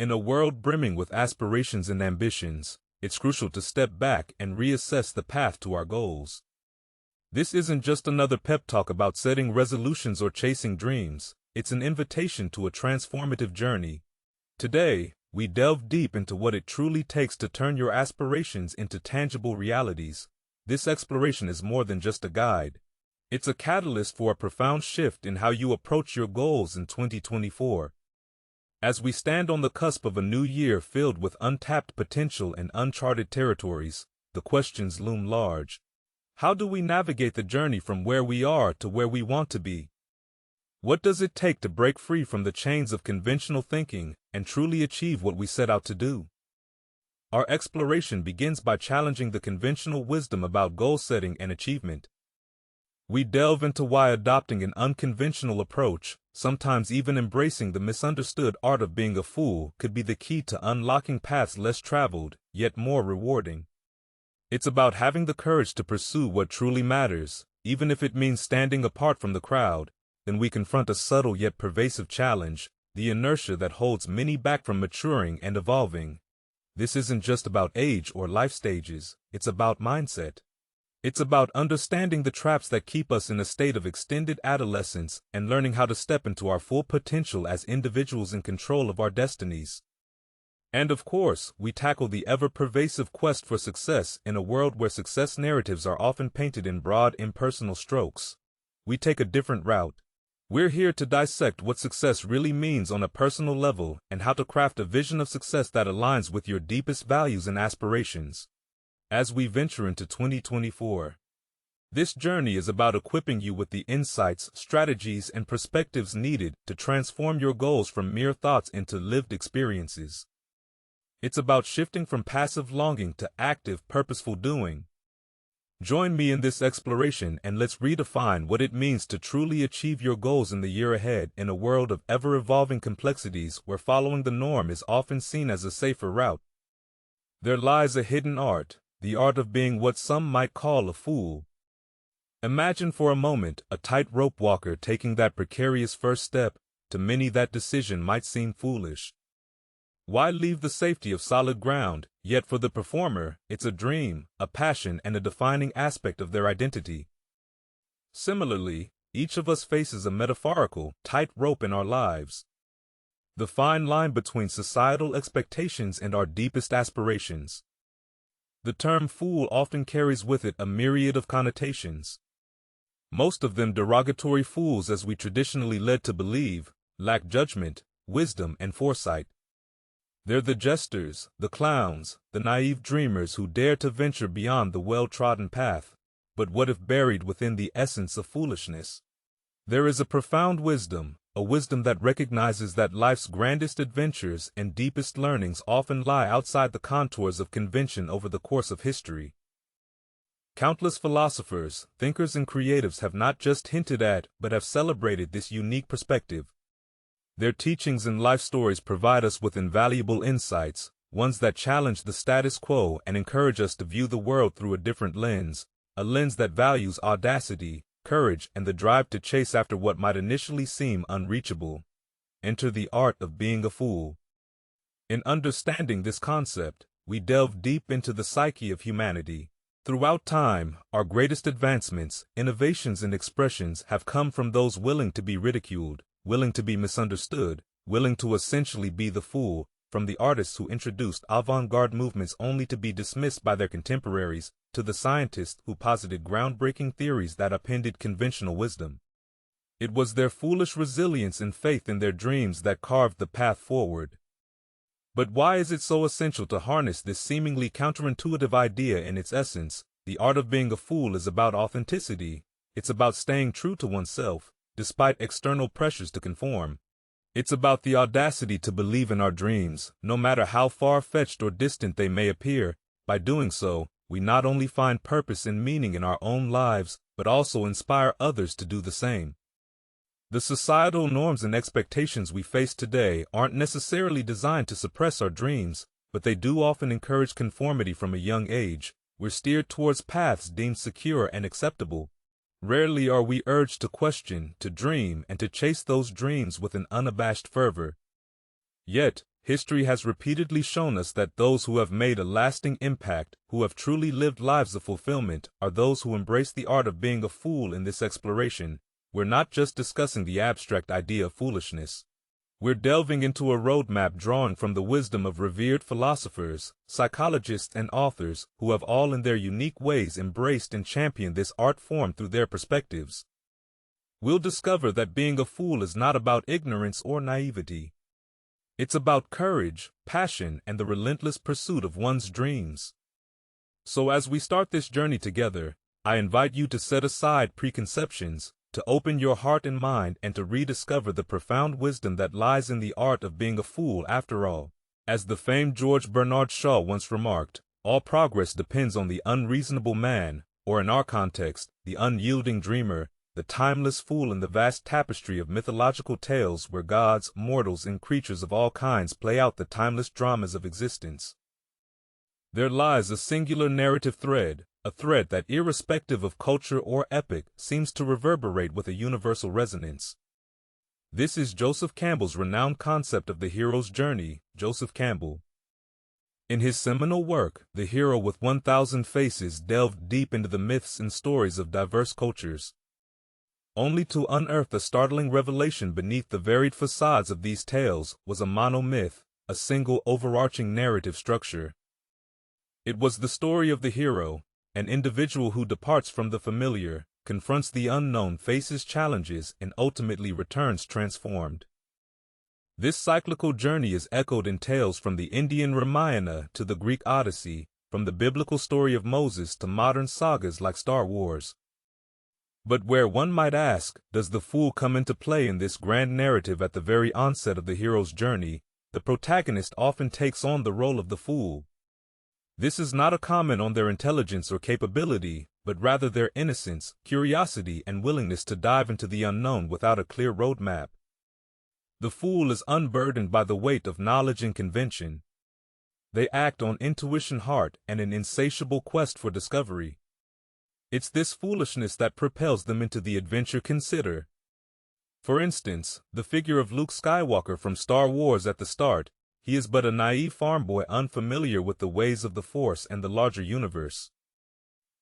In a world brimming with aspirations and ambitions, it's crucial to step back and reassess the path to our goals. This isn't just another pep talk about setting resolutions or chasing dreams, it's an invitation to a transformative journey. Today, we delve deep into what it truly takes to turn your aspirations into tangible realities. This exploration is more than just a guide. It's a catalyst for a profound shift in how you approach your goals in 2024. As we stand on the cusp of a new year filled with untapped potential and uncharted territories, the questions loom large. How do we navigate the journey from where we are to where we want to be? What does it take to break free from the chains of conventional thinking and truly achieve what we set out to do? Our exploration begins by challenging the conventional wisdom about goal setting and achievement. We delve into why adopting an unconventional approach, sometimes even embracing the misunderstood art of being a fool, could be the key to unlocking paths less traveled, yet more rewarding. It's about having the courage to pursue what truly matters, even if it means standing apart from the crowd. Then we confront a subtle yet pervasive challenge, the inertia that holds many back from maturing and evolving. This isn't just about age or life stages, it's about mindset. It's about understanding the traps that keep us in a state of extended adolescence and learning how to step into our full potential as individuals in control of our destinies. And of course, we tackle the ever-pervasive quest for success in a world where success narratives are often painted in broad, impersonal strokes. We take a different route. We're here to dissect what success really means on a personal level and how to craft a vision of success that aligns with your deepest values and aspirations. As we venture into 2024, this journey is about equipping you with the insights, strategies, and perspectives needed to transform your goals from mere thoughts into lived experiences. It's about shifting from passive longing to active, purposeful doing. Join me in this exploration and let's redefine what it means to truly achieve your goals in the year ahead in a world of ever-evolving complexities where following the norm is often seen as a safer route. There lies a hidden art, the art of being what some might call a fool. Imagine for a moment a tightrope walker taking that precarious first step. To many that decision might seem foolish. Why leave the safety of solid ground? Yet for the performer, it's a dream, a passion, and a defining aspect of their identity. Similarly, each of us faces a metaphorical tightrope in our lives. The fine line between societal expectations and our deepest aspirations. The term fool often carries with it a myriad of connotations. Most of them derogatory. Fools, as we traditionally led to believe, lack judgment, wisdom, and foresight. They're the jesters, the clowns, the naive dreamers who dare to venture beyond the well-trodden path. But what if buried within the essence of foolishness? There is a profound wisdom, a wisdom that recognizes that life's grandest adventures and deepest learnings often lie outside the contours of convention over the course of history. Countless philosophers, thinkers, and creatives have not just hinted at, but have celebrated this unique perspective. Their teachings and life stories provide us with invaluable insights, ones that challenge the status quo and encourage us to view the world through a different lens, a lens that values audacity, courage, and the drive to chase after what might initially seem unreachable. Enter the art of being a fool. In understanding this concept, we delve deep into the psyche of humanity. Throughout time, our greatest advancements, innovations, and expressions have come from those willing to be ridiculed, willing to be misunderstood, willing to essentially be the fool, from the artists who introduced avant-garde movements only to be dismissed by their contemporaries, to the scientists who posited groundbreaking theories that upended conventional wisdom. It was their foolish resilience and faith in their dreams that carved the path forward. But why is it so essential to harness this seemingly counterintuitive idea in its essence? The art of being a fool is about authenticity. It's about staying true to oneself, despite external pressures to conform. It's about the audacity to believe in our dreams, no matter how far-fetched or distant they may appear. By doing so, we not only find purpose and meaning in our own lives, but also inspire others to do the same. The societal norms and expectations we face today aren't necessarily designed to suppress our dreams, but they do often encourage conformity from a young age. We're steered towards paths deemed secure and acceptable. Rarely are we urged to question, to dream, and to chase those dreams with an unabashed fervor. Yet, History has repeatedly shown us that those who have made a lasting impact, who have truly lived lives of fulfillment, are those who embrace the art of being a fool in this exploration. We're not just discussing the abstract idea of foolishness. We're delving into a roadmap drawing from the wisdom of revered philosophers, psychologists, and authors who have all in their unique ways embraced and championed this art form through their perspectives. We'll discover that being a fool is not about ignorance or naivety. It's about courage, passion, and the relentless pursuit of one's dreams. So as we start this journey together, I invite you to set aside preconceptions, to open your heart and mind, and to rediscover the profound wisdom that lies in the art of being a fool after all. As the famed George Bernard Shaw once remarked, all progress depends on the unreasonable man, or in our context, the unyielding dreamer, the timeless fool in the vast tapestry of mythological tales where gods, mortals, and creatures of all kinds play out the timeless dramas of existence. There lies a singular narrative thread, a thread that, irrespective of culture or epoch, seems to reverberate with a universal resonance. This is Joseph Campbell's renowned concept of the hero's journey. Joseph Campbell, in his seminal work, The Hero with 1,000 Faces, delved deep into the myths and stories of diverse cultures, only to unearth a startling revelation. Beneath the varied facades of these tales was a monomyth, a single overarching narrative structure. It was the story of the hero, an individual who departs from the familiar, confronts the unknown, faces challenges, and ultimately returns transformed. This cyclical journey is echoed in tales from the Indian Ramayana to the Greek Odyssey, from the biblical story of Moses to modern sagas like Star Wars. But where, one might ask, does the fool come into play in this grand narrative? At the very onset of the hero's journey, the protagonist often takes on the role of the fool. This is not a comment on their intelligence or capability, but rather their innocence, curiosity, and willingness to dive into the unknown without a clear roadmap. The fool is unburdened by the weight of knowledge and convention. They act on intuition, heart, and an insatiable quest for discovery. It's this foolishness that propels them into the adventure. Consider, for instance, the figure of Luke Skywalker from Star Wars. At the start, he is but a naive farm boy unfamiliar with the ways of the Force and the larger universe.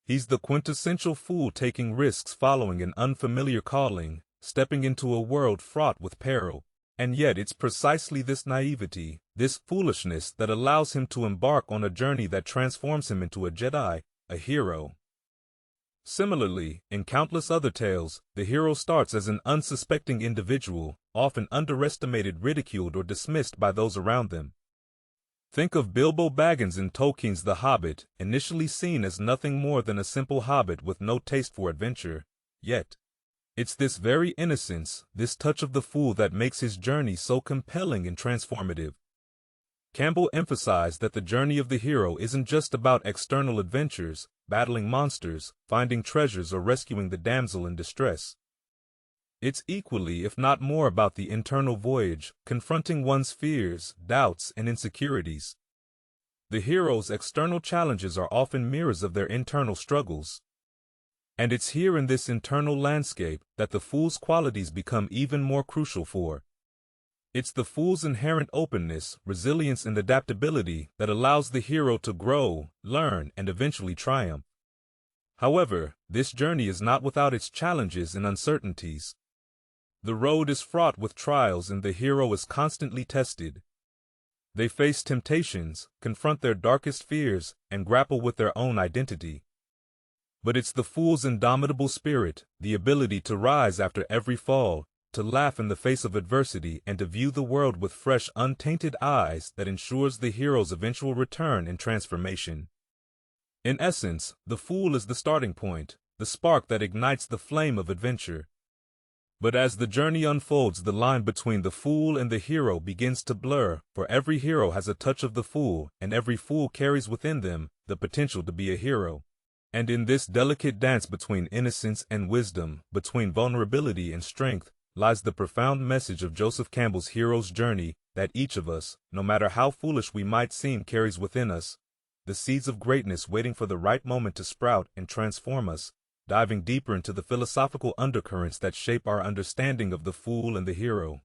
He's the quintessential fool, taking risks, following an unfamiliar calling, stepping into a world fraught with peril. And yet it's precisely this naivety, this foolishness, that allows him to embark on a journey that transforms him into a Jedi, a hero. Similarly, in countless other tales, the hero starts as an unsuspecting individual, often underestimated, ridiculed, or dismissed by those around them. Think of Bilbo Baggins in Tolkien's The Hobbit, initially seen as nothing more than a simple hobbit with no taste for adventure. Yet, it's this very innocence, this touch of the fool, that makes his journey so compelling and transformative. Campbell emphasized that the journey of the hero isn't just about external adventures, battling monsters, finding treasures, or rescuing the damsel in distress. It's equally, if not more, about the internal voyage, confronting one's fears, doubts, and insecurities. The hero's external challenges are often mirrors of their internal struggles. And it's here, in this internal landscape, that the fool's qualities become even more crucial. For it's the fool's inherent openness, resilience, and adaptability that allows the hero to grow, learn, and eventually triumph. However, this journey is not without its challenges and uncertainties. The road is fraught with trials, and the hero is constantly tested. They face temptations, confront their darkest fears, and grapple with their own identity. But it's the fool's indomitable spirit, the ability to rise after every fall, to laugh in the face of adversity, and to view the world with fresh, untainted eyes, that ensures the hero's eventual return and transformation. In essence, the fool is the starting point, the spark that ignites the flame of adventure. But as the journey unfolds, the line between the fool and the hero begins to blur, for every hero has a touch of the fool, and every fool carries within them the potential to be a hero. And in this delicate dance between innocence and wisdom, between vulnerability and strength, lies the profound message of Joseph Campbell's hero's journey, that each of us, no matter how foolish we might seem, carries within us the seeds of greatness, waiting for the right moment to sprout and transform us. Diving deeper into the philosophical undercurrents that shape our understanding of the fool and the hero.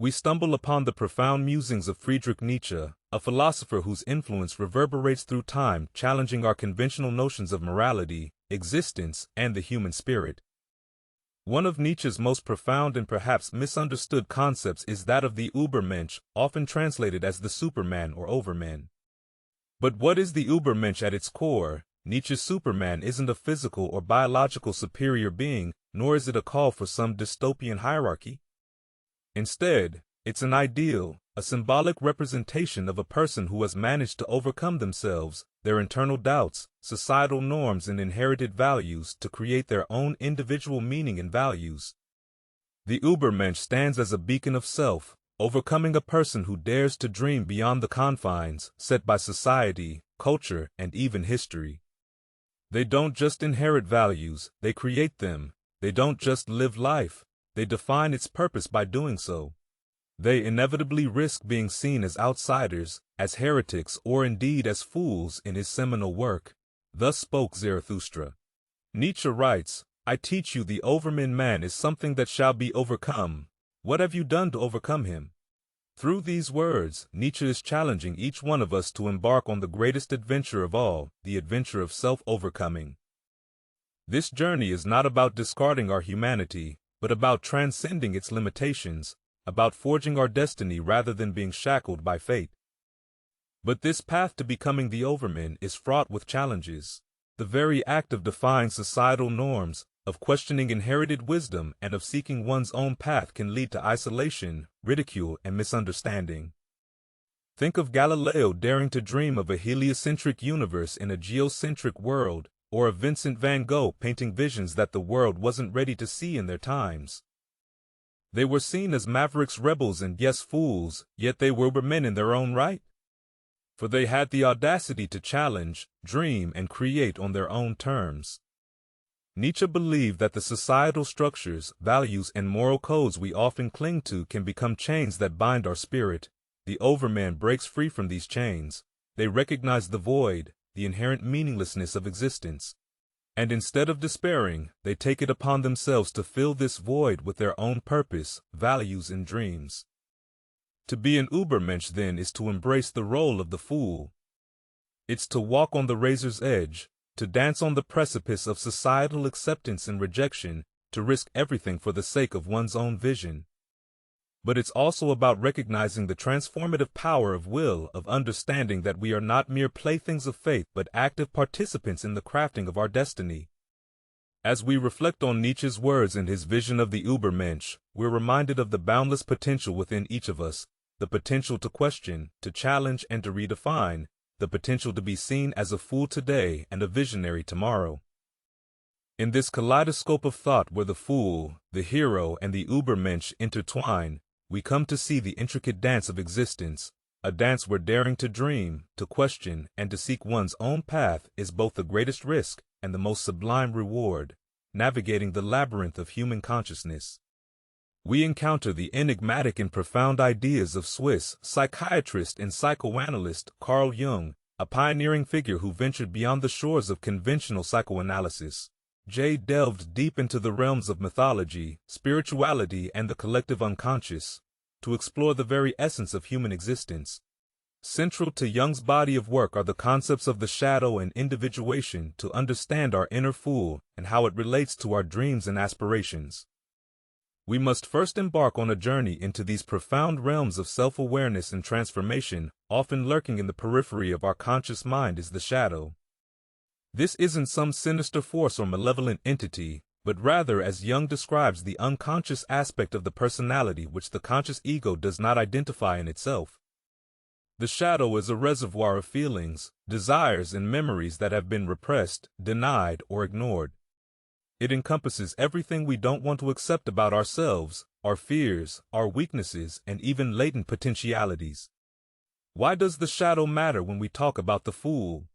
We stumble upon the profound musings of Friedrich Nietzsche, a philosopher whose influence reverberates through time, challenging our conventional notions of morality, existence, and the human spirit. One of Nietzsche's most profound and perhaps misunderstood concepts is that of the Übermensch, often translated as the Superman or Overman. But what is the Übermensch at its core? Nietzsche's Superman isn't a physical or biological superior being, nor is it a call for some dystopian hierarchy. Instead, it's an ideal, a symbolic representation of a person who has managed to overcome themselves, their internal doubts, societal norms and inherited values to create their own individual meaning and values. The Übermensch stands as a beacon of self, overcoming a person who dares to dream beyond the confines set by society, culture, and even history. They don't just inherit values, they create them. They don't just live life, they define its purpose by doing so. They inevitably risk being seen as outsiders, as heretics, or indeed as fools in his seminal work, Thus Spoke Zarathustra. Nietzsche writes, "I teach you the overman man is something that shall be overcome. What have you done to overcome him?" Through these words, Nietzsche is challenging each one of us to embark on the greatest adventure of all, the adventure of self-overcoming. This journey is not about discarding our humanity, but about transcending its limitations, about forging our destiny rather than being shackled by fate. But this path to becoming the overman is fraught with challenges. The very act of defying societal norms, of questioning inherited wisdom, and of seeking one's own path can lead to isolation, ridicule, and misunderstanding. Think of Galileo daring to dream of a heliocentric universe in a geocentric world, or of Vincent van Gogh painting visions that the world wasn't ready to see in their times. They were seen as mavericks, rebels, and yes, fools, yet they were men in their own right. For they had the audacity to challenge, dream, and create on their own terms. Nietzsche believed that the societal structures, values, and moral codes we often cling to can become chains that bind our spirit. The overman breaks free from these chains. They recognize the void, the inherent meaninglessness of existence. And instead of despairing, they take it upon themselves to fill this void with their own purpose, values, and dreams. To be an Übermensch, then, is to embrace the role of the fool. It's to walk on the razor's edge, to dance on the precipice of societal acceptance and rejection, to risk everything for the sake of one's own vision. But it's also about recognizing the transformative power of will, of understanding that we are not mere playthings of fate but active participants in the crafting of our destiny. As we reflect on Nietzsche's words and his vision of the Übermensch, we're reminded of the boundless potential within each of us, the potential to question, to challenge, and to redefine, the potential to be seen as a fool today and a visionary tomorrow. In this kaleidoscope of thought where the fool, the hero, and the Übermensch intertwine, we come to see the intricate dance of existence, a dance where daring to dream, to question, and to seek one's own path is both the greatest risk and the most sublime reward, navigating the labyrinth of human consciousness. We encounter the enigmatic and profound ideas of Swiss psychiatrist and psychoanalyst Carl Jung, a pioneering figure who ventured beyond the shores of conventional psychoanalysis. Jay delved deep into the realms of mythology, spirituality, and the collective unconscious, to explore the very essence of human existence. Central to Jung's body of work are the concepts of the shadow and individuation to understand our inner fool and how it relates to our dreams and aspirations. We must first embark on a journey into these profound realms of self-awareness and transformation. Often lurking in the periphery of our conscious mind is the shadow. This isn't some sinister force or malevolent entity, but rather, as Jung describes, the unconscious aspect of the personality which the conscious ego does not identify in itself. The shadow is a reservoir of feelings, desires, and memories that have been repressed, denied, or ignored. It encompasses everything we don't want to accept about ourselves, our fears, our weaknesses, and even latent potentialities. Why does the shadow matter when we talk about the fool?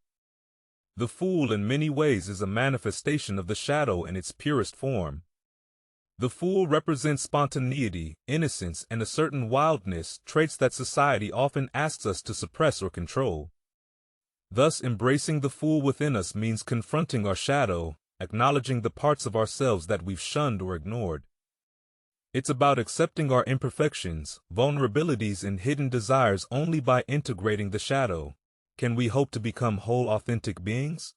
The fool in many ways is a manifestation of the shadow in its purest form. The fool represents spontaneity, innocence, and a certain wildness, traits that society often asks us to suppress or control. Thus, embracing the fool within us means confronting our shadow, acknowledging the parts of ourselves that we've shunned or ignored. It's about accepting our imperfections, vulnerabilities, and hidden desires. Only by integrating the shadow can we hope to become whole, authentic beings.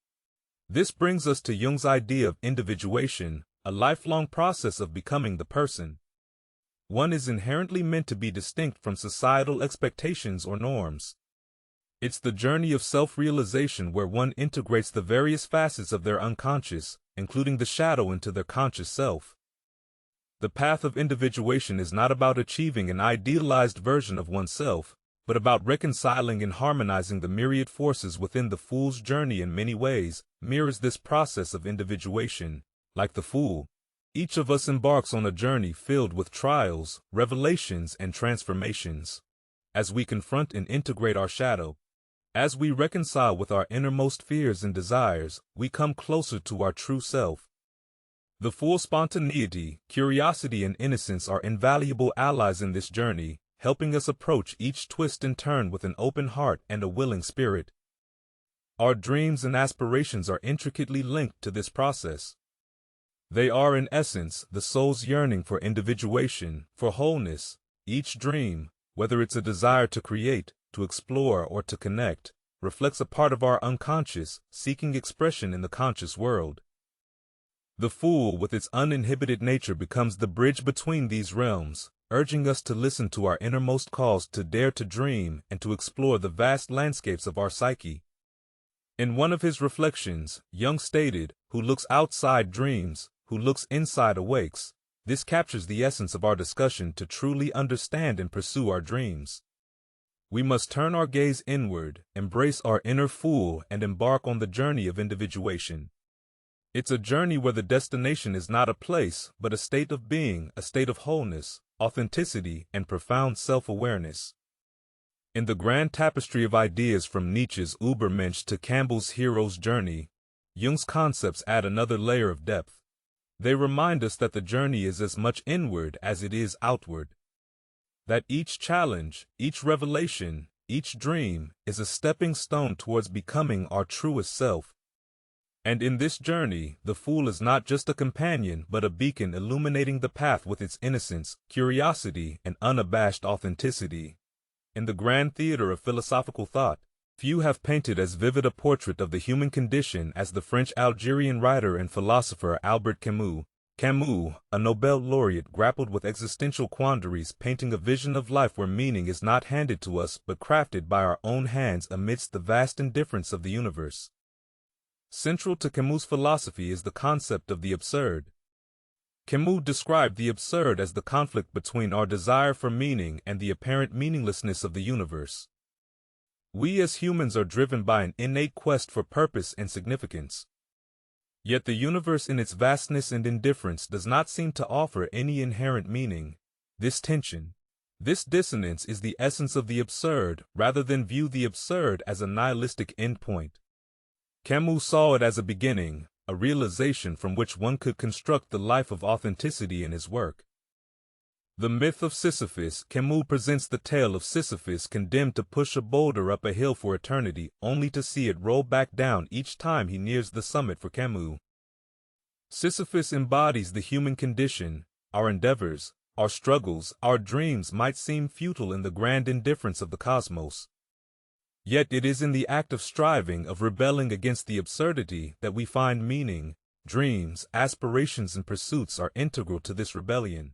This brings us to Jung's idea of individuation, a lifelong process of becoming the person one is inherently meant to be, distinct from societal expectations or norms. It's the journey of self-realization where one integrates the various facets of their unconscious, including the shadow, into their conscious self. The path of individuation is not about achieving an idealized version of oneself, but about reconciling and harmonizing the myriad forces within. The fool's journey in many ways mirrors this process of individuation. Like the fool, each of us embarks on a journey filled with trials, revelations, and transformations. As we confront and integrate our shadow, as we reconcile with our innermost fears and desires, we come closer to our true self. The fool's spontaneity, curiosity, and innocence are invaluable allies in this journey, helping us approach each twist and turn with an open heart and a willing spirit. Our dreams and aspirations are intricately linked to this process. They are, in essence, the soul's yearning for individuation, for wholeness. Each dream, whether it's a desire to create, to explore, or to connect, reflects a part of our unconscious, seeking expression in the conscious world. The fool, with its uninhibited nature, becomes the bridge between these realms, urging us to listen to our innermost calls, to dare to dream, and to explore the vast landscapes of our psyche. In one of his reflections, Jung stated, "Who looks outside dreams, who looks inside awakes." This captures the essence of our discussion. To truly understand and pursue our dreams, we must turn our gaze inward, embrace our inner fool, and embark on the journey of individuation. It's a journey where the destination is not a place, but a state of being, a state of wholeness, authenticity, and profound self-awareness. In the grand tapestry of ideas, from Nietzsche's Übermensch to Campbell's hero's journey, Jung's concepts add another layer of depth. They remind us that the journey is as much inward as it is outward. That each challenge, each revelation, each dream is a stepping stone towards becoming our truest self. And in this journey, the fool is not just a companion, but a beacon illuminating the path with its innocence, curiosity, and unabashed authenticity. In the grand theater of philosophical thought, few have painted as vivid a portrait of the human condition as the French-Algerian writer and philosopher Albert Camus. Camus, a Nobel laureate, grappled with existential quandaries, painting a vision of life where meaning is not handed to us but crafted by our own hands amidst the vast indifference of the universe. Central to Camus' philosophy is the concept of the absurd. Camus described the absurd as the conflict between our desire for meaning and the apparent meaninglessness of the universe. We as humans are driven by an innate quest for purpose and significance. Yet the universe, in its vastness and indifference, does not seem to offer any inherent meaning. This tension, this dissonance, is the essence of the absurd, rather than view the absurd as a nihilistic endpoint. Camus saw it as a beginning, a realization from which one could construct the life of authenticity in his work. The myth of Sisyphus. Camus presents the tale of Sisyphus condemned to push a boulder up a hill for eternity, only to see it roll back down each time he nears the summit. For Camus, Sisyphus embodies the human condition. Our endeavors, our struggles, our dreams might seem futile in the grand indifference of the cosmos. Yet it is in the act of striving, of rebelling against the absurdity, that we find meaning. Dreams, aspirations, and pursuits are integral to this rebellion.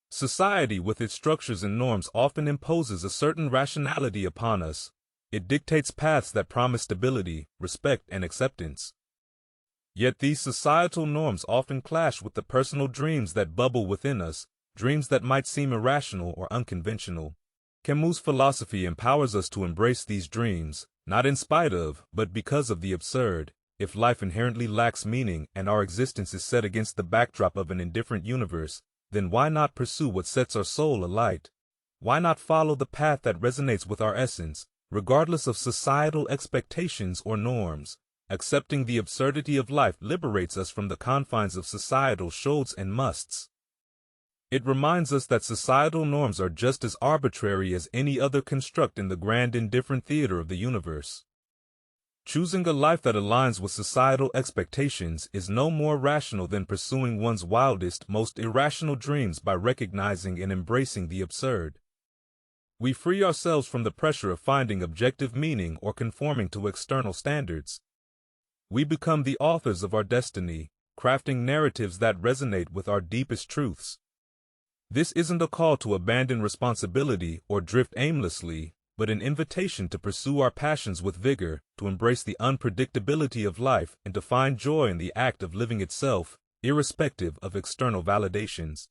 Society, with its structures and norms, often imposes a certain rationality upon us. It dictates paths that promise stability, respect, and acceptance. Yet these societal norms often clash with the personal dreams that bubble within us, dreams that might seem irrational or unconventional. Camus' philosophy empowers us to embrace these dreams, not in spite of, but because of the absurd. If life inherently lacks meaning and our existence is set against the backdrop of an indifferent universe, then why not pursue what sets our soul alight? Why not follow the path that resonates with our essence, regardless of societal expectations or norms? Accepting the absurdity of life liberates us from the confines of societal shoulds and musts. It reminds us that societal norms are just as arbitrary as any other construct in the grand indifferent theater of the universe. Choosing a life that aligns with societal expectations is no more rational than pursuing one's wildest, most irrational dreams by recognizing and embracing the absurd. We free ourselves from the pressure of finding objective meaning or conforming to external standards. We become the authors of our destiny, crafting narratives that resonate with our deepest truths. This isn't a call to abandon responsibility or drift aimlessly, but an invitation to pursue our passions with vigor, to embrace the unpredictability of life, and to find joy in the act of living itself, irrespective of external validations.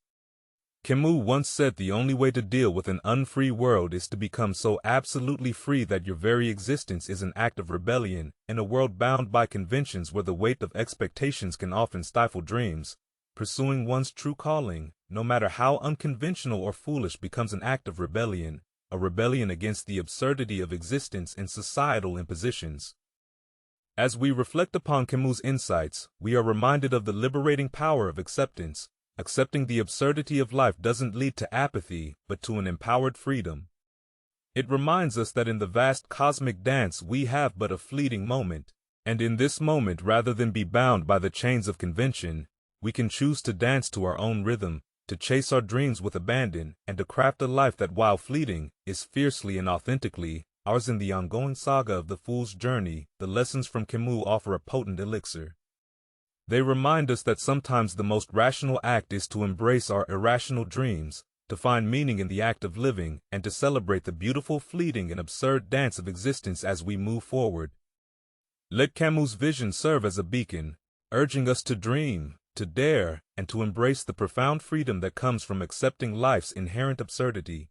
Camus once said the only way to deal with an unfree world is to become so absolutely free that your very existence is an act of rebellion. In a world bound by conventions where the weight of expectations can often stifle dreams, pursuing one's true calling, no matter how unconventional or foolish, becomes an act of rebellion, a rebellion against the absurdity of existence and societal impositions. As we reflect upon Camus' insights, we are reminded of the liberating power of acceptance. Accepting the absurdity of life doesn't lead to apathy, but to an empowered freedom. It reminds us that in the vast cosmic dance we have but a fleeting moment, and in this moment, rather than be bound by the chains of convention, we can choose to dance to our own rhythm, to chase our dreams with abandon, and to craft a life that, while fleeting, is fiercely and authentically ours. In the ongoing saga of the fool's journey, the lessons from Camus offer a potent elixir. They remind us that sometimes the most rational act is to embrace our irrational dreams, to find meaning in the act of living, and to celebrate the beautiful, fleeting, and absurd dance of existence as we move forward. Let Camus' vision serve as a beacon, urging us to dream, to dare, and to embrace the profound freedom that comes from accepting life's inherent absurdity.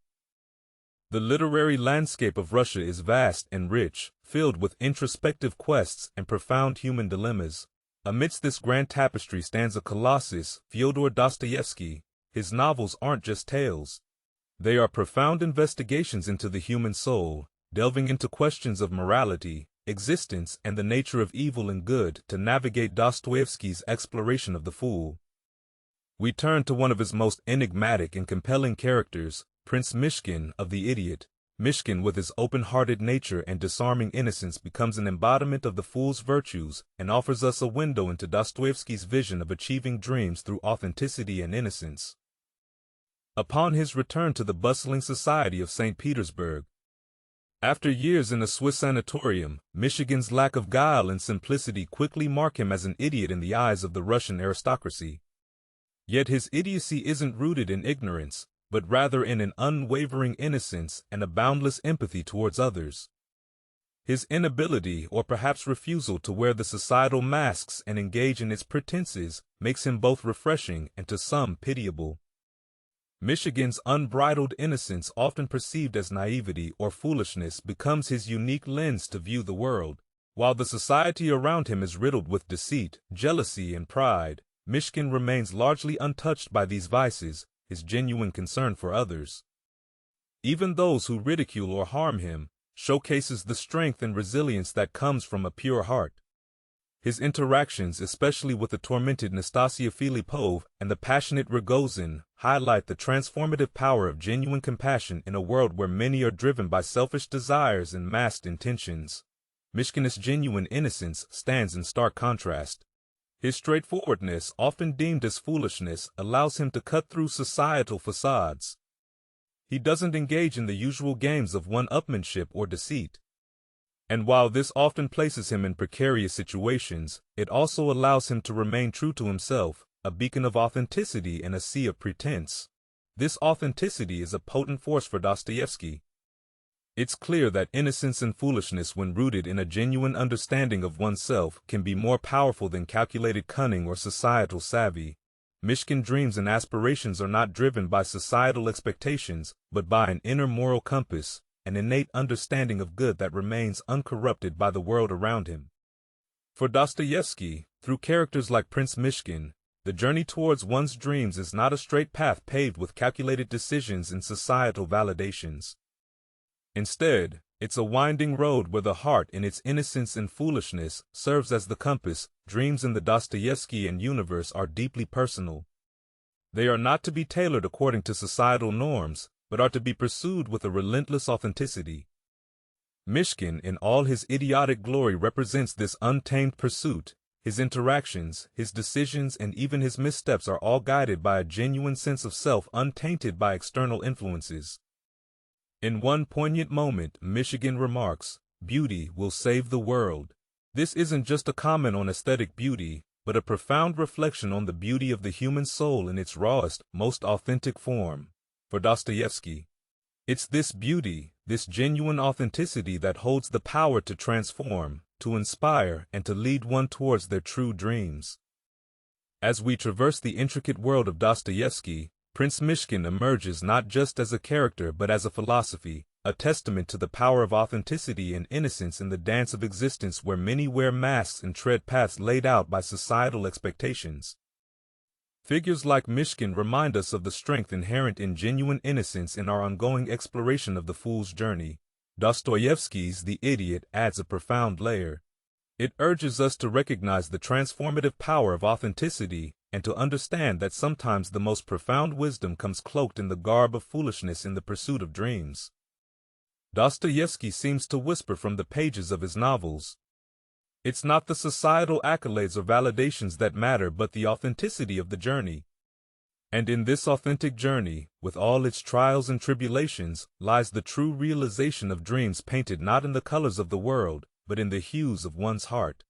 The literary landscape of Russia is vast and rich, filled with introspective quests and profound human dilemmas. Amidst this grand tapestry stands a colossus, Fyodor Dostoevsky. His novels aren't just tales. They are profound investigations into the human soul, delving into questions of morality, existence, and the nature of evil and good. To navigate Dostoevsky's exploration of the fool, we turn to one of his most enigmatic and compelling characters, Prince Mishkin of The Idiot. Mishkin, with his open-hearted nature and disarming innocence, becomes an embodiment of the fool's virtues and offers us a window into Dostoevsky's vision of achieving dreams through authenticity and innocence. Upon his return to the bustling society of St. Petersburg, after years in a Swiss sanatorium, Michigan's lack of guile and simplicity quickly mark him as an idiot in the eyes of the Russian aristocracy. Yet his idiocy isn't rooted in ignorance, but rather in an unwavering innocence and a boundless empathy towards others. His inability, or perhaps refusal, to wear the societal masks and engage in its pretenses makes him both refreshing and to some pitiable. Michigan's unbridled innocence, often perceived as naivety or foolishness, becomes his unique lens to view the world. While the society around him is riddled with deceit, jealousy, and pride, Mishkin remains largely untouched by these vices, his genuine concern for others, even those who ridicule or harm him, showcases the strength and resilience that comes from a pure heart. His interactions, especially with the tormented Nastasia Filipov and the passionate Rogozin, highlight the transformative power of genuine compassion in a world where many are driven by selfish desires and masked intentions. Mishkin's genuine innocence stands in stark contrast. His straightforwardness, often deemed as foolishness, allows him to cut through societal facades. He doesn't engage in the usual games of one-upmanship or deceit. And while this often places him in precarious situations, it also allows him to remain true to himself, a beacon of authenticity in a sea of pretense. This authenticity is a potent force for Dostoevsky. It's clear that innocence and foolishness, when rooted in a genuine understanding of oneself, can be more powerful than calculated cunning or societal savvy. Mishkin's dreams and aspirations are not driven by societal expectations, but by an inner moral compass, an innate understanding of good that remains uncorrupted by the world around him. For Dostoevsky, through characters like Prince Mishkin, the journey towards one's dreams is not a straight path paved with calculated decisions and societal validations. Instead, it's a winding road where the heart, in its innocence and foolishness, serves as the compass. Dreams in the Dostoevskian universe are deeply personal. They are not to be tailored according to societal norms, but are to be pursued with a relentless authenticity. Mishkin in all his idiotic glory represents this untamed pursuit. His interactions, his decisions, and even his missteps are all guided by a genuine sense of self untainted by external influences. In one poignant moment, Michigan remarks, "Beauty will save the world." This isn't just a comment on aesthetic beauty, but a profound reflection on the beauty of the human soul in its rawest, most authentic form. For Dostoevsky, it's this beauty, this genuine authenticity that holds the power to transform, to inspire, and to lead one towards their true dreams. As we traverse the intricate world of Dostoevsky, Prince Mishkin emerges not just as a character but as a philosophy, a testament to the power of authenticity and innocence in the dance of existence where many wear masks and tread paths laid out by societal expectations. Figures like Mishkin remind us of the strength inherent in genuine innocence in our ongoing exploration of the fool's journey. Dostoevsky's The Idiot adds a profound layer. It urges us to recognize the transformative power of authenticity and to understand that sometimes the most profound wisdom comes cloaked in the garb of foolishness in the pursuit of dreams. Dostoevsky seems to whisper from the pages of his novels. It's not the societal accolades or validations that matter but the authenticity of the journey. And in this authentic journey, with all its trials and tribulations, lies the true realization of dreams painted not in the colors of the world, but in the hues of one's heart.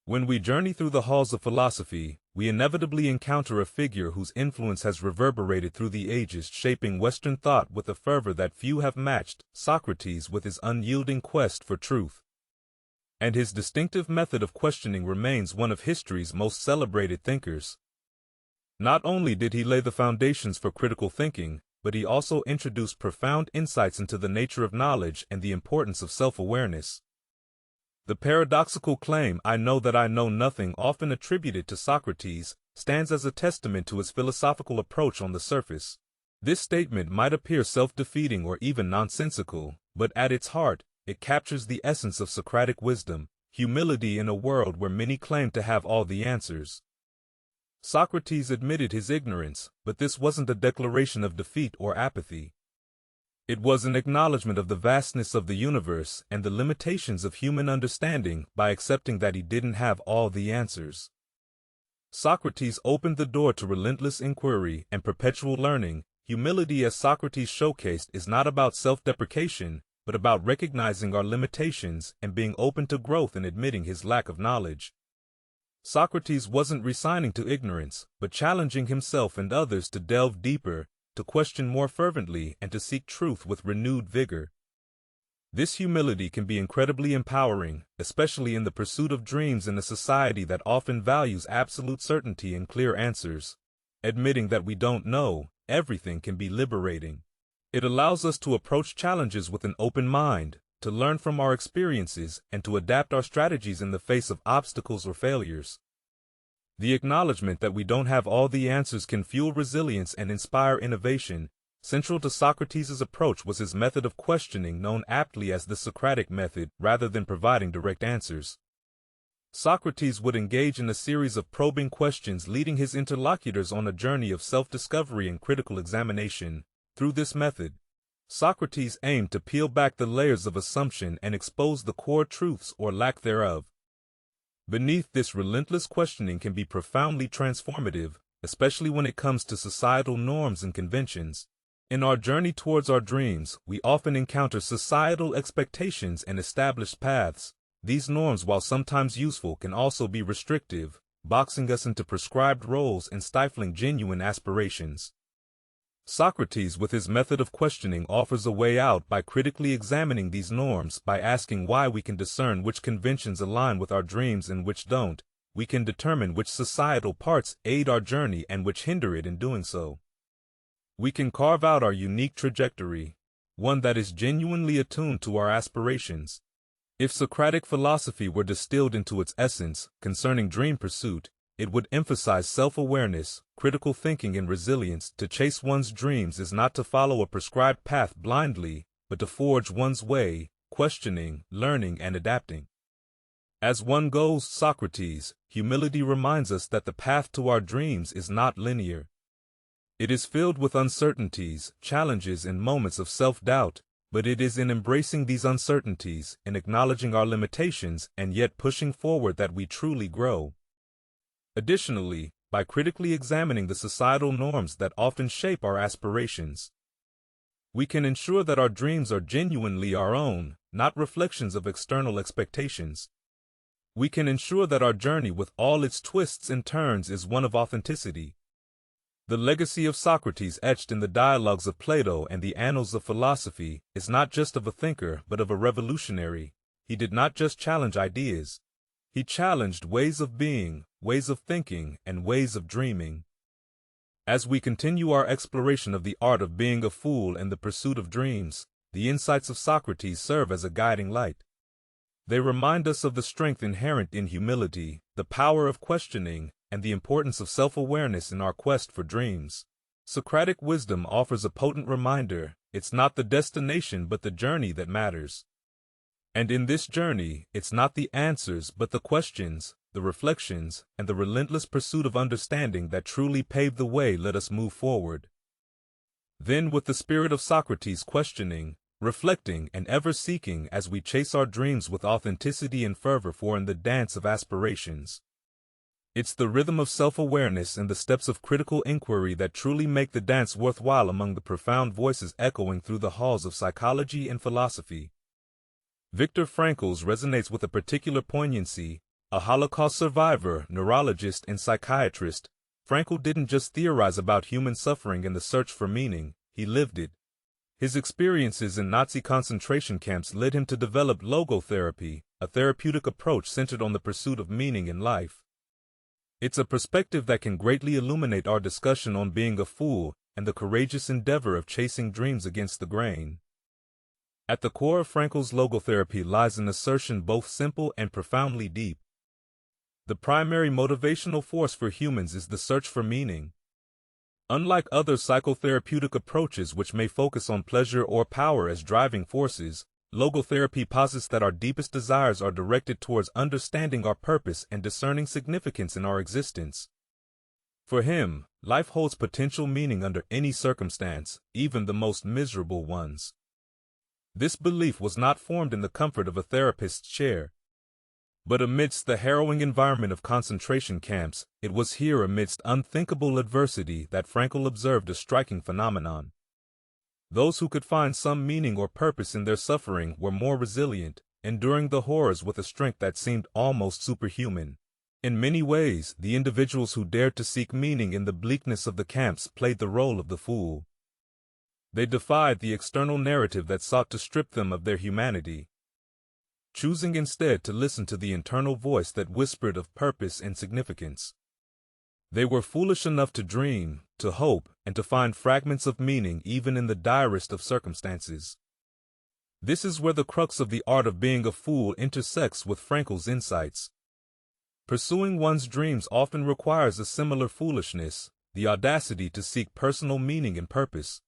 When we journey through the halls of philosophy, we inevitably encounter a figure whose influence has reverberated through the ages, shaping Western thought with a fervor that few have matched, Socrates with his unyielding quest for truth. And his distinctive method of questioning remains one of history's most celebrated thinkers. Not only did he lay the foundations for critical thinking, but he also introduced profound insights into the nature of knowledge and the importance of self-awareness. The paradoxical claim, "I know that I know nothing," often attributed to Socrates, stands as a testament to his philosophical approach on the surface. This statement might appear self-defeating or even nonsensical, but at its heart, it captures the essence of Socratic wisdom, humility in a world where many claim to have all the answers. Socrates admitted his ignorance, but this wasn't a declaration of defeat or apathy. It was an acknowledgement of the vastness of the universe and the limitations of human understanding by accepting that he didn't have all the answers. Socrates opened the door to relentless inquiry and perpetual learning. Humility, as Socrates showcased, is not about self-deprecation, but about recognizing our limitations and being open to growth and admitting his lack of knowledge. Socrates wasn't resigning to ignorance, but challenging himself and others to delve deeper, to question more fervently, and to seek truth with renewed vigor. This humility can be incredibly empowering, especially in the pursuit of dreams in a society that often values absolute certainty and clear answers. Admitting that we don't know everything can be liberating. It allows us to approach challenges with an open mind, to learn from our experiences, and to adapt our strategies in the face of obstacles or failures. The acknowledgement that we don't have all the answers can fuel resilience and inspire innovation. Central to Socrates' approach was his method of questioning, known aptly as the Socratic method, rather than providing direct answers. Socrates would engage in a series of probing questions, leading his interlocutors on a journey of self-discovery and critical examination. Through this method, Socrates aimed to peel back the layers of assumption and expose the core truths or lack thereof. Beneath this relentless questioning can be profoundly transformative, especially when it comes to societal norms and conventions. In our journey towards our dreams, we often encounter societal expectations and established paths. These norms, while sometimes useful, can also be restrictive, boxing us into prescribed roles and stifling genuine aspirations. Socrates, with his method of questioning, offers a way out by critically examining these norms. By asking why, we can discern which conventions align with our dreams and which don't. We can determine which societal parts aid our journey and which hinder it in doing so. We can carve out our unique trajectory, one that is genuinely attuned to our aspirations. If Socratic philosophy were distilled into its essence concerning dream pursuit, it would emphasize self-awareness, critical thinking, and resilience. To chase one's dreams is not to follow a prescribed path blindly, but to forge one's way, questioning, learning, and adapting. As one goes, Socrates, humility reminds us that the path to our dreams is not linear. It is filled with uncertainties, challenges, and moments of self-doubt. But it is in embracing these uncertainties, in acknowledging our limitations, and yet pushing forward that we truly grow. Additionally, by critically examining the societal norms that often shape our aspirations, we can ensure that our dreams are genuinely our own, not reflections of external expectations. We can ensure that our journey with all its twists and turns is one of authenticity. The legacy of Socrates etched in the dialogues of Plato and the annals of philosophy is not just of a thinker but of a revolutionary. He did not just challenge ideas. He challenged ways of being, ways of thinking, and ways of dreaming. As we continue our exploration of the art of being a fool and the pursuit of dreams, the insights of Socrates serve as a guiding light. They remind us of the strength inherent in humility, the power of questioning, and the importance of self-awareness in our quest for dreams. Socratic wisdom offers a potent reminder: it's not the destination but the journey that matters. And in this journey, it's not the answers but the questions, the reflections, and the relentless pursuit of understanding that truly pave the way. Let us move forward. Then, with the spirit of Socrates, questioning, reflecting, and ever seeking as we chase our dreams with authenticity and fervor, for in the dance of aspirations, it's the rhythm of self-awareness and the steps of critical inquiry that truly make the dance worthwhile. Among the profound voices echoing through the halls of psychology and philosophy, Viktor Frankl's resonates with a particular poignancy. A Holocaust survivor, neurologist, and psychiatrist, Frankl didn't just theorize about human suffering and the search for meaning, he lived it. His experiences in Nazi concentration camps led him to develop logotherapy, a therapeutic approach centered on the pursuit of meaning in life. It's a perspective that can greatly illuminate our discussion on being a fool and the courageous endeavor of chasing dreams against the grain. At the core of Frankl's logotherapy lies an assertion both simple and profoundly deep. The primary motivational force for humans is the search for meaning. Unlike other psychotherapeutic approaches which may focus on pleasure or power as driving forces, logotherapy posits that our deepest desires are directed towards understanding our purpose and discerning significance in our existence. For him, life holds potential meaning under any circumstance, even the most miserable ones. This belief was not formed in the comfort of a therapist's chair, but amidst the harrowing environment of concentration camps. It was here, amidst unthinkable adversity, that Frankl observed a striking phenomenon. Those who could find some meaning or purpose in their suffering were more resilient, enduring the horrors with a strength that seemed almost superhuman. In many ways, the individuals who dared to seek meaning in the bleakness of the camps played the role of the fool. They defied the external narrative that sought to strip them of their humanity, choosing instead to listen to the internal voice that whispered of purpose and significance. They were foolish enough to dream, to hope, and to find fragments of meaning even in the direst of circumstances. This is where the crux of the art of being a fool intersects with Frankl's insights. Pursuing one's dreams often requires a similar foolishness, the audacity to seek personal meaning and purpose.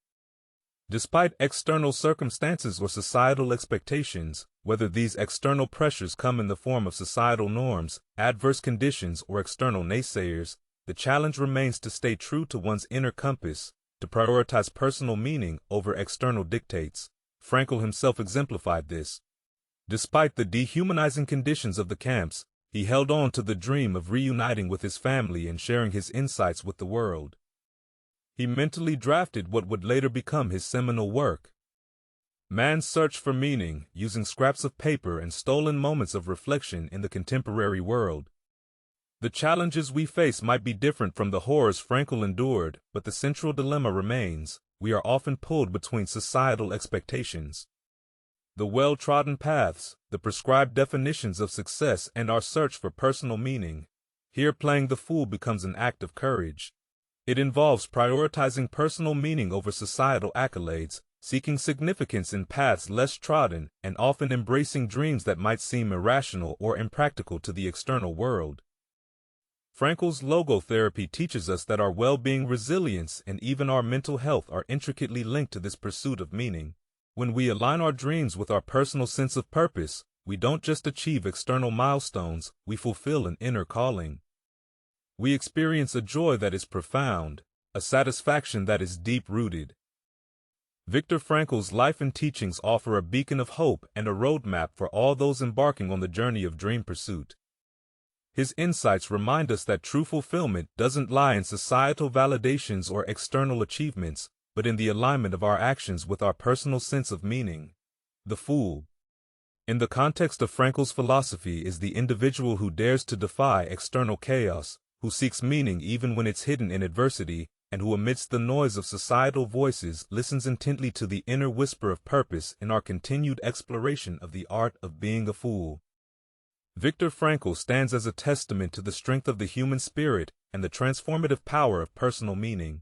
Despite external circumstances or societal expectations, whether these external pressures come in the form of societal norms, adverse conditions, or external naysayers, the challenge remains to stay true to one's inner compass, to prioritize personal meaning over external dictates. Frankl himself exemplified this. Despite the dehumanizing conditions of the camps, he held on to the dream of reuniting with his family and sharing his insights with the world. He mentally drafted what would later become his seminal work, Man's Search for Meaning, using scraps of paper and stolen moments of reflection in the contemporary world. The challenges we face might be different from the horrors Frankl endured, but the central dilemma remains: we are often pulled between societal expectations, the well-trodden paths, the prescribed definitions of success, and our search for personal meaning. Here, playing the fool becomes an act of courage. It involves prioritizing personal meaning over societal accolades, seeking significance in paths less trodden, and often embracing dreams that might seem irrational or impractical to the external world. Frankl's logotherapy teaches us that our well-being, resilience, and even our mental health are intricately linked to this pursuit of meaning. When we align our dreams with our personal sense of purpose, we don't just achieve external milestones, we fulfill an inner calling. We experience a joy that is profound, a satisfaction that is deep-rooted. Viktor Frankl's life and teachings offer a beacon of hope and a roadmap for all those embarking on the journey of dream pursuit. His insights remind us that true fulfillment doesn't lie in societal validations or external achievements, but in the alignment of our actions with our personal sense of meaning. The fool, in the context of Frankl's philosophy, is the individual who dares to defy external chaos, who seeks meaning even when it's hidden in adversity, and who amidst the noise of societal voices listens intently to the inner whisper of purpose in our continued exploration of the art of being a fool. Viktor Frankl stands as a testament to the strength of the human spirit and the transformative power of personal meaning.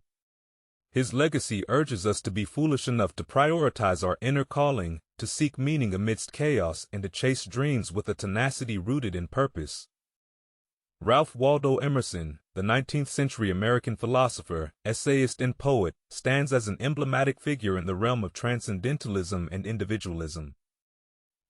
His legacy urges us to be foolish enough to prioritize our inner calling, to seek meaning amidst chaos, and to chase dreams with a tenacity rooted in purpose. Ralph Waldo Emerson, the 19th-century American philosopher, essayist, and poet, stands as an emblematic figure in the realm of transcendentalism and individualism.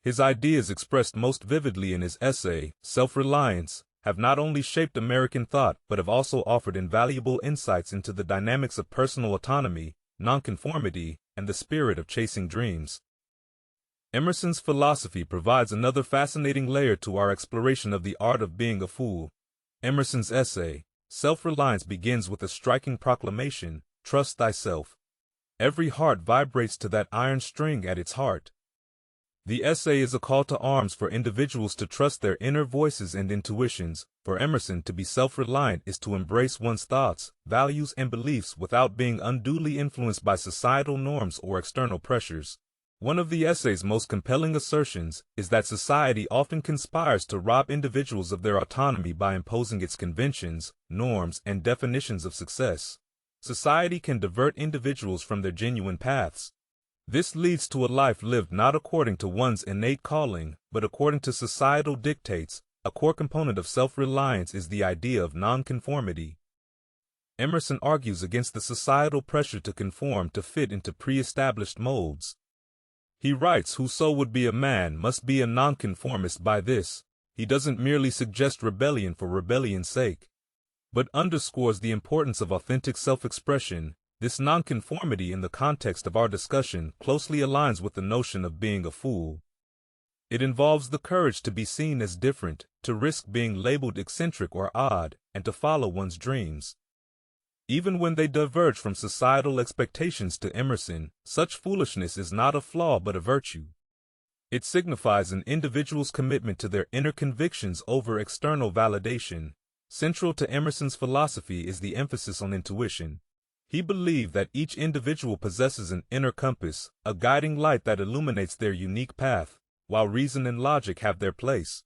His ideas, expressed most vividly in his essay, Self-Reliance, have not only shaped American thought but have also offered invaluable insights into the dynamics of personal autonomy, nonconformity, and the spirit of chasing dreams. Emerson's philosophy provides another fascinating layer to our exploration of the art of being a fool. Emerson's essay, Self-Reliance, begins with a striking proclamation: "Trust thyself." Every heart vibrates to that iron string at its heart. The essay is a call to arms for individuals to trust their inner voices and intuitions. For Emerson, to be self-reliant is to embrace one's thoughts, values, and beliefs without being unduly influenced by societal norms or external pressures. One of the essay's most compelling assertions is that society often conspires to rob individuals of their autonomy by imposing its conventions, norms, and definitions of success. Society can divert individuals from their genuine paths. This leads to a life lived not according to one's innate calling, but according to societal dictates. A core component of self-reliance is the idea of nonconformity. Emerson argues against the societal pressure to conform to fit into pre-established molds. He writes, "Whoso would be a man must be a nonconformist by this." He doesn't merely suggest rebellion for rebellion's sake, but underscores the importance of authentic self-expression. This nonconformity in the context of our discussion closely aligns with the notion of being a fool. It involves the courage to be seen as different, to risk being labeled eccentric or odd, and to follow one's dreams. Even when they diverge from societal expectations, to Emerson, such foolishness is not a flaw but a virtue. It signifies an individual's commitment to their inner convictions over external validation. Central to Emerson's philosophy is the emphasis on intuition. He believed that each individual possesses an inner compass, a guiding light that illuminates their unique path, while reason and logic have their place.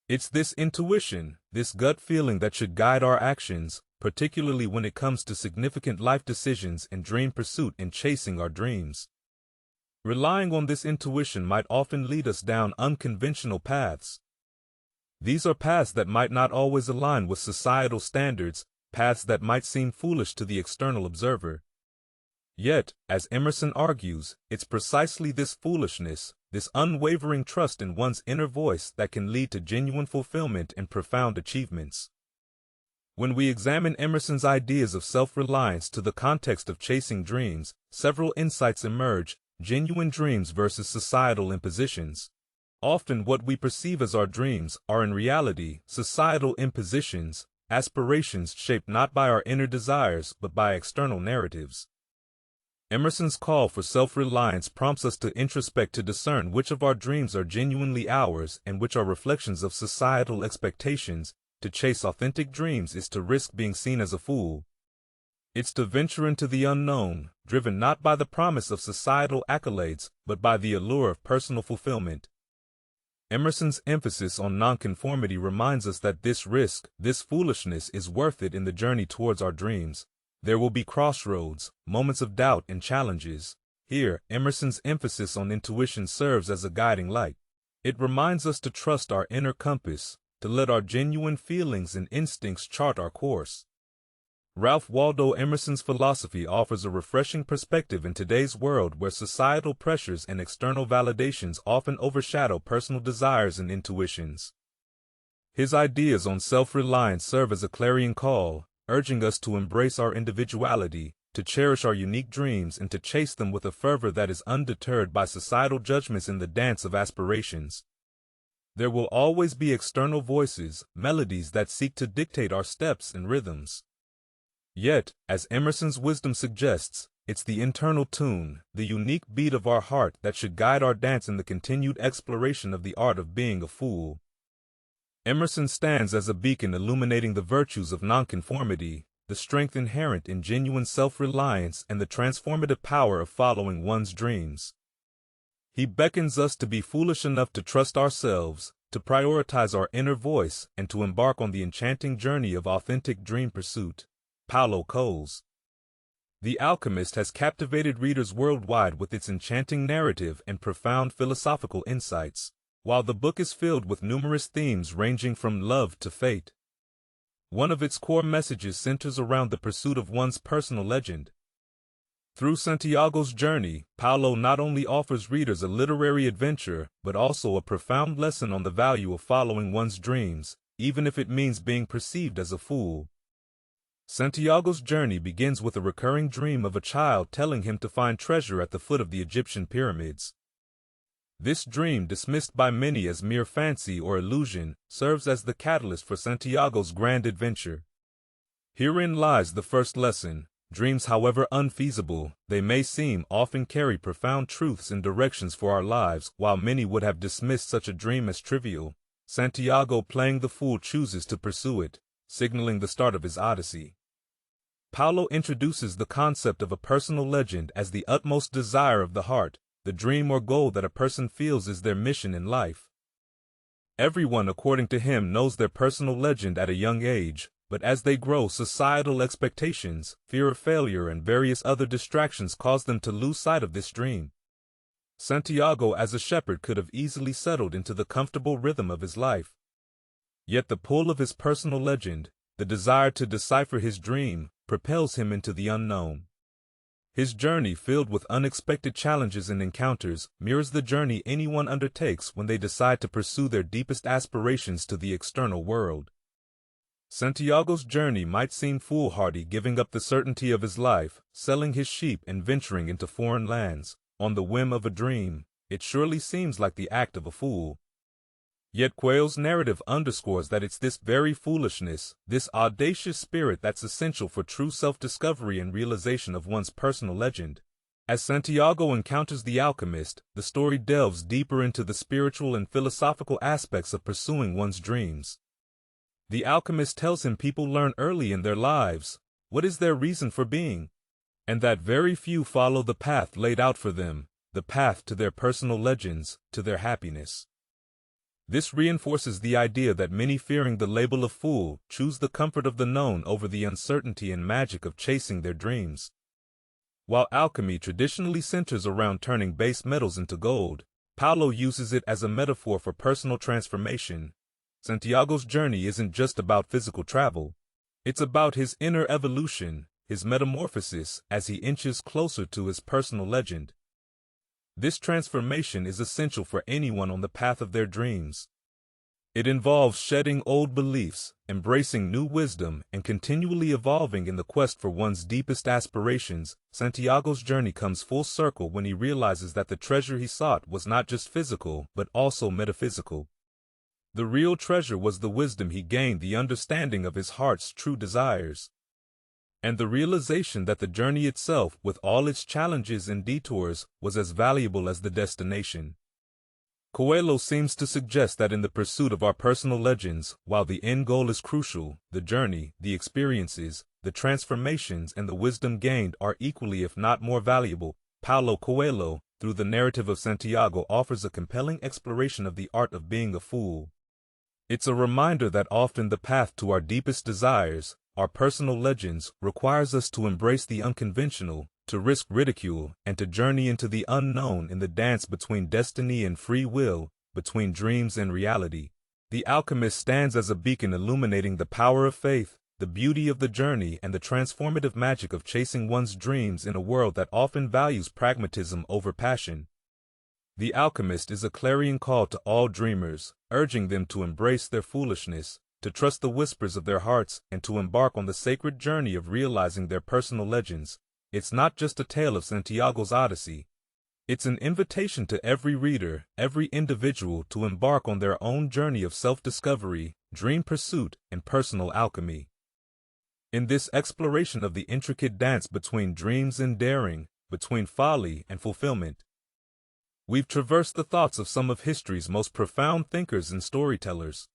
It's this intuition, this gut feeling, that should guide our actions, particularly when it comes to significant life decisions and dream pursuit and chasing our dreams. Relying on this intuition might often lead us down unconventional paths. These are paths that might not always align with societal standards, paths that might seem foolish to the external observer. Yet, as Emerson argues, it's precisely this foolishness, this unwavering trust in one's inner voice, that can lead to genuine fulfillment and profound achievements. When we examine Emerson's ideas of self-reliance to the context of chasing dreams, several insights emerge: genuine dreams versus societal impositions. Often what we perceive as our dreams are in reality societal impositions, aspirations shaped not by our inner desires but by external narratives. Emerson's call for self-reliance prompts us to introspect, to discern which of our dreams are genuinely ours and which are reflections of societal expectations. To chase authentic dreams is to risk being seen as a fool. It's to venture into the unknown, driven not by the promise of societal accolades, but by the allure of personal fulfillment. Emerson's emphasis on nonconformity reminds us that this risk, this foolishness, is worth it in the journey towards our dreams. There will be crossroads, moments of doubt and challenges. Here, Emerson's emphasis on intuition serves as a guiding light. It reminds us to trust our inner compass, to let our genuine feelings and instincts chart our course. Ralph Waldo Emerson's philosophy offers a refreshing perspective in today's world where societal pressures and external validations often overshadow personal desires and intuitions. His ideas on self-reliance serve as a clarion call, urging us to embrace our individuality, to cherish our unique dreams and to chase them with a fervor that is undeterred by societal judgments in the dance of aspirations. There will always be external voices, melodies that seek to dictate our steps and rhythms. Yet, as Emerson's wisdom suggests, it's the internal tune, the unique beat of our heart that should guide our dance in the continued exploration of the art of being a fool. Emerson stands as a beacon illuminating the virtues of nonconformity, the strength inherent in genuine self-reliance, and the transformative power of following one's dreams. He beckons us to be foolish enough to trust ourselves, to prioritize our inner voice, and to embark on the enchanting journey of authentic dream pursuit. Paulo Coelho. The Alchemist has captivated readers worldwide with its enchanting narrative and profound philosophical insights, while the book is filled with numerous themes ranging from love to fate. One of its core messages centers around the pursuit of one's personal legend. Through Santiago's journey, Paulo not only offers readers a literary adventure, but also a profound lesson on the value of following one's dreams, even if it means being perceived as a fool. Santiago's journey begins with a recurring dream of a child telling him to find treasure at the foot of the Egyptian pyramids. This dream, dismissed by many as mere fancy or illusion, serves as the catalyst for Santiago's grand adventure. Herein lies the first lesson. Dreams, however unfeasible they may seem, often carry profound truths and directions for our lives. While many would have dismissed such a dream as trivial, Santiago, playing the fool, chooses to pursue it, signaling the start of his odyssey. Paulo introduces the concept of a personal legend as the utmost desire of the heart, the dream or goal that a person feels is their mission in life. Everyone, according to him, knows their personal legend at a young age, but as they grow, societal expectations, fear of failure, and various other distractions cause them to lose sight of this dream. Santiago, as a shepherd, could have easily settled into the comfortable rhythm of his life. Yet the pull of his personal legend, the desire to decipher his dream, propels him into the unknown. His journey, filled with unexpected challenges and encounters, mirrors the journey anyone undertakes when they decide to pursue their deepest aspirations to the external world. Santiago's journey might seem foolhardy, giving up the certainty of his life, selling his sheep, and venturing into foreign lands, on the whim of a dream. It surely seems like the act of a fool. Yet Coelho's narrative underscores that it's this very foolishness, this audacious spirit, that's essential for true self-discovery and realization of one's personal legend. As Santiago encounters the alchemist, the story delves deeper into the spiritual and philosophical aspects of pursuing one's dreams. The alchemist tells him people learn early in their lives what is their reason for being, and that very few follow the path laid out for them, the path to their personal legends, to their happiness. This reinforces the idea that many, fearing the label of fool, choose the comfort of the known over the uncertainty and magic of chasing their dreams. While alchemy traditionally centers around turning base metals into gold, Paulo uses it as a metaphor for personal transformation. Santiago's journey isn't just about physical travel. It's about his inner evolution, his metamorphosis, as he inches closer to his personal legend. This transformation is essential for anyone on the path of their dreams. It involves shedding old beliefs, embracing new wisdom, and continually evolving in the quest for one's deepest aspirations. Santiago's journey comes full circle when he realizes that the treasure he sought was not just physical, but also metaphysical. The real treasure was the wisdom he gained, the understanding of his heart's true desires, and the realization that the journey itself, with all its challenges and detours, was as valuable as the destination. Coelho seems to suggest that in the pursuit of our personal legends, while the end goal is crucial, the journey, the experiences, the transformations, and the wisdom gained are equally, if not more valuable. Paulo Coelho, through the narrative of Santiago, offers a compelling exploration of the art of being a fool. It's a reminder that often the path to our deepest desires, our personal legends, requires us to embrace the unconventional, to risk ridicule, and to journey into the unknown in the dance between destiny and free will, between dreams and reality. The alchemist stands as a beacon illuminating the power of faith, the beauty of the journey, and the transformative magic of chasing one's dreams in a world that often values pragmatism over passion. The alchemist is a clarion call to all dreamers, urging them to embrace their foolishness, to trust the whispers of their hearts, and to embark on the sacred journey of realizing their personal legends. it's not just a tale of Santiago's Odyssey. It's an invitation to every reader, every individual to embark on their own journey of self-discovery, dream pursuit, and personal alchemy. In this exploration of the intricate dance between dreams and daring, between folly and fulfillment, we've traversed the thoughts of some of history's most profound thinkers and storytellers.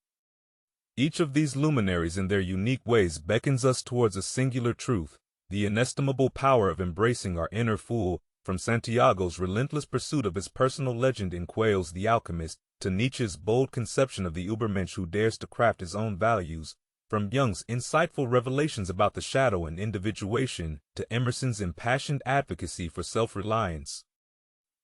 Each of these luminaries in their unique ways beckons us towards a singular truth, the inestimable power of embracing our inner fool, from Santiago's relentless pursuit of his personal legend in Quails the Alchemist, to Nietzsche's bold conception of the Übermensch who dares to craft his own values, from Jung's insightful revelations about the shadow and individuation, to Emerson's impassioned advocacy for self-reliance.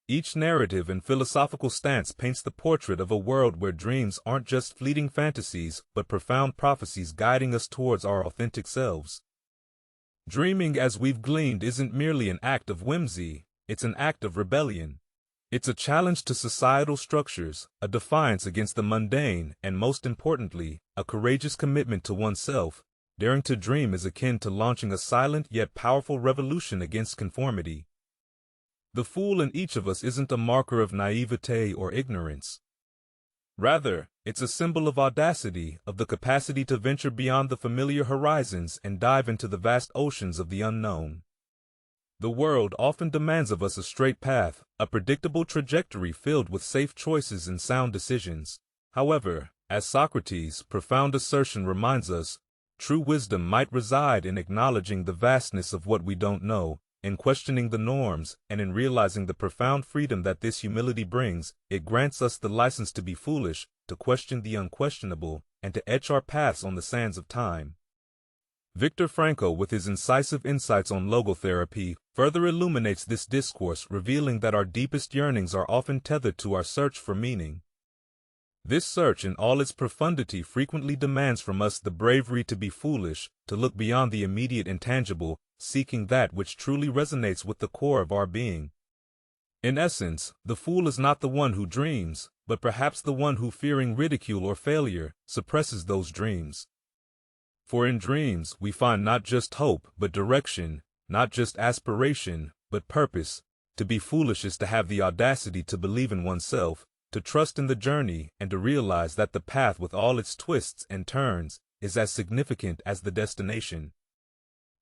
Each narrative and philosophical stance paints the portrait of a world where dreams aren't just fleeting fantasies, but profound prophecies guiding us towards our authentic selves. Dreaming, as we've gleaned, isn't merely an act of whimsy, it's an act of rebellion. It's a challenge to societal structures, a defiance against the mundane, and most importantly, a courageous commitment to oneself. Daring to dream is akin to launching a silent yet powerful revolution against conformity. The fool in each of us isn't a marker of naivete or ignorance. Rather, it's a symbol of audacity, of the capacity to venture beyond the familiar horizons and dive into the vast oceans of the unknown. The world often demands of us a straight path, a predictable trajectory filled with safe choices and sound decisions. However, as Socrates' profound assertion reminds us, true wisdom might reside in acknowledging the vastness of what we don't know, in questioning the norms, and in realizing the profound freedom that this humility brings. It grants us the license to be foolish, to question the unquestionable, and to etch our paths on the sands of time. Viktor Frankl, with his incisive insights on logotherapy, further illuminates this discourse, revealing that our deepest yearnings are often tethered to our search for meaning. This search in all its profundity frequently demands from us the bravery to be foolish, to look beyond the immediate intangible, seeking that which truly resonates with the core of our being. In essence, the fool is not the one who dreams, but perhaps the one who, fearing ridicule or failure, suppresses those dreams. For in dreams we find not just hope, but direction, not just aspiration, but purpose. To be foolish is to have the audacity to believe in oneself, to trust in the journey, and to realize that the path, with all its twists and turns, is as significant as the destination.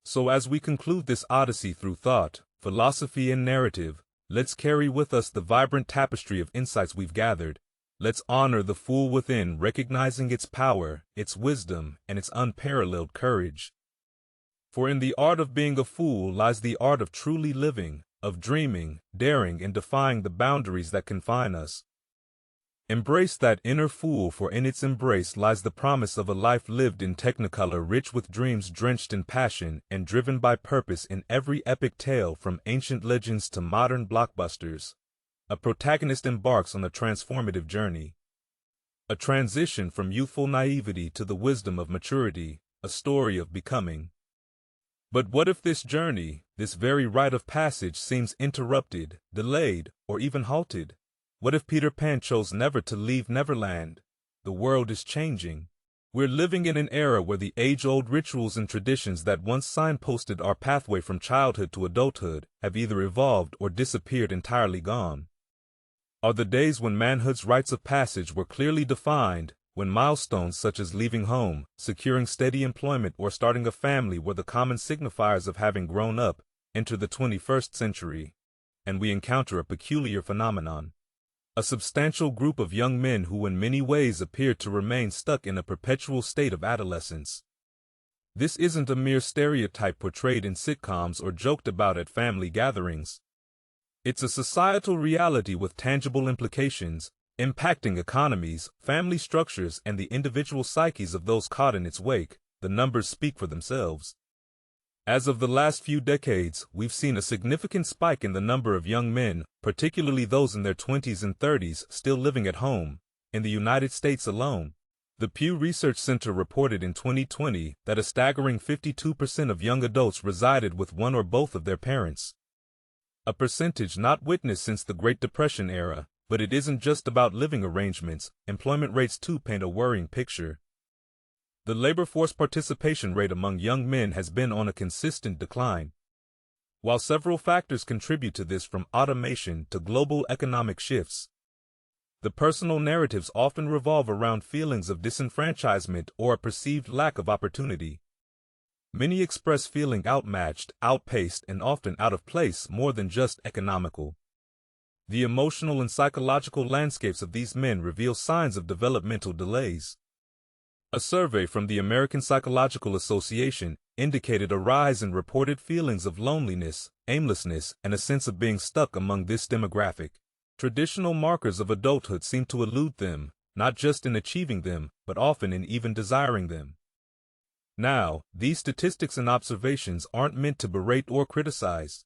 So as we conclude this odyssey through thought, philosophy, and narrative, let's carry with us the vibrant tapestry of insights we've gathered. Let's honor the fool within, recognizing its power, its wisdom, and its unparalleled courage. For in the art of being a fool lies the art of truly living, of dreaming, daring, and defying the boundaries that confine us. Embrace that inner fool, for in its embrace lies the promise of a life lived in technicolor, rich with dreams drenched in passion, and driven by purpose. In every epic tale, from ancient legends to modern blockbusters, a protagonist embarks on a transformative journey. A transition from youthful naivety to the wisdom of maturity, a story of becoming. But what if this journey, this very rite of passage, seems interrupted, delayed, or even halted? What if Peter Pan chose never to leave Neverland? The world is changing. We're living in an era where the age-old rituals and traditions that once signposted our pathway from childhood to adulthood have either evolved or disappeared entirely. Gone are the days when manhood's rites of passage were clearly defined, when milestones such as leaving home, securing steady employment, or starting a family were the common signifiers of having grown up. Enter the 21st century, and we encounter a peculiar phenomenon. A substantial group of young men who in many ways appear to remain stuck in a perpetual state of adolescence. This isn't a mere stereotype portrayed in sitcoms or joked about at family gatherings. It's a societal reality with tangible implications, impacting economies, family structures, and the individual psyches of those caught in its wake. The numbers speak for themselves. As of the last few decades, we've seen a significant spike in the number of young men, particularly those in their 20s and 30s, still living at home. In the United States alone, the Pew Research Center reported in 2020 that a staggering 52% of young adults resided with one or both of their parents. A percentage not witnessed since the Great Depression era. But it isn't just about living arrangements. Employment rates too paint a worrying picture. The labor force participation rate among young men has been on a consistent decline. While several factors contribute to this, from automation to global economic shifts, the personal narratives often revolve around feelings of disenfranchisement or a perceived lack of opportunity. Many express feeling outmatched, outpaced, and often out of place more than just economical. The emotional and psychological landscapes of these men reveal signs of developmental delays. A survey from the American Psychological Association indicated a rise in reported feelings of loneliness, aimlessness, and a sense of being stuck among this demographic. Traditional markers of adulthood seem to elude them, not just in achieving them, but often in even desiring them. Now, these statistics and observations aren't meant to berate or criticize.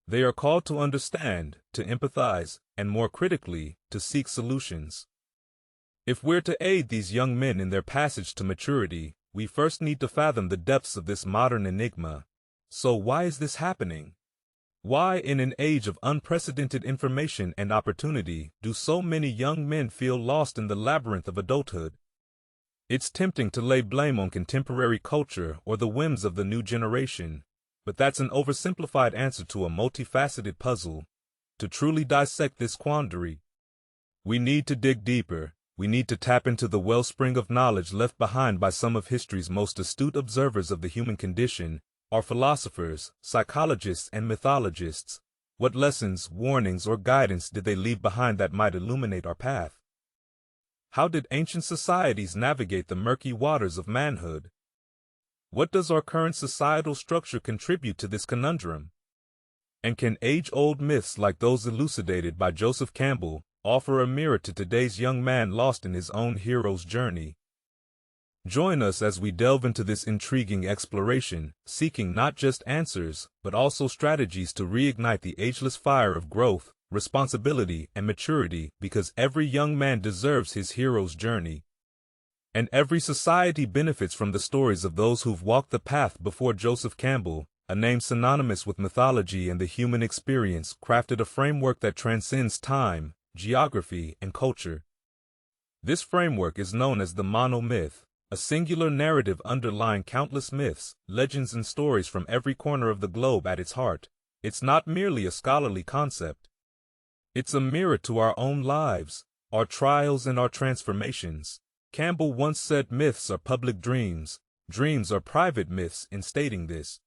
They are called to understand, to empathize, and more critically, to seek solutions. If we're to aid these young men in their passage to maturity, we first need to fathom the depths of this modern enigma. So why is this happening? Why, in an age of unprecedented information and opportunity, do so many young men feel lost in the labyrinth of adulthood? It's tempting to lay blame on contemporary culture or the whims of the new generation, but that's an oversimplified answer to a multifaceted puzzle. To truly dissect this quandary, we need to dig deeper. We need to tap into the wellspring of knowledge left behind by some of history's most astute observers of the human condition, our philosophers, psychologists, and mythologists. What lessons, warnings, or guidance did they leave behind that might illuminate our path? How did ancient societies navigate the murky waters of manhood? What does our current societal structure contribute to this conundrum? And can age-old myths like those elucidated by Joseph Campbell offer a mirror to today's young man lost in his own hero's journey? Join us as we delve into this intriguing exploration, seeking not just answers, but also strategies to reignite the ageless fire of growth, responsibility, and maturity, because every young man deserves his hero's journey. And every society benefits from the stories of those who've walked the path before Joseph Campbell, a name synonymous with mythology and the human experience, crafted a framework that transcends time, geography, and culture. This framework is known as the monomyth, a singular narrative underlying countless myths, legends, and stories from every corner of the globe at its heart. It's not merely a scholarly concept. It's a mirror to our own lives, our trials, and our transformations. Campbell once said myths are public dreams, dreams are private myths. In stating this,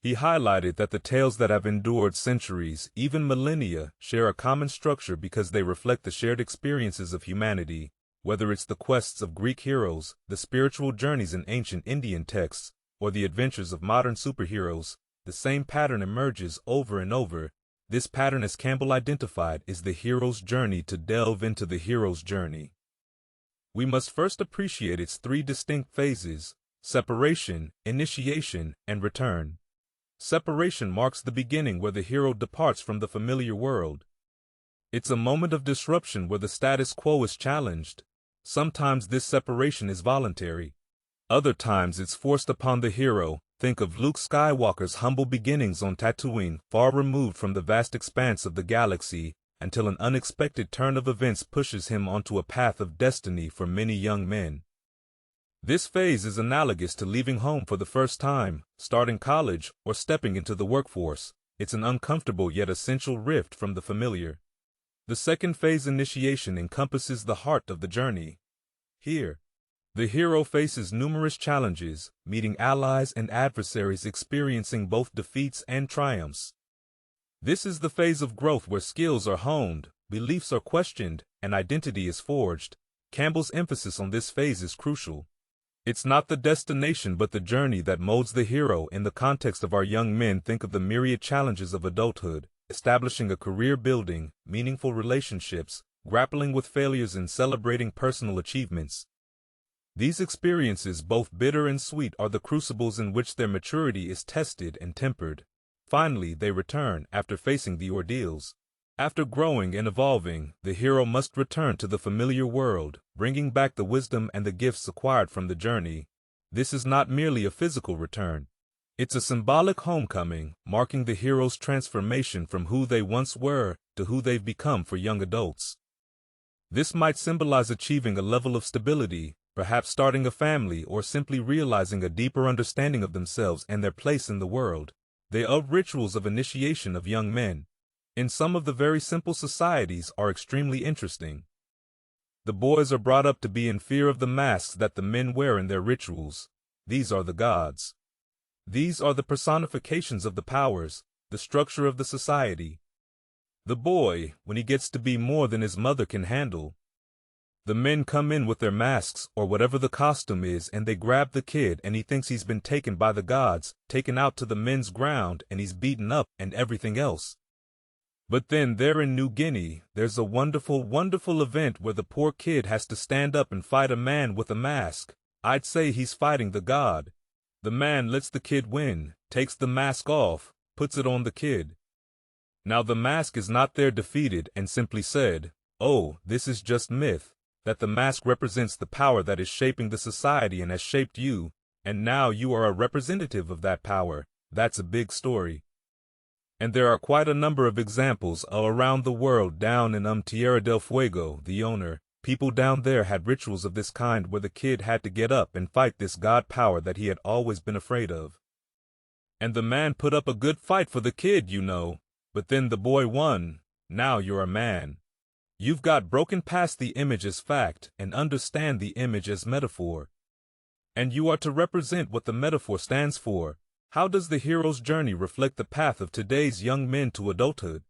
he highlighted that the tales that have endured centuries, even millennia, share a common structure because they reflect the shared experiences of humanity. Whether it's the quests of Greek heroes, the spiritual journeys in ancient Indian texts, or the adventures of modern superheroes, the same pattern emerges over and over. This pattern, as Campbell identified, is the hero's journey. To delve into the hero's journey, we must first appreciate its three distinct phases: separation, initiation, and return. Separation marks the beginning, where the hero departs from the familiar world. It's a moment of disruption where the status quo is challenged. Sometimes this separation is voluntary. Other times it's forced upon the hero. Think of Luke Skywalker's humble beginnings on Tatooine, far removed from the vast expanse of the galaxy, until an unexpected turn of events pushes him onto a path of destiny for many young men. This phase is analogous to leaving home for the first time, starting college, or stepping into the workforce. It's an uncomfortable yet essential rift from the familiar. The second phase, initiation, encompasses the heart of the journey. Here, the hero faces numerous challenges, meeting allies and adversaries, experiencing both defeats and triumphs. This is the phase of growth where skills are honed, beliefs are questioned, and identity is forged. Campbell's emphasis on this phase is crucial. It's not the destination but the journey that molds the hero. In the context of our young men, think of the myriad challenges of adulthood: establishing a career, building meaningful relationships, grappling with failures, and celebrating personal achievements. These experiences, both bitter and sweet, are the crucibles in which their maturity is tested and tempered. Finally, they return after facing the ordeals. After growing and evolving, the hero must return to the familiar world, bringing back the wisdom and the gifts acquired from the journey. This is not merely a physical return. It's a symbolic homecoming, marking the hero's transformation from who they once were to who they've become for young adults. This might symbolize achieving a level of stability, perhaps starting a family, or simply realizing a deeper understanding of themselves and their place in the world. They are rituals of initiation of young men. In some of the very simple societies are extremely interesting. The boys are brought up to be in fear of the masks that the men wear in their rituals. These are the gods. These are the personifications of the powers, the structure of the society. The boy, when he gets to be more than his mother can handle, the men come in with their masks or whatever the costume is, and they grab the kid, and he thinks he's been taken by the gods, taken out to the men's ground, and he's beaten up and everything else. But then there in New Guinea, there's a wonderful, wonderful event where the poor kid has to stand up and fight a man with a mask. I'd say he's fighting the god. The man lets the kid win, takes the mask off, puts it on the kid. Now the mask is not there defeated and simply said, "Oh, this is just myth," that the mask represents the power that is shaping the society and has shaped you, and now you are a representative of that power. That's a big story. And there are quite a number of examples around the world. Down in Tierra del Fuego, the owner, people down there had rituals of this kind where the kid had to get up and fight this god power that he had always been afraid of. And the man put up a good fight for the kid, you know, but then the boy won. Now you're a man. You've got broken past the image as fact and understand the image as metaphor. And you are to represent what the metaphor stands for. How does the hero's journey reflect the path of today's young men to adulthood?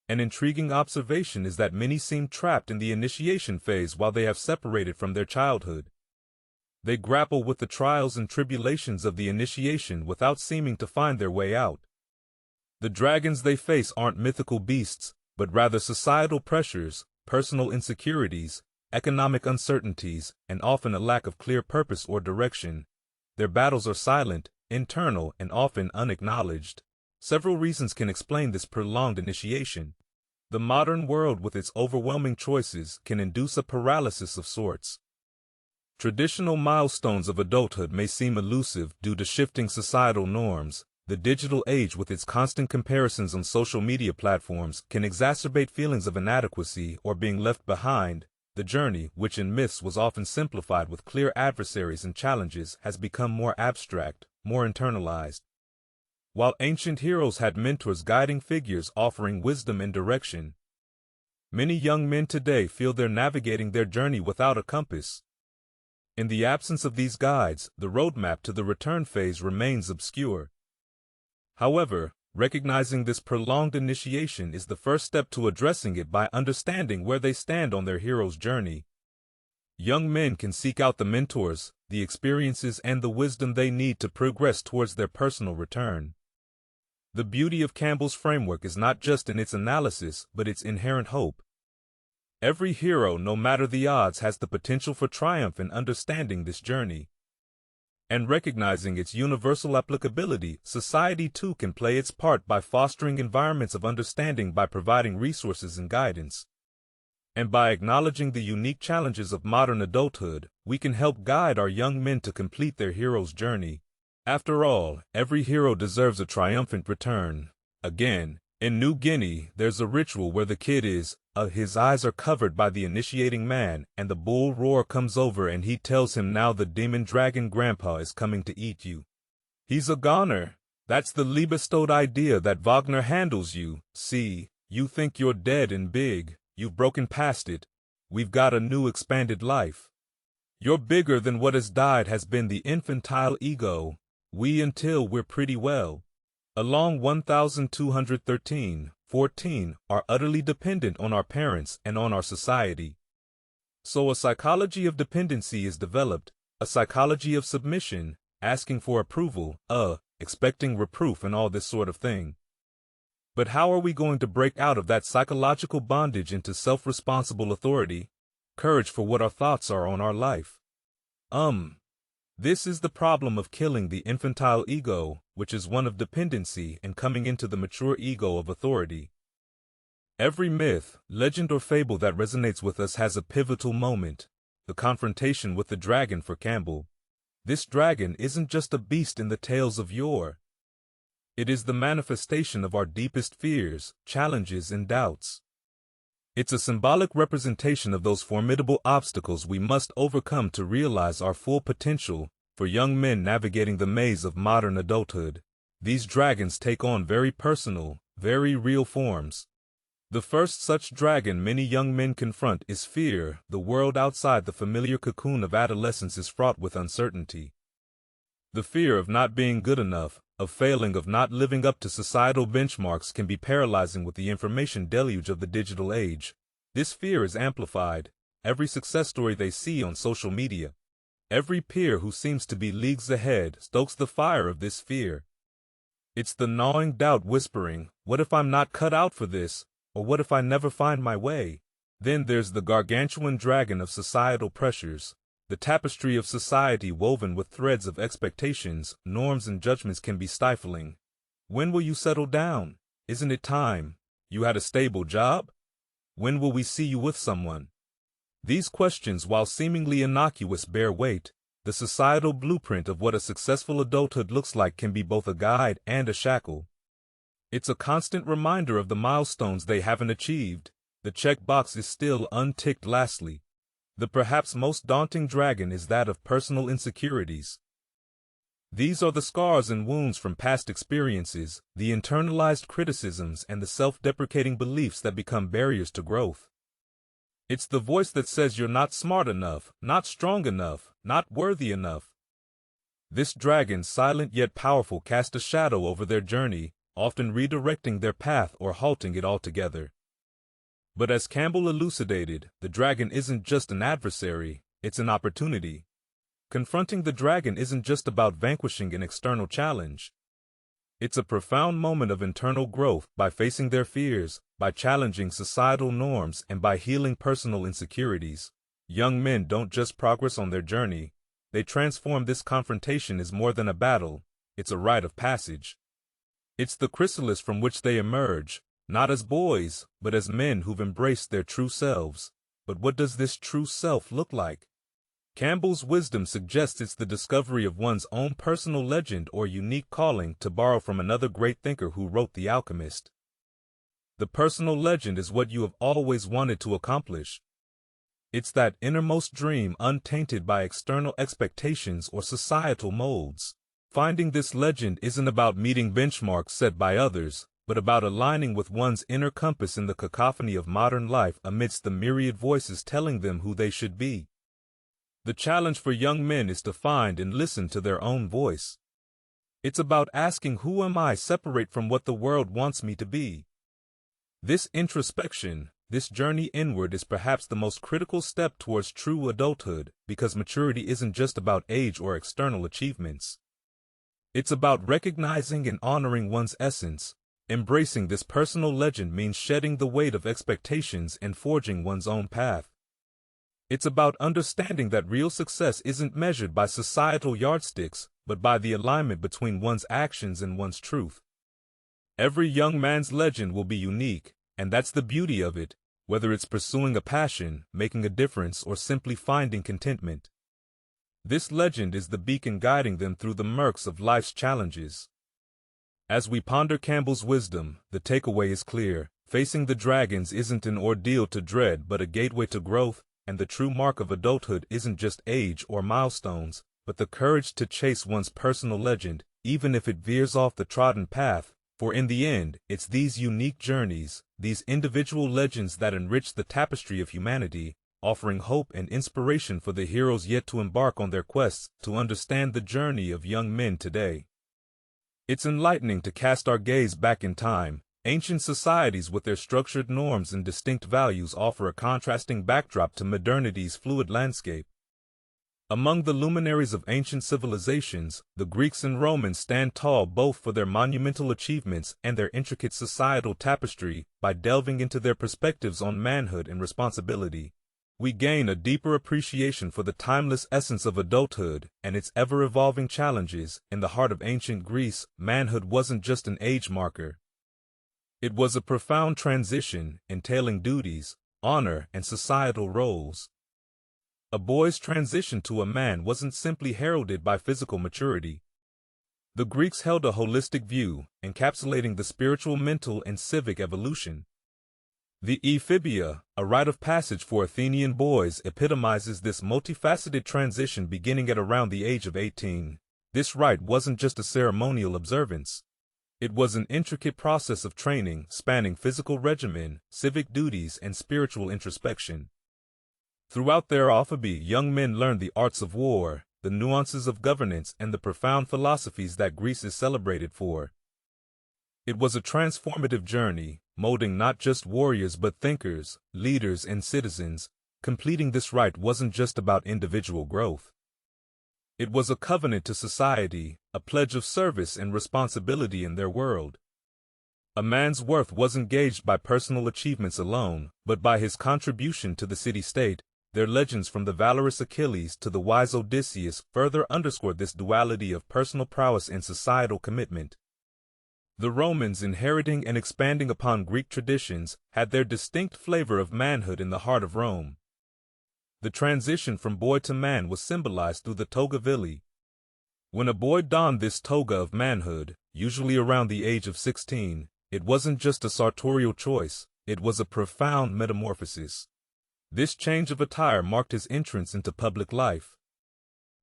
An intriguing observation is that many seem trapped in the initiation phase while they have separated from their childhood. They grapple with the trials and tribulations of the initiation without seeming to find their way out. The dragons they face aren't mythical beasts, but rather societal pressures, personal insecurities, economic uncertainties, and often a lack of clear purpose or direction. Their battles are silent, internal, and often unacknowledged. Several reasons can explain this prolonged initiation. The modern world with its overwhelming choices can induce a paralysis of sorts. Traditional milestones of adulthood may seem elusive due to shifting societal norms. The digital age with its constant comparisons on social media platforms can exacerbate feelings of inadequacy or being left behind. The journey, which in myths was often simplified with clear adversaries and challenges, has become more abstract, more internalized. While ancient heroes had mentors, guiding figures offering wisdom and direction, many young men today feel they're navigating their journey without a compass. In the absence of these guides, the roadmap to the return phase remains obscure. However, recognizing this prolonged initiation is the first step to addressing it by understanding where they stand on their hero's journey. Young men can seek out the mentors, the experiences, and the wisdom they need to progress towards their personal return. The beauty of Campbell's framework is not just in its analysis, but its inherent hope. Every hero, no matter the odds, has the potential for triumph in understanding this journey. And recognizing its universal applicability, society too can play its part by fostering environments of understanding, by providing resources and guidance. And by acknowledging the unique challenges of modern adulthood, we can help guide our young men to complete their hero's journey. After all, every hero deserves a triumphant return. Again, in New Guinea, there's a ritual where the kid his eyes are covered by the initiating man, and the bull roar comes over and he tells him now the demon dragon grandpa is coming to eat you. He's a goner. That's the Liebestod idea that Wagner handles you. See, you think you're dead and big, you've broken past it. We've got a new expanded life. You're bigger than what has died has been the infantile ego. We until we're pretty well. Along 1213-14 are utterly dependent on our parents and on our society. So a psychology of dependency is developed, a psychology of submission, asking for approval, expecting reproof and all this sort of thing. But how are we going to break out of that psychological bondage into self-responsible authority, courage for what our thoughts are on our life? This is the problem of killing the infantile ego, which is one of dependency, and coming into the mature ego of authority. Every myth, legend, or fable that resonates with us has a pivotal moment, the confrontation with the dragon for Campbell. This dragon isn't just a beast in the tales of yore. It is the manifestation of our deepest fears, challenges, and doubts. It's a symbolic representation of those formidable obstacles we must overcome to realize our full potential. For young men navigating the maze of modern adulthood, These dragons take on very personal, very real forms. The first such dragon many young men confront is fear. The world outside the familiar cocoon of adolescence is fraught with uncertainty. The fear of not being good enough, of failing, of not living up to societal benchmarks can be paralyzing with the information deluge of the digital age. This fear is amplified. Every success story they see on social media, every peer who seems to be leagues ahead, stokes the fire of this fear. It's the gnawing doubt whispering, what if I'm not cut out for this? Or what if I never find my way? Then there's the gargantuan dragon of societal pressures. The tapestry of society woven with threads of expectations, norms, and judgments can be stifling. When will you settle down? Isn't it time? You had a stable job? When will we see you with someone? These questions, while seemingly innocuous, bear weight. The societal blueprint of what a successful adulthood looks like can be both a guide and a shackle. It's a constant reminder of the milestones they haven't achieved. The checkbox is still unticked. Lastly, the perhaps most daunting dragon is that of personal insecurities. These are the scars and wounds from past experiences, the internalized criticisms and the self-deprecating beliefs that become barriers to growth. It's the voice that says you're not smart enough, not strong enough, not worthy enough. This dragon, silent yet powerful, casts a shadow over their journey, often redirecting their path or halting it altogether. But as Campbell elucidated, the dragon isn't just an adversary, it's an opportunity. Confronting the dragon isn't just about vanquishing an external challenge. It's a profound moment of internal growth. By facing their fears, by challenging societal norms, and by healing personal insecurities, young men don't just progress on their journey, they transform. This confrontation is more than a battle, it's a rite of passage. It's the chrysalis from which they emerge, not as boys, but as men who've embraced their true selves. But what does this true self look like? Campbell's wisdom suggests it's the discovery of one's own personal legend or unique calling, to borrow from another great thinker who wrote The Alchemist. The personal legend is what you have always wanted to accomplish. It's that innermost dream untainted by external expectations or societal molds. Finding this legend isn't about meeting benchmarks set by others, but about aligning with one's inner compass in the cacophony of modern life amidst the myriad voices telling them who they should be. The challenge for young men is to find and listen to their own voice. It's about asking, who am I separate from what the world wants me to be? This introspection, this journey inward, is perhaps the most critical step towards true adulthood, because maturity isn't just about age or external achievements. It's about recognizing and honoring one's essence. Embracing this personal legend means shedding the weight of expectations and forging one's own path. It's about understanding that real success isn't measured by societal yardsticks, but by the alignment between one's actions and one's truth. Every young man's legend will be unique, and that's the beauty of it, whether it's pursuing a passion, making a difference, or simply finding contentment. This legend is the beacon guiding them through the murks of life's challenges. As we ponder Campbell's wisdom, the takeaway is clear. Facing the dragons isn't an ordeal to dread, but a gateway to growth, and the true mark of adulthood isn't just age or milestones, but the courage to chase one's personal legend, even if it veers off the trodden path. For in the end, it's these unique journeys, these individual legends that enrich the tapestry of humanity, offering hope and inspiration for the heroes yet to embark on their quests. To understand the journey of young men today, it's enlightening to cast our gaze back in time. Ancient societies with their structured norms and distinct values offer a contrasting backdrop to modernity's fluid landscape. Among the luminaries of ancient civilizations, the Greeks and Romans stand tall both for their monumental achievements and their intricate societal tapestry. By delving into their perspectives on manhood and responsibility, we gain a deeper appreciation for the timeless essence of adulthood and its ever-evolving challenges. In the heart of ancient Greece, manhood wasn't just an age marker. It was a profound transition, entailing duties, honor, and societal roles. A boy's transition to a man wasn't simply heralded by physical maturity. The Greeks held a holistic view, encapsulating the spiritual, mental, and civic evolution. The Ephibia, a rite of passage for Athenian boys, epitomizes this multifaceted transition beginning at around the age of 18. This rite wasn't just a ceremonial observance. It was an intricate process of training spanning physical regimen, civic duties, and spiritual introspection. Throughout their alphabet, young men learned the arts of war, the nuances of governance, and the profound philosophies that Greece is celebrated for. It was a transformative journey, molding not just warriors but thinkers, leaders, and citizens. Completing this rite wasn't just about individual growth. It was a covenant to society, a pledge of service and responsibility in their world. A man's worth wasn't gauged by personal achievements alone, but by his contribution to the city-state. Their legends from the valorous Achilles to the wise Odysseus further underscored this duality of personal prowess and societal commitment. The Romans, inheriting and expanding upon Greek traditions, had their distinct flavor of manhood in the heart of Rome. The transition from boy to man was symbolized through the toga vili. When a boy donned this toga of manhood, usually around the age of 16, it wasn't just a sartorial choice, it was a profound metamorphosis. This change of attire marked his entrance into public life.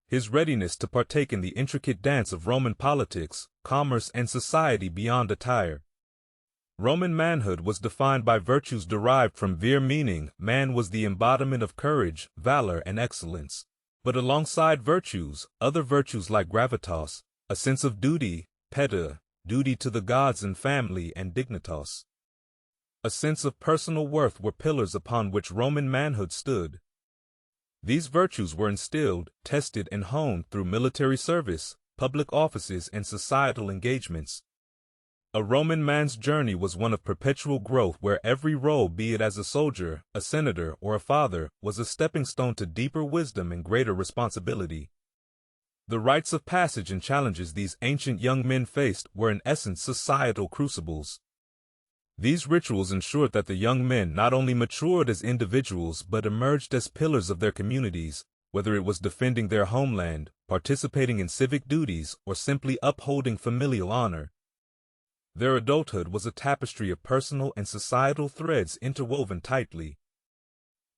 His readiness to partake in the intricate dance of Roman politics, commerce, and society beyond attire. Roman manhood was defined by virtues derived from vir, meaning man was the embodiment of courage, valor, and excellence. But alongside virtues, other virtues like gravitas, a sense of duty, peta, duty to the gods and family, and dignitas, a sense of personal worth, were pillars upon which Roman manhood stood. These virtues were instilled, tested, and honed through military service, public offices, and societal engagements. A Roman man's journey was one of perpetual growth, where every role, be it as a soldier, a senator, or a father, was a stepping stone to deeper wisdom and greater responsibility. The rites of passage and challenges these ancient young men faced were in essence societal crucibles. These rituals ensured that the young men not only matured as individuals but emerged as pillars of their communities, whether it was defending their homeland, participating in civic duties, or simply upholding familial honor. Their adulthood was a tapestry of personal and societal threads interwoven tightly.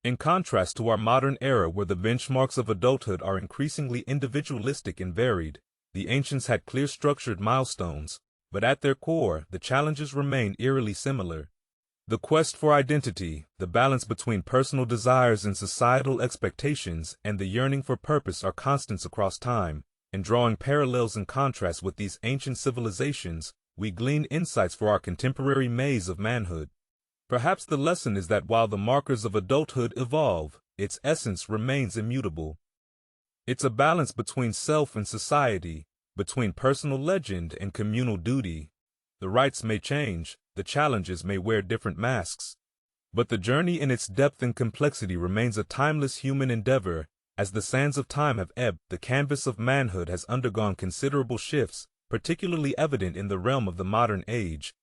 In contrast to our modern era, where the benchmarks of adulthood are increasingly individualistic and varied, the ancients had clear structured milestones, but at their core, the challenges remain eerily similar. The quest for identity, the balance between personal desires and societal expectations, and the yearning for purpose are constants across time, and drawing parallels and contrasts with these ancient civilizations, we glean insights for our contemporary maze of manhood. Perhaps the lesson is that while the markers of adulthood evolve, its essence remains immutable. It's a balance between self and society, between personal legend and communal duty. The rites may change, the challenges may wear different masks, but the journey in its depth and complexity remains a timeless human endeavor. As the sands of time have ebbed, the canvas of manhood has undergone considerable shifts, particularly evident in the realm of the modern age.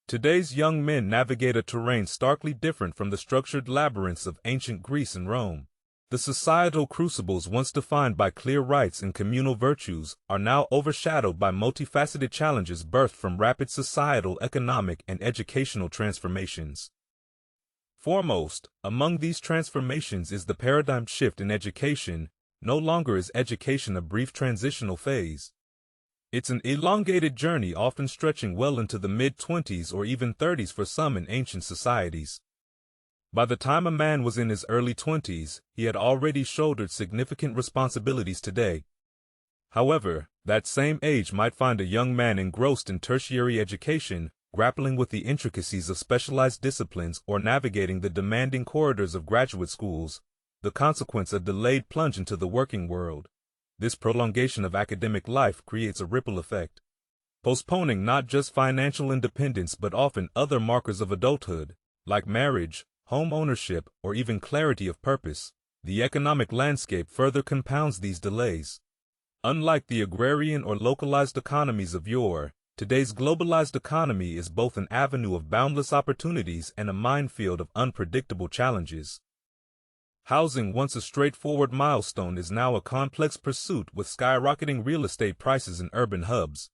Today's young men navigate a terrain starkly different from the structured labyrinths of ancient Greece and Rome. The societal crucibles once defined by clear rites and communal virtues are now overshadowed by multifaceted challenges birthed from rapid societal, economic, and educational transformations. Foremost among these transformations is the paradigm shift in education. No longer is education a brief transitional phase. It's an elongated journey, often stretching well into the mid-20s or even 30s for some in ancient societies. By the time a man was in his early 20s, he had already shouldered significant responsibilities today. However, that same age might find a young man engrossed in tertiary education, grappling with the intricacies of specialized disciplines or navigating the demanding corridors of graduate schools, the consequence a delayed plunge into the working world. This prolongation of academic life creates a ripple effect, postponing not just financial independence but often other markers of adulthood, like marriage, home ownership, or even clarity of purpose. The economic landscape further compounds these delays. Unlike the agrarian or localized economies of yore, today's globalized economy is both an avenue of boundless opportunities and a minefield of unpredictable challenges. Housing, once a straightforward milestone, is now a complex pursuit with skyrocketing real estate prices in urban hubs.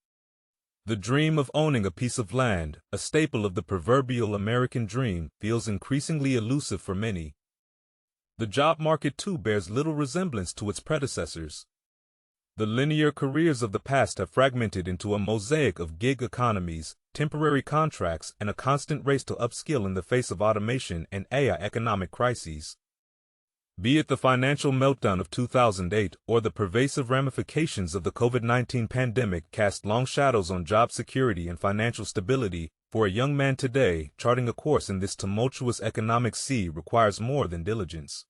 The dream of owning a piece of land, a staple of the proverbial American dream, feels increasingly elusive for many. The job market too bears little resemblance to its predecessors. The linear careers of the past have fragmented into a mosaic of gig economies, temporary contracts, and a constant race to upskill in the face of automation and AI economic crises. Be it the financial meltdown of 2008 or the pervasive ramifications of the COVID-19 pandemic cast long shadows on job security and financial stability, for a young man today, charting a course in this tumultuous economic sea requires more than diligence.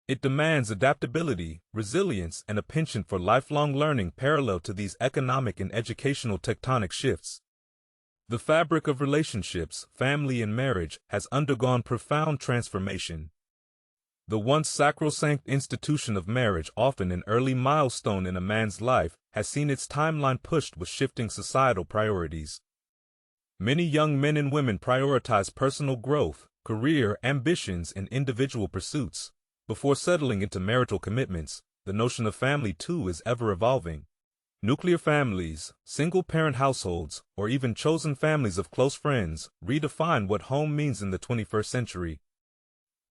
It demands adaptability, resilience, and a penchant for lifelong learning parallel to these economic and educational tectonic shifts. The fabric of relationships, family and marriage, has undergone profound transformation. The once sacrosanct institution of marriage, often an early milestone in a man's life, has seen its timeline pushed with shifting societal priorities. Many young men and women prioritize personal growth, career ambitions, and individual pursuits. Before settling into marital commitments, the notion of family, too, is ever evolving. Nuclear families, single-parent households, or even chosen families of close friends redefine what home means in the 21st century.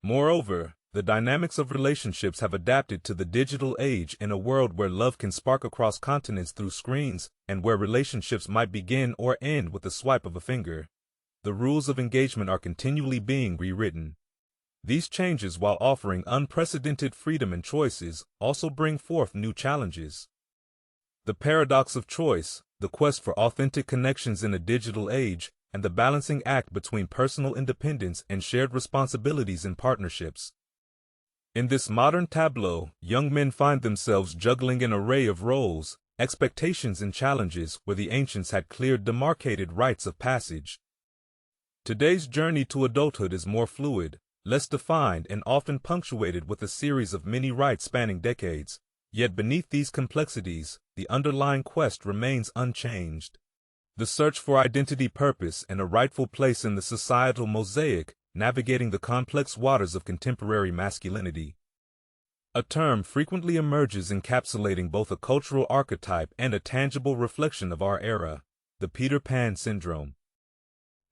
Moreover, the dynamics of relationships have adapted to the digital age in a world where love can spark across continents through screens and where relationships might begin or end with the swipe of a finger. The rules of engagement are continually being rewritten. These changes, while offering unprecedented freedom and choices, also bring forth new challenges. The paradox of choice, the quest for authentic connections in a digital age, and the balancing act between personal independence and shared responsibilities in partnerships. In this modern tableau, young men find themselves juggling an array of roles, expectations, and challenges where the ancients had clear demarcated rites of passage. Today's journey to adulthood is more fluid, less defined, and often punctuated with a series of many rites spanning decades. Yet beneath these complexities, the underlying quest remains unchanged. The search for identity, purpose, and a rightful place in the societal mosaic, navigating the complex waters of contemporary masculinity. A term frequently emerges encapsulating both a cultural archetype and a tangible reflection of our era: the Peter Pan syndrome.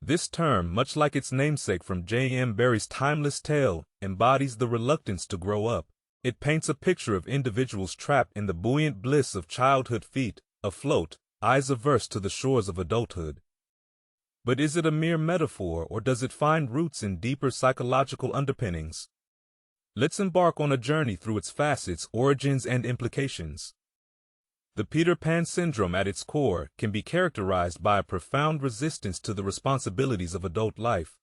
This term, much like its namesake from J.M. Barrie's timeless tale, embodies the reluctance to grow up. It paints a picture of individuals trapped in the buoyant bliss of childhood, feet afloat, eyes averse to the shores of adulthood. But is it a mere metaphor, or does it find roots in deeper psychological underpinnings? Let's embark on a journey through its facets, origins, and implications. The Peter Pan syndrome at its core can be characterized by a profound resistance to the responsibilities of adult life.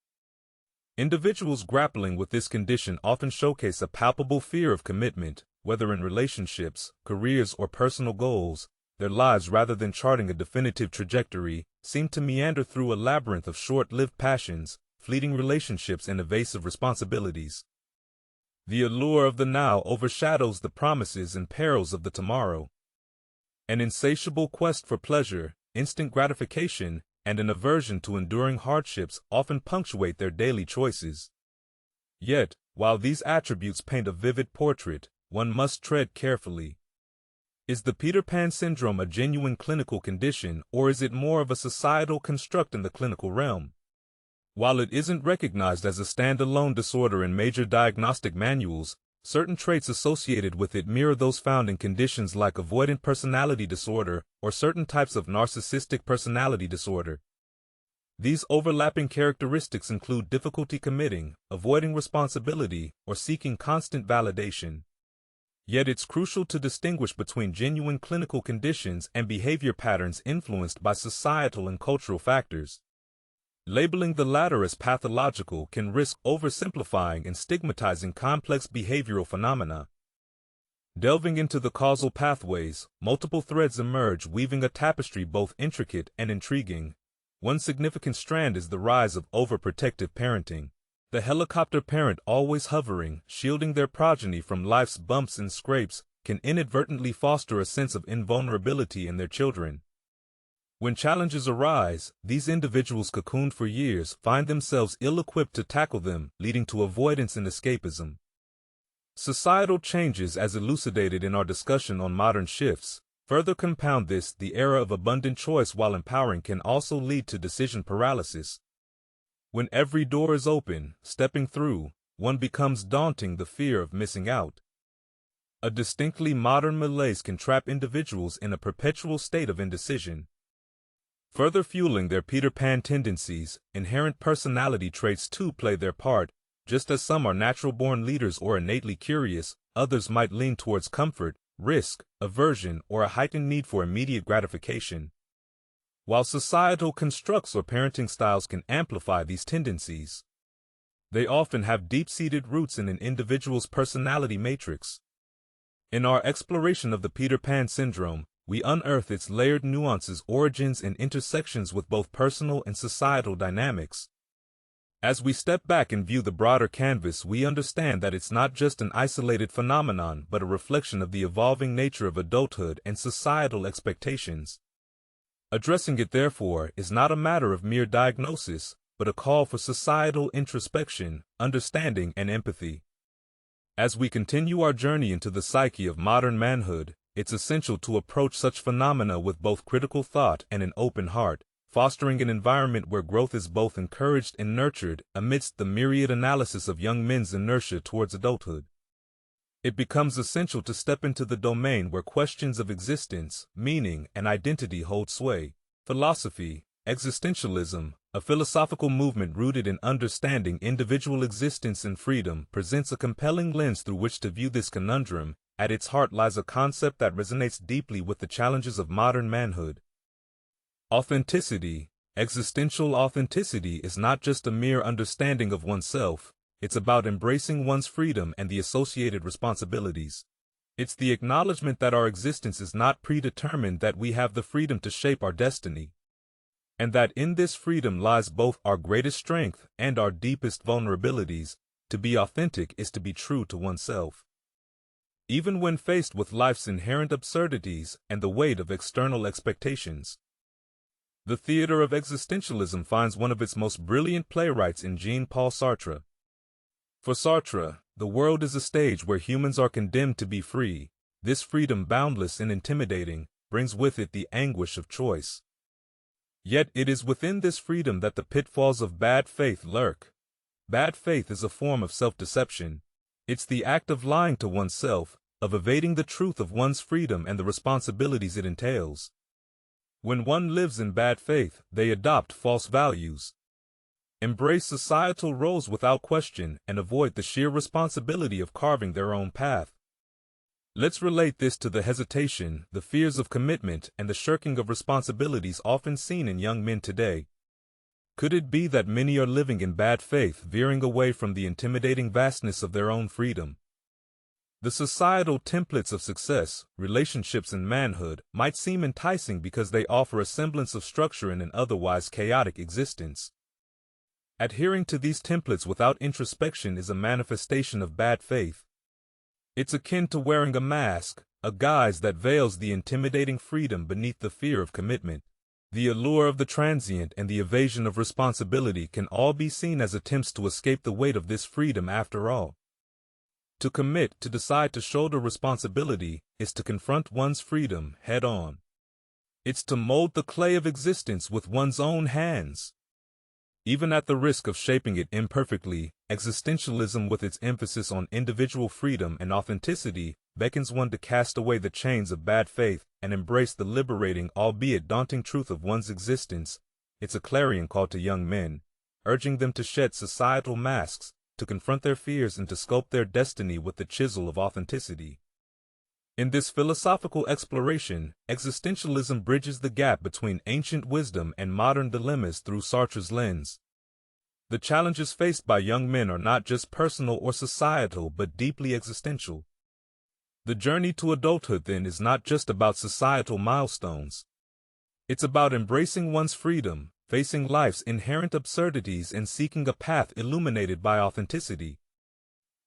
Individuals grappling with this condition often showcase a palpable fear of commitment, whether in relationships, careers, or personal goals. Their lives, rather than charting a definitive trajectory, seem to meander through a labyrinth of short-lived passions, fleeting relationships, and evasive responsibilities. The allure of the now overshadows the promises and perils of the tomorrow. An insatiable quest for pleasure, instant gratification, and an aversion to enduring hardships often punctuate their daily choices. Yet, while these attributes paint a vivid portrait, one must tread carefully. Is the Peter Pan syndrome a genuine clinical condition, or is it more of a societal construct in the clinical realm? While it isn't recognized as a standalone disorder in major diagnostic manuals, certain traits associated with it mirror those found in conditions like avoidant personality disorder or certain types of narcissistic personality disorder. These overlapping characteristics include difficulty committing, avoiding responsibility, or seeking constant validation. Yet it's crucial to distinguish between genuine clinical conditions and behavior patterns influenced by societal and cultural factors. Labeling the latter as pathological can risk oversimplifying and stigmatizing complex behavioral phenomena. Delving into the causal pathways, multiple threads emerge, weaving a tapestry both intricate and intriguing. One significant strand is the rise of overprotective parenting. The helicopter parent, always hovering, shielding their progeny from life's bumps and scrapes, can inadvertently foster a sense of invulnerability in their children. When challenges arise, these individuals cocooned for years find themselves ill-equipped to tackle them, leading to avoidance and escapism. Societal changes, as elucidated in our discussion on modern shifts, further compound this. The era of abundant choice, while empowering, can also lead to decision paralysis. When every door is open, stepping through, one becomes daunting, the fear of missing out. A distinctly modern malaise can trap individuals in a perpetual state of indecision. Further fueling their Peter Pan tendencies, inherent personality traits too play their part. Just as some are natural-born leaders or innately curious, others might lean towards comfort, risk, aversion, or a heightened need for immediate gratification. While societal constructs or parenting styles can amplify these tendencies, they often have deep-seated roots in an individual's personality matrix. In our exploration of the Peter Pan syndrome, we unearth its layered nuances, origins, and intersections with both personal and societal dynamics. As we step back and view the broader canvas, we understand that it's not just an isolated phenomenon, but a reflection of the evolving nature of adulthood and societal expectations. Addressing it, therefore, is not a matter of mere diagnosis, but a call for societal introspection, understanding, and empathy. As we continue our journey into the psyche of modern manhood, it's essential to approach such phenomena with both critical thought and an open heart, fostering an environment where growth is both encouraged and nurtured amidst the myriad analysis of young men's inertia towards adulthood. It becomes essential to step into the domain where questions of existence, meaning, and identity hold sway. Philosophy, existentialism, a philosophical movement rooted in understanding individual existence and freedom, presents a compelling lens through which to view this conundrum. At its heart lies a concept that resonates deeply with the challenges of modern manhood. Authenticity. Existential authenticity is not just a mere understanding of oneself, it's about embracing one's freedom and the associated responsibilities. It's the acknowledgement that our existence is not predetermined, that we have the freedom to shape our destiny, and that in this freedom lies both our greatest strength and our deepest vulnerabilities. To be authentic is to be true to oneself, even when faced with life's inherent absurdities and the weight of external expectations. The theater of existentialism finds one of its most brilliant playwrights in Jean-Paul Sartre. For Sartre, the world is a stage where humans are condemned to be free. This freedom, boundless and intimidating, brings with it the anguish of choice. Yet it is within this freedom that the pitfalls of bad faith lurk. Bad faith is a form of self-deception. It's the act of lying to oneself, of evading the truth of one's freedom and the responsibilities it entails. When one lives in bad faith, they adopt false values, embrace societal roles without question, and avoid the sheer responsibility of carving their own path. Let's relate this to the hesitation, the fears of commitment, and the shirking of responsibilities often seen in young men today. Could it be that many are living in bad faith, veering away from the intimidating vastness of their own freedom? The societal templates of success, relationships, and manhood might seem enticing because they offer a semblance of structure in an otherwise chaotic existence. Adhering to these templates without introspection is a manifestation of bad faith. It's akin to wearing a mask, a guise that veils the intimidating freedom beneath the fear of commitment. The allure of the transient and the evasion of responsibility can all be seen as attempts to escape the weight of this freedom after all. To commit, to decide to shoulder responsibility, is to confront one's freedom head-on. It's to mold the clay of existence with one's own hands. Even at the risk of shaping it imperfectly, existentialism, with its emphasis on individual freedom and authenticity, beckons one to cast away the chains of bad faith and embrace the liberating, albeit daunting, truth of one's existence. It's a clarion call to young men, urging them to shed societal masks, to confront their fears, and to sculpt their destiny with the chisel of authenticity. In this philosophical exploration, existentialism bridges the gap between ancient wisdom and modern dilemmas through Sartre's lens. The challenges faced by young men are not just personal or societal, but deeply existential. The journey to adulthood, then, is not just about societal milestones. It's about embracing one's freedom, facing life's inherent absurdities, and seeking a path illuminated by authenticity.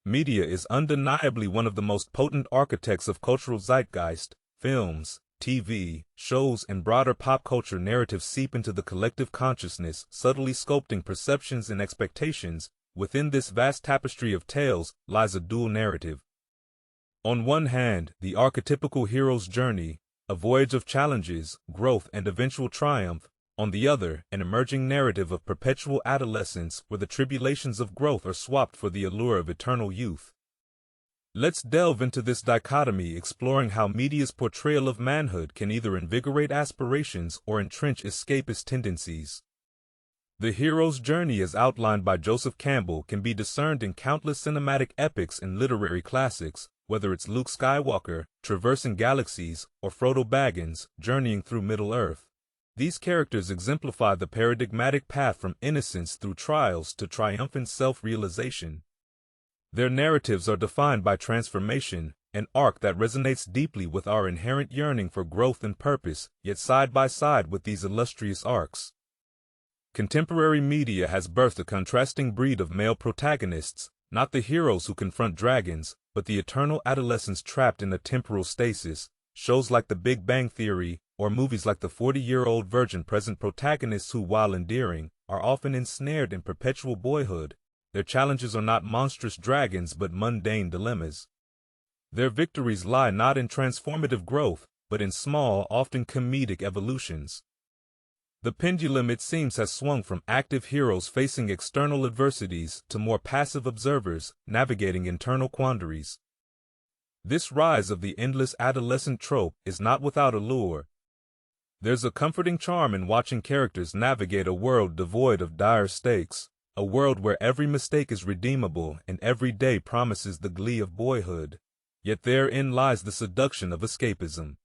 Media is undeniably one of the most potent architects of cultural zeitgeist. Films, TV, shows, and broader pop culture narratives seep into the collective consciousness, subtly sculpting perceptions and expectations. Within this vast tapestry of tales lies a dual narrative. On one hand, the archetypical hero's journey, a voyage of challenges, growth, and eventual triumph. On the other, an emerging narrative of perpetual adolescence, where the tribulations of growth are swapped for the allure of eternal youth. Let's delve into this dichotomy, exploring how media's portrayal of manhood can either invigorate aspirations or entrench escapist tendencies. The hero's journey, as outlined by Joseph Campbell, can be discerned in countless cinematic epics and literary classics, whether it's Luke Skywalker, traversing galaxies, or Frodo Baggins, journeying through Middle-earth. These characters exemplify the paradigmatic path from innocence through trials to triumphant self-realization. Their narratives are defined by transformation, an arc that resonates deeply with our inherent yearning for growth and purpose, yet side by side with these illustrious arcs. Contemporary media has birthed a contrasting breed of male protagonists, not the heroes who confront dragons, but the eternal adolescents trapped in a temporal stasis. Shows like The Big Bang Theory, or movies like The 40-Year-Old Virgin present protagonists who, while endearing, are often ensnared in perpetual boyhood. Their challenges are not monstrous dragons but mundane dilemmas. Their victories lie not in transformative growth, but in small, often comedic evolutions. The pendulum, it seems, has swung from active heroes facing external adversities to more passive observers navigating internal quandaries. This rise of the endless adolescent trope is not without allure. There's a comforting charm in watching characters navigate a world devoid of dire stakes, a world where every mistake is redeemable and every day promises the glee of boyhood. Yet therein lies the seduction of escapism.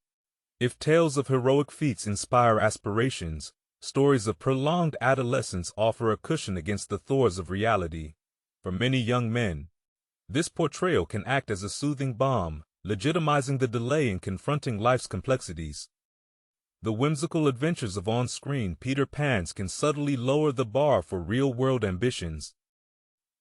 If tales of heroic feats inspire aspirations, stories of prolonged adolescence offer a cushion against the thorns of reality. For many young men, this portrayal can act as a soothing balm, legitimizing the delay in confronting life's complexities. The whimsical adventures of on-screen Peter Pans can subtly lower the bar for real-world ambitions.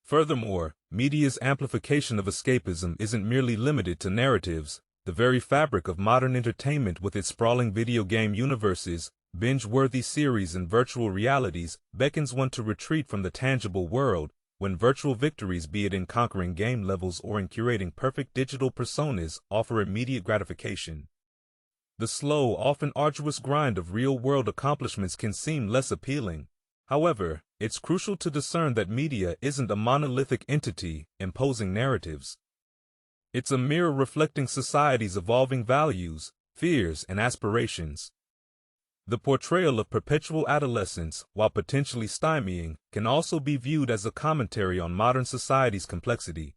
Furthermore, media's amplification of escapism isn't merely limited to narratives. The very fabric of modern entertainment, with its sprawling video game universes, binge-worthy series, and virtual realities, beckons one to retreat from the tangible world. When virtual victories, be it in conquering game levels or in curating perfect digital personas, offer immediate gratification, the slow, often arduous grind of real-world accomplishments can seem less appealing. However, it's crucial to discern that media isn't a monolithic entity imposing narratives. It's a mirror reflecting society's evolving values, fears, and aspirations. The portrayal of perpetual adolescence, while potentially stymieing, can also be viewed as a commentary on modern society's complexity.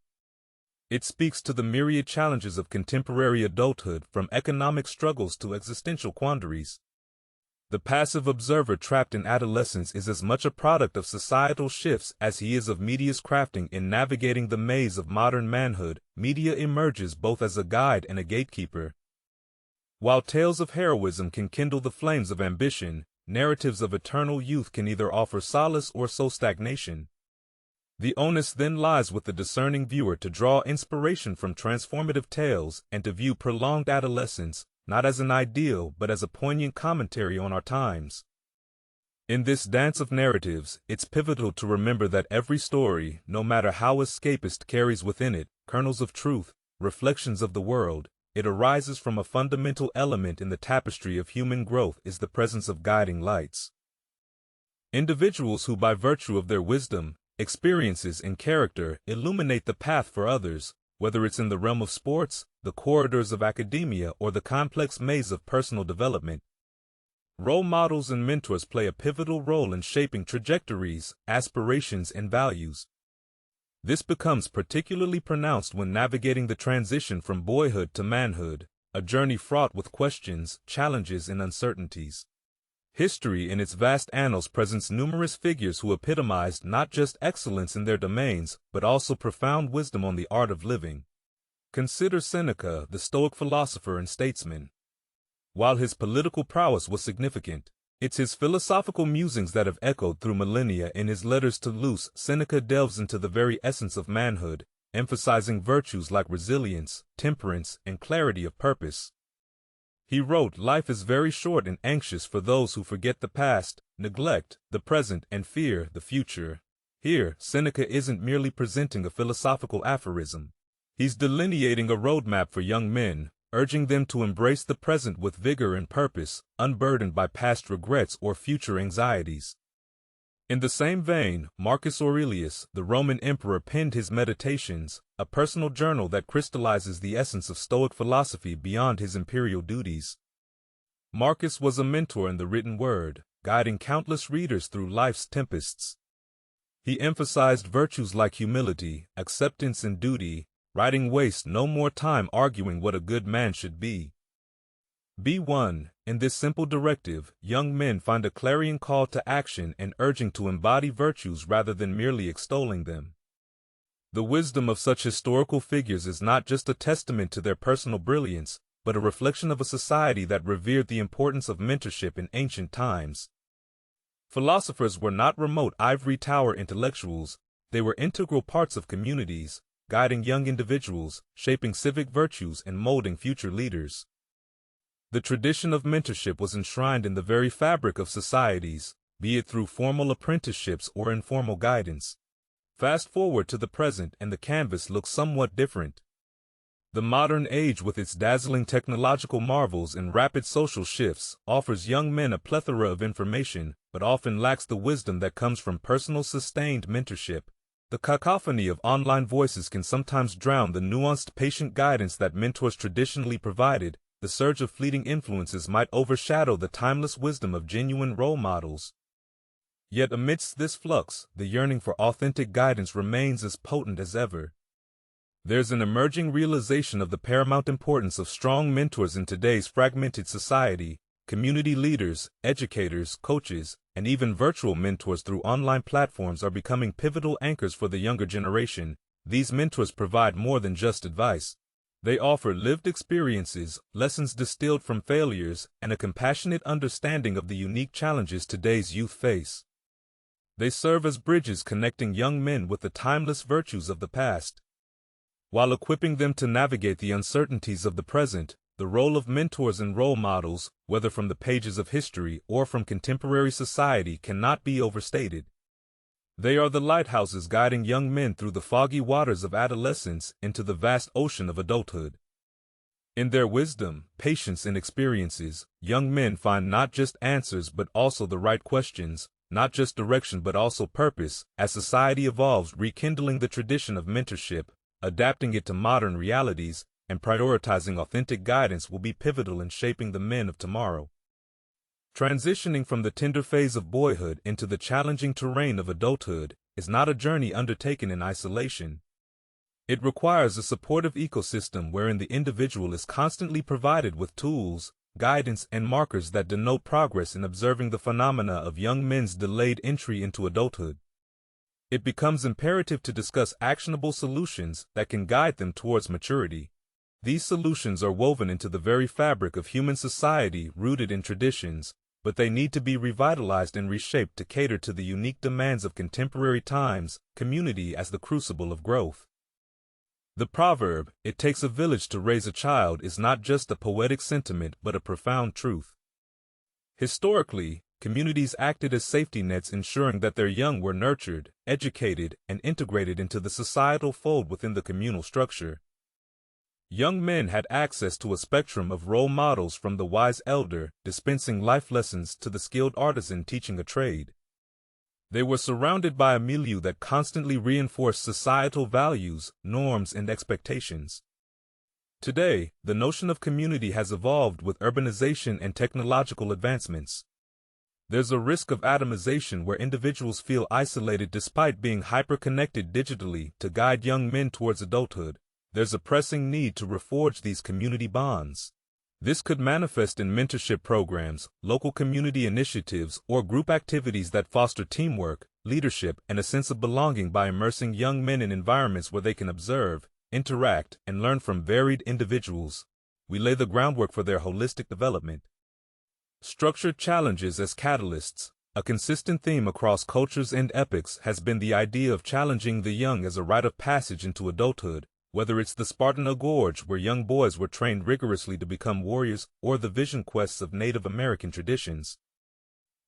It speaks to the myriad challenges of contemporary adulthood, from economic struggles to existential quandaries. The passive observer trapped in adolescence is as much a product of societal shifts as he is of media's crafting. In navigating the maze of modern manhood, media emerges both as a guide and a gatekeeper. While tales of heroism can kindle the flames of ambition, narratives of eternal youth can either offer solace or sow stagnation. The onus then lies with the discerning viewer to draw inspiration from transformative tales and to view prolonged adolescence not as an ideal but as a poignant commentary on our times. In this dance of narratives, it's pivotal to remember that every story, no matter how escapist, carries within it kernels of truth, reflections of the world. It arises from a fundamental element in the tapestry of human growth: is the presence of guiding lights. Individuals who, by virtue of their wisdom, experiences, and character, illuminate the path for others, whether it's in the realm of sports, the corridors of academia, or the complex maze of personal development. Role models and mentors play a pivotal role in shaping trajectories, aspirations, and values. This becomes particularly pronounced when navigating the transition from boyhood to manhood, a journey fraught with questions, challenges, and uncertainties. History in its vast annals presents numerous figures who epitomized not just excellence in their domains, but also profound wisdom on the art of living. Consider Seneca, the Stoic philosopher and statesman. While his political prowess was significant, it's his philosophical musings that have echoed through millennia. In his letters to Luce, Seneca delves into the very essence of manhood, emphasizing virtues like resilience, temperance, and clarity of purpose. He wrote, "Life is very short and anxious for those who forget the past, neglect the present, and fear the future." Here, Seneca isn't merely presenting a philosophical aphorism. He's delineating a roadmap for young men, urging them to embrace the present with vigor and purpose, unburdened by past regrets or future anxieties. In the same vein, Marcus Aurelius, the Roman emperor, penned his Meditations, a personal journal that crystallizes the essence of Stoic philosophy beyond his imperial duties. Marcus was a mentor in the written word, guiding countless readers through life's tempests. He emphasized virtues like humility, acceptance, and duty, writing waste no more time arguing what a good man should be. B1. In this simple directive, young men find a clarion call to action and urging to embody virtues rather than merely extolling them. The wisdom of such historical figures is not just a testament to their personal brilliance, but a reflection of a society that revered the importance of mentorship in ancient times. Philosophers were not remote ivory tower intellectuals, they were integral parts of communities, guiding young individuals, shaping civic virtues, and molding future leaders. The tradition of mentorship was enshrined in the very fabric of societies, be it through formal apprenticeships or informal guidance. Fast forward to the present and the canvas looks somewhat different. The modern age, with its dazzling technological marvels and rapid social shifts, offers young men a plethora of information, but often lacks the wisdom that comes from personal sustained mentorship. The cacophony of online voices can sometimes drown the nuanced, patient guidance that mentors traditionally provided. The surge of fleeting influences might overshadow the timeless wisdom of genuine role models. Yet amidst this flux, the yearning for authentic guidance remains as potent as ever. There's an emerging realization of the paramount importance of strong mentors in today's fragmented society. Community leaders, educators, coaches, and even virtual mentors through online platforms are becoming pivotal anchors for the younger generation. These mentors provide more than just advice. They offer lived experiences, lessons distilled from failures, and a compassionate understanding of the unique challenges today's youth face. They serve as bridges connecting young men with the timeless virtues of the past, while equipping them to navigate the uncertainties of the present. The role of mentors and role models, whether from the pages of history or from contemporary society, cannot be overstated. They are the lighthouses guiding young men through the foggy waters of adolescence into the vast ocean of adulthood. In their wisdom, patience, and experiences, young men find not just answers but also the right questions, not just direction but also purpose. As society evolves, rekindling the tradition of mentorship, adapting it to modern realities, and prioritizing authentic guidance will be pivotal in shaping the men of tomorrow. Transitioning from the tender phase of boyhood into the challenging terrain of adulthood is not a journey undertaken in isolation. It requires a supportive ecosystem wherein the individual is constantly provided with tools, guidance, and markers that denote progress in observing the phenomena of young men's delayed entry into adulthood. It becomes imperative to discuss actionable solutions that can guide them towards maturity. These solutions are woven into the very fabric of human society, rooted in traditions, but they need to be revitalized and reshaped to cater to the unique demands of contemporary times. Community as the crucible of growth. The proverb, "It takes a village to raise a child," is not just a poetic sentiment but a profound truth. Historically, communities acted as safety nets, ensuring that their young were nurtured, educated, and integrated into the societal fold within the communal structure. Young men had access to a spectrum of role models, from the wise elder dispensing life lessons to the skilled artisan teaching a trade. They were surrounded by a milieu that constantly reinforced societal values, norms, and expectations. Today, the notion of community has evolved with urbanization and technological advancements. There's a risk of atomization where individuals feel isolated despite being hyper-connected digitally. To guide young men towards adulthood, there's a pressing need to reforge these community bonds. This could manifest in mentorship programs, local community initiatives, or group activities that foster teamwork, leadership, and a sense of belonging. By immersing young men in environments where they can observe, interact, and learn from varied individuals, we lay the groundwork for their holistic development. Structured challenges as catalysts. A consistent theme across cultures and epochs has been the idea of challenging the young as a rite of passage into adulthood, whether it's the Spartan Gorge, where young boys were trained rigorously to become warriors, or the vision quests of Native American traditions.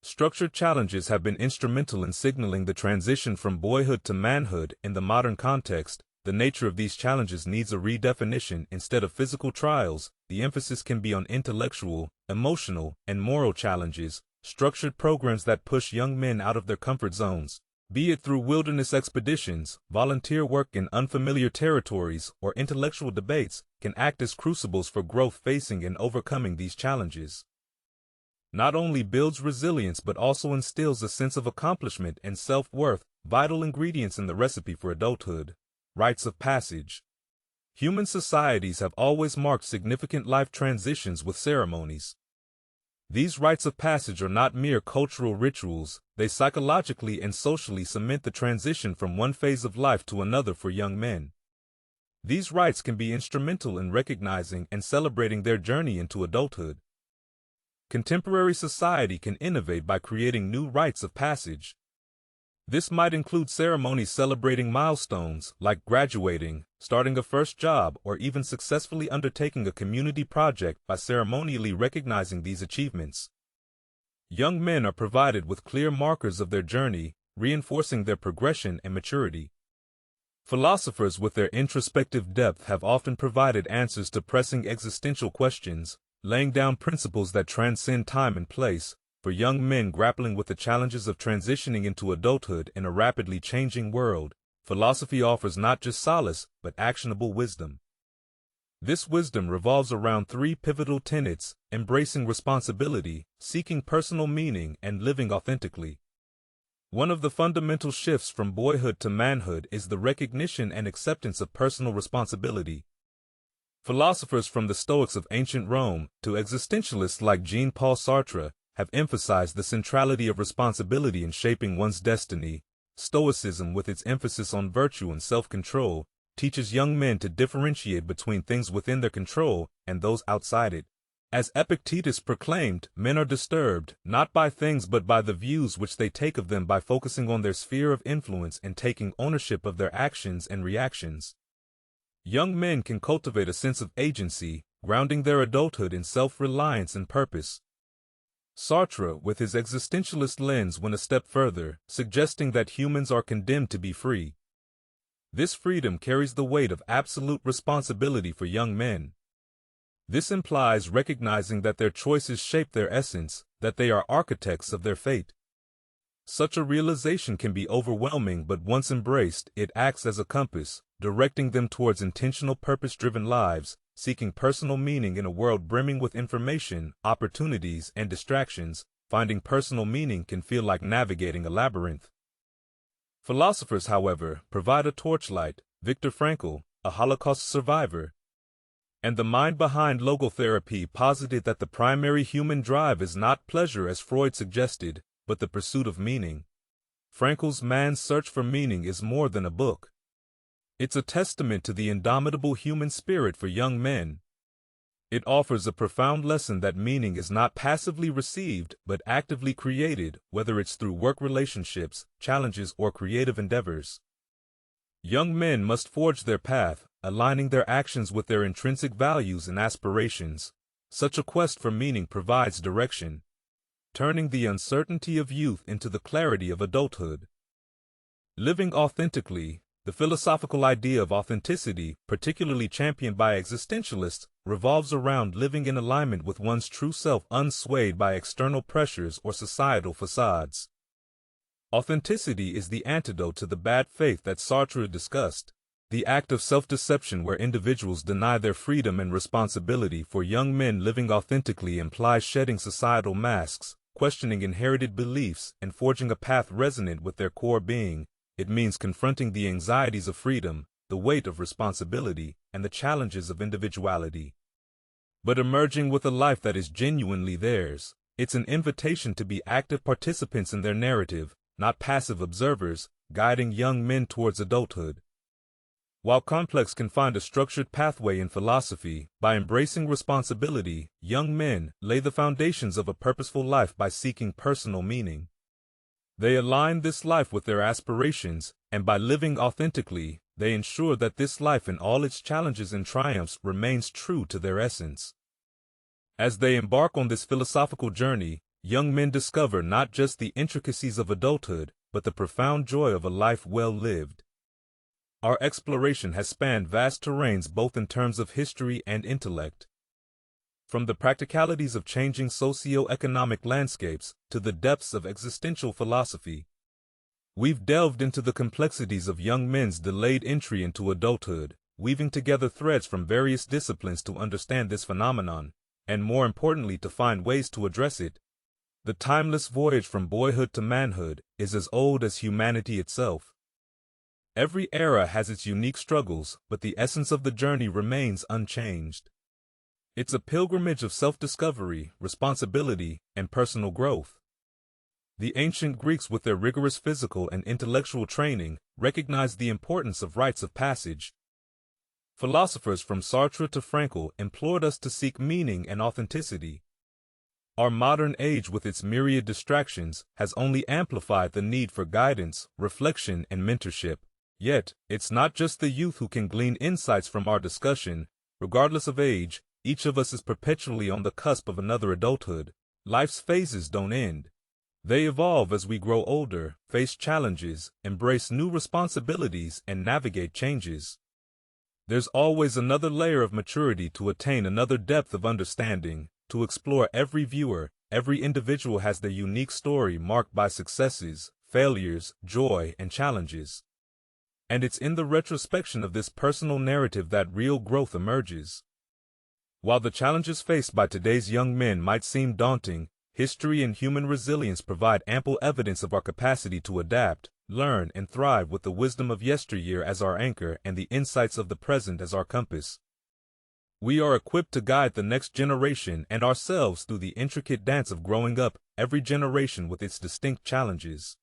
Structured challenges have been instrumental in signaling the transition from boyhood to manhood. In the modern context, the nature of these challenges needs a redefinition. Instead of physical trials, the emphasis can be on intellectual, emotional, and moral challenges, structured programs that push young men out of their comfort zones, be it through wilderness expeditions, volunteer work in unfamiliar territories, or intellectual debates, can act as crucibles for growth facing and overcoming these challenges. Not only builds resilience but also instills a sense of accomplishment and self-worth, vital ingredients in the recipe for adulthood. Rites of passage. Human societies have always marked significant life transitions with ceremonies. These rites of passage are not mere cultural rituals, they psychologically and socially cement the transition from one phase of life to another for young men. These rites can be instrumental in recognizing and celebrating their journey into adulthood. Contemporary society can innovate by creating new rites of passage. This might include ceremonies celebrating milestones, like graduating, starting a first job, or even successfully undertaking a community project by ceremonially recognizing these achievements. Young men are provided with clear markers of their journey, reinforcing their progression and maturity. Philosophers with their introspective depth have often provided answers to pressing existential questions, laying down principles that transcend time and place. For young men grappling with the challenges of transitioning into adulthood in a rapidly changing world, philosophy offers not just solace, but actionable wisdom. This wisdom revolves around three pivotal tenets: embracing responsibility, seeking personal meaning, and living authentically. One of the fundamental shifts from boyhood to manhood is the recognition and acceptance of personal responsibility. Philosophers from the Stoics of ancient Rome to existentialists like Jean-Paul Sartre have emphasized the centrality of responsibility in shaping one's destiny. Stoicism, with its emphasis on virtue and self-control, teaches young men to differentiate between things within their control and those outside it. As Epictetus proclaimed, men are disturbed, not by things but by the views which they take of them. By focusing on their sphere of influence and taking ownership of their actions and reactions, young men can cultivate a sense of agency, grounding their adulthood in self-reliance and purpose. Sartre, with his existentialist lens, went a step further, suggesting that humans are condemned to be free. This freedom carries the weight of absolute responsibility for young men. This implies recognizing that their choices shape their essence, that they are architects of their fate. Such a realization can be overwhelming, but once embraced, it acts as a compass, directing them towards intentional, purpose-driven lives, seeking personal meaning in a world brimming with information, opportunities, and distractions. Finding personal meaning can feel like navigating a labyrinth. Philosophers, however, provide a torchlight. Viktor Frankl, a Holocaust survivor, and the mind behind logotherapy, posited that the primary human drive is not pleasure as Freud suggested, but the pursuit of meaning. Frankl's Man's Search for Meaning is more than a book. It's a testament to the indomitable human spirit for young men. It offers a profound lesson that meaning is not passively received, but actively created, whether it's through work relationships, challenges, or creative endeavors. Young men must forge their path, aligning their actions with their intrinsic values and aspirations. Such a quest for meaning provides direction, turning the uncertainty of youth into the clarity of adulthood. Living authentically. The philosophical idea of authenticity, particularly championed by existentialists, revolves around living in alignment with one's true self, unswayed by external pressures or societal facades. Authenticity is the antidote to the bad faith that Sartre discussed, the act of self-deception where individuals deny their freedom and responsibility. For young men, living authentically implies shedding societal masks, questioning inherited beliefs, and forging a path resonant with their core being. It means confronting the anxieties of freedom, the weight of responsibility, and the challenges of individuality, but emerging with a life that is genuinely theirs. It's an invitation to be active participants in their narrative, not passive observers, guiding young men towards adulthood. While complex can find a structured pathway in philosophy, by embracing responsibility, young men lay the foundations of a purposeful life by seeking personal meaning. They align this life with their aspirations, and by living authentically, they ensure that this life in all its challenges and triumphs remains true to their essence. As they embark on this philosophical journey, young men discover not just the intricacies of adulthood, but the profound joy of a life well lived. Our exploration has spanned vast terrains both in terms of history and intellect. From the practicalities of changing socio-economic landscapes to the depths of existential philosophy, we've delved into the complexities of young men's delayed entry into adulthood, weaving together threads from various disciplines to understand this phenomenon, and more importantly to find ways to address it. The timeless voyage from boyhood to manhood is as old as humanity itself. Every era has its unique struggles, but the essence of the journey remains unchanged. It's a pilgrimage of self-discovery, responsibility, and personal growth. The ancient Greeks, with their rigorous physical and intellectual training, recognized the importance of rites of passage. Philosophers from Sartre to Frankl implored us to seek meaning and authenticity. Our modern age, with its myriad distractions, has only amplified the need for guidance, reflection, and mentorship. Yet, it's not just the youth who can glean insights from our discussion. Regardless of age, each of us is perpetually on the cusp of another adulthood. Life's phases don't end. They evolve as we grow older, face challenges, embrace new responsibilities, and navigate changes. There's always another layer of maturity to attain, another depth of understanding to explore. Every viewer, every individual has their unique story marked by successes, failures, joy, and challenges. And it's in the retrospection of this personal narrative that real growth emerges. While the challenges faced by today's young men might seem daunting, history and human resilience provide ample evidence of our capacity to adapt, learn, and thrive, with the wisdom of yesteryear as our anchor and the insights of the present as our compass. We are equipped to guide the next generation and ourselves through the intricate dance of growing up, every generation with its distinct challenges.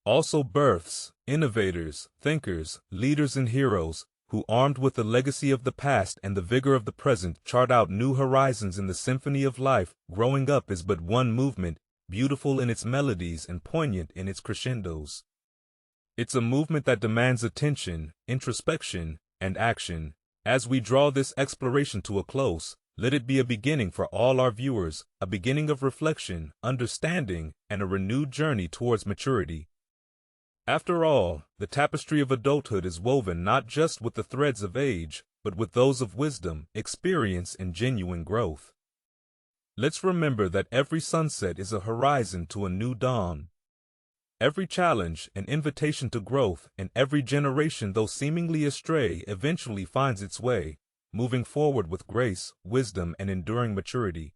Also births, innovators, thinkers, leaders, and heroes, who, armed with the legacy of the past and the vigor of the present, chart out new horizons in the symphony of life. Growing up is but one movement, beautiful in its melodies and poignant in its crescendos. It's a movement that demands attention, introspection, and action. As we draw this exploration to a close, let it be a beginning for all our viewers, a beginning of reflection, understanding, and a renewed journey towards maturity. After all, the tapestry of adulthood is woven not just with the threads of age, but with those of wisdom, experience, and genuine growth. Let's remember that every sunset is a horizon to a new dawn. Every challenge, an invitation to growth, and every generation, though seemingly astray, eventually finds its way, moving forward with grace, wisdom, and enduring maturity.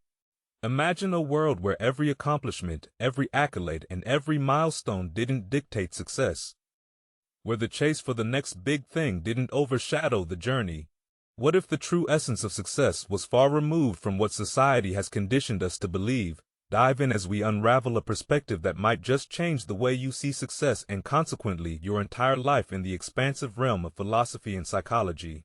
Imagine a world where every accomplishment, every accolade, and every milestone didn't dictate success. Where the chase for the next big thing didn't overshadow the journey. What if the true essence of success was far removed from what society has conditioned us to believe? Dive in as we unravel a perspective that might just change the way you see success and consequently your entire life in the expansive realm of philosophy and psychology.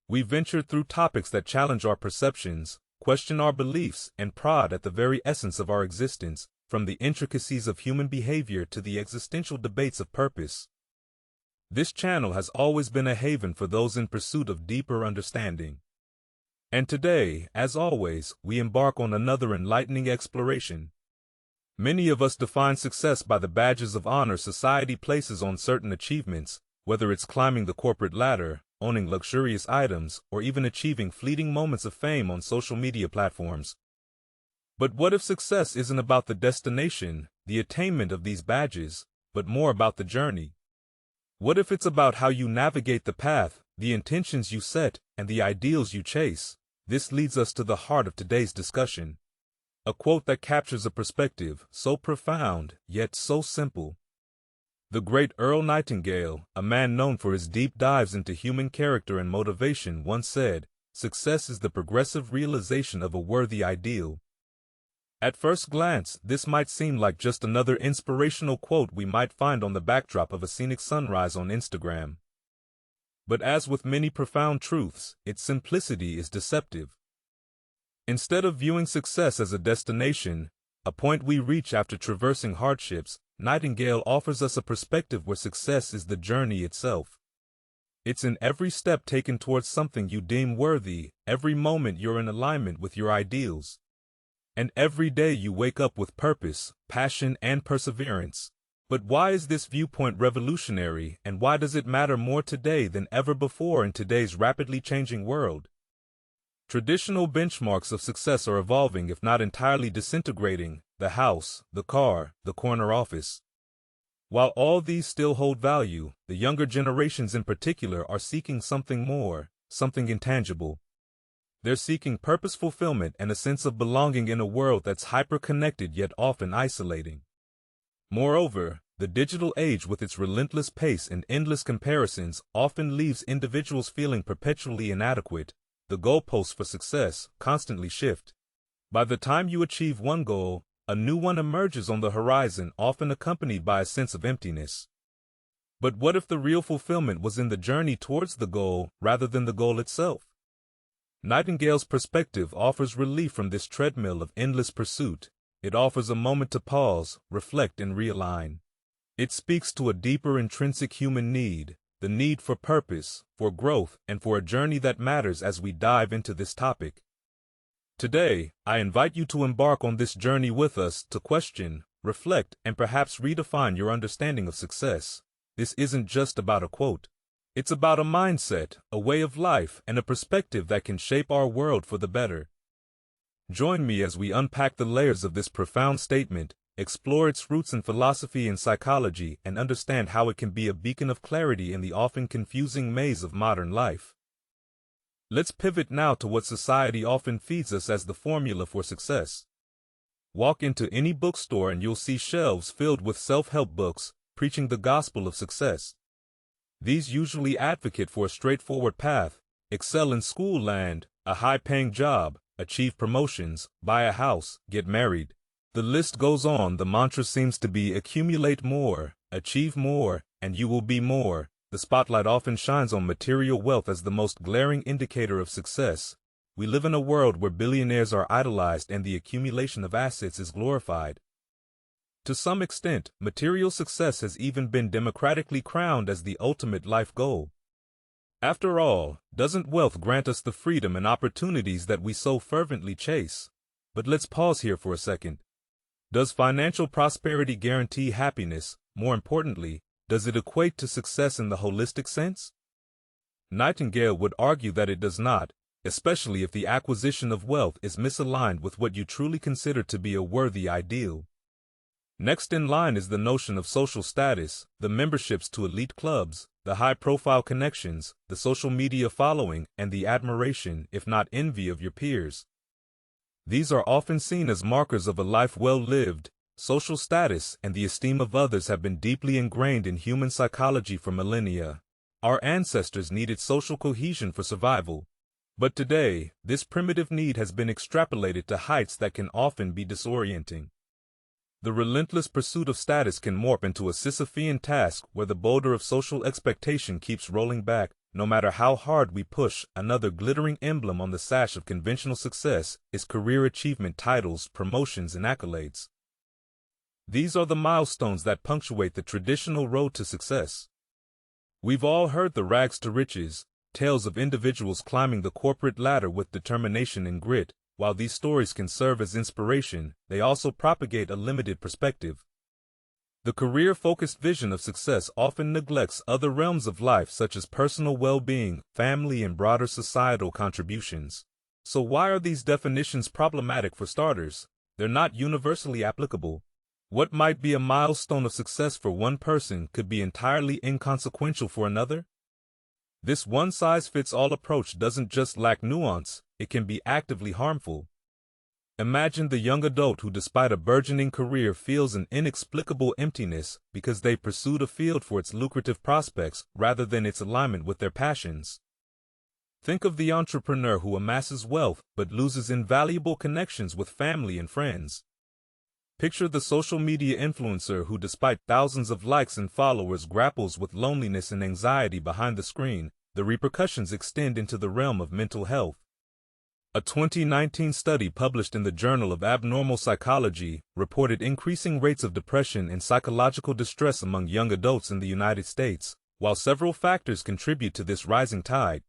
We venture through topics that challenge our perceptions, question our beliefs, and prod at the very essence of our existence, from the intricacies of human behavior to the existential debates of purpose. This channel has always been a haven for those in pursuit of deeper understanding. And today, as always, we embark on another enlightening exploration. Many of us define success by the badges of honor society places on certain achievements, whether it's climbing the corporate ladder, owning luxurious items, or even achieving fleeting moments of fame on social media platforms. But what if success isn't about the destination, the attainment of these badges, but more about the journey? What if it's about how you navigate the path, the intentions you set, and the ideals you chase? This leads us to the heart of today's discussion. A quote that captures a perspective so profound, yet so simple. The great Earl Nightingale, a man known for his deep dives into human character and motivation, once said, "Success is the progressive realization of a worthy ideal." At first glance, this might seem like just another inspirational quote we might find on the backdrop of a scenic sunrise on Instagram. But as with many profound truths, its simplicity is deceptive. Instead of viewing success as a destination, a point we reach after traversing hardships, Nightingale offers us a perspective where success is the journey itself. It's in every step taken towards something you deem worthy, every moment you're in alignment with your ideals. And every day you wake up with purpose, passion, and perseverance. But why is this viewpoint revolutionary, and why does it matter more today than ever before in today's rapidly changing world? Traditional benchmarks of success are evolving, if not entirely disintegrating: the house, the car, the corner office. While all these still hold value, the younger generations in particular are seeking something more, something intangible. They're seeking purpose, fulfillment, and a sense of belonging in a world that's hyper-connected yet often isolating. Moreover, the digital age with its relentless pace and endless comparisons often leaves individuals feeling perpetually inadequate. The goalposts for success constantly shift. By the time you achieve one goal, a new one emerges on the horizon, often accompanied by a sense of emptiness. But what if the real fulfillment was in the journey towards the goal rather than the goal itself? Nightingale's perspective offers relief from this treadmill of endless pursuit. It offers a moment to pause, reflect, and realign. It speaks to a deeper intrinsic human need, the need for purpose, for growth, and for a journey that matters. As we dive into this topic today, I invite you to embark on this journey with us, to question, reflect, and perhaps redefine your understanding of success. This isn't just about a quote. It's about a mindset, a way of life, and a perspective that can shape our world for the better. Join me as we unpack the layers of this profound statement, explore its roots in philosophy and psychology, and understand how it can be a beacon of clarity in the often confusing maze of modern life. Let's pivot now to what society often feeds us as the formula for success. Walk into any bookstore and you'll see shelves filled with self-help books, preaching the gospel of success. These usually advocate for a straightforward path: excel in school, land a high-paying job, achieve promotions, buy a house, get married. The list goes on. The mantra seems to be accumulate more, achieve more, and you will be more. The spotlight often shines on material wealth as the most glaring indicator of success. We live in a world where billionaires are idolized and the accumulation of assets is glorified. To some extent, material success has even been democratically crowned as the ultimate life goal. After all, doesn't wealth grant us the freedom and opportunities that we so fervently chase? But let's pause here for a second. Does financial prosperity guarantee happiness? More importantly, does it equate to success in the holistic sense? Nightingale would argue that it does not, especially if the acquisition of wealth is misaligned with what you truly consider to be a worthy ideal. Next in line is the notion of social status: the memberships to elite clubs, the high-profile connections, the social media following, and the admiration, if not envy, of your peers. These are often seen as markers of a life well lived. Social status and the esteem of others have been deeply ingrained in human psychology for millennia. Our ancestors needed social cohesion for survival. But today, this primitive need has been extrapolated to heights that can often be disorienting. The relentless pursuit of status can morph into a Sisyphean task where the boulder of social expectation keeps rolling back. No matter how hard we push, another glittering emblem on the sash of conventional success is career achievement: titles, promotions, and accolades. These are the milestones that punctuate the traditional road to success. We've all heard the rags to riches, tales of individuals climbing the corporate ladder with determination and grit. While these stories can serve as inspiration, they also propagate a limited perspective. The career-focused vision of success often neglects other realms of life, such as personal well-being, family, and broader societal contributions. So why are these definitions problematic? For starters, they're not universally applicable. What might be a milestone of success for one person could be entirely inconsequential for another. This one-size-fits-all approach doesn't just lack nuance, it can be actively harmful. Imagine the young adult who, despite a burgeoning career, feels an inexplicable emptiness because they pursued a field for its lucrative prospects rather than its alignment with their passions. Think of the entrepreneur who amasses wealth but loses invaluable connections with family and friends. Picture the social media influencer who, despite thousands of likes and followers, grapples with loneliness and anxiety behind the screen. The repercussions extend into the realm of mental health. A 2019 study published in the Journal of Abnormal Psychology reported increasing rates of depression and psychological distress among young adults in the United States. While several factors contribute to this rising tide,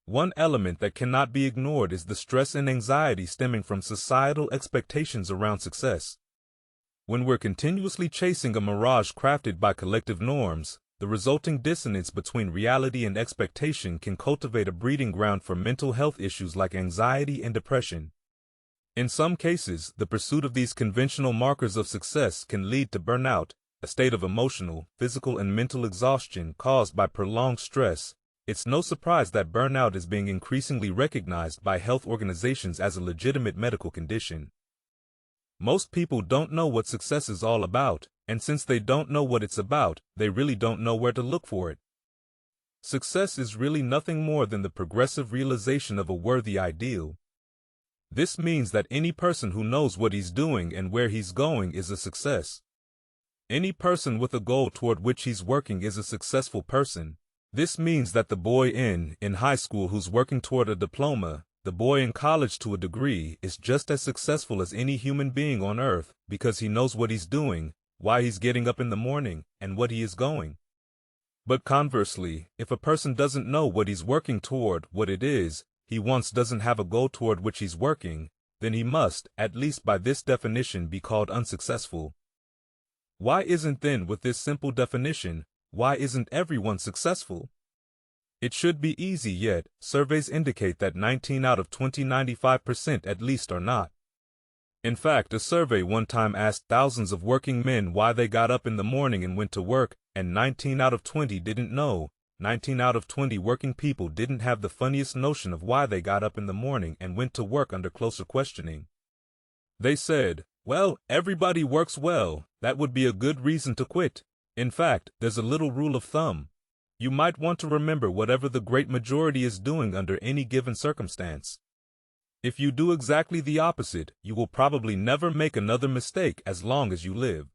one element that cannot be ignored is the stress and anxiety stemming from societal expectations around success. When we're continuously chasing a mirage crafted by collective norms, the resulting dissonance between reality and expectation can cultivate a breeding ground for mental health issues like anxiety and depression. In some cases, the pursuit of these conventional markers of success can lead to burnout, a state of emotional, physical, and mental exhaustion caused by prolonged stress. It's no surprise that burnout is being increasingly recognized by health organizations as a legitimate medical condition. Most people don't know what success is all about, and since they don't know what it's about, they really don't know where to look for it. Success is really nothing more than the progressive realization of a worthy ideal. This means that any person who knows what he's doing and where he's going is a success. Any person with a goal toward which he's working is a successful person. This means that the boy in high school who's working toward a diploma, the boy in college to a degree, is just as successful as any human being on earth because he knows what he's doing, why he's getting up in the morning, and what he is going. But conversely, if a person doesn't know what he's working toward, what it is he wants, doesn't have a goal toward which he's working, then he must, at least by this definition, be called unsuccessful. Why isn't then, with this simple definition, why isn't everyone successful? It should be easy, yet surveys indicate that 19 out of 20, 95% at least, are not. In fact, a survey one time asked thousands of working men why they got up in the morning and went to work, and 19 out of 20 didn't know. 19 out of 20 working people didn't have the funniest notion of why they got up in the morning and went to work under closer questioning. They said, "Well, everybody works well, that would be a good reason to quit." In fact, there's a little rule of thumb. You might want to remember whatever the great majority is doing under any given circumstance. If you do exactly the opposite, you will probably never make another mistake as long as you live.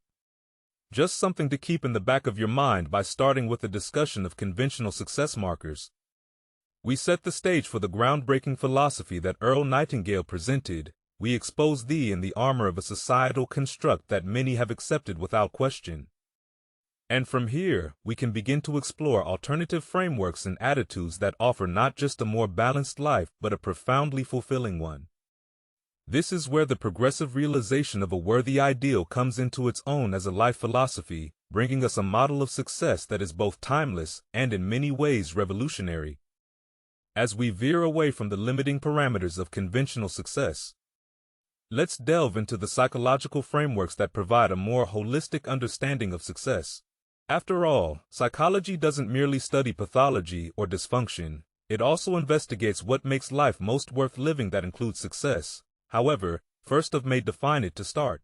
Just something to keep in the back of your mind by starting with a discussion of conventional success markers. We set the stage for the groundbreaking philosophy that Earl Nightingale presented. We expose thee in the armor of a societal construct that many have accepted without question. And from here, we can begin to explore alternative frameworks and attitudes that offer not just a more balanced life, but a profoundly fulfilling one. This is where the progressive realization of a worthy ideal comes into its own as a life philosophy, bringing us a model of success that is both timeless and in many ways revolutionary. As we veer away from the limiting parameters of conventional success, let's delve into the psychological frameworks that provide a more holistic understanding of success. After all, psychology doesn't merely study pathology or dysfunction, it also investigates what makes life most worth living, that includes success. However, first of may define it to start.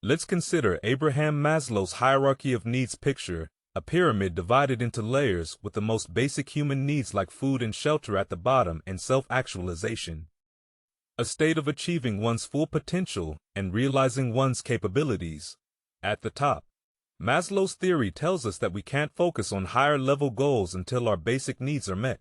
Let's consider Abraham Maslow's hierarchy of needs picture, a pyramid divided into layers with the most basic human needs like food and shelter at the bottom and self-actualization. A state of achieving one's full potential and realizing one's capabilities at the top. Maslow's theory tells us that we can't focus on higher-level goals until our basic needs are met.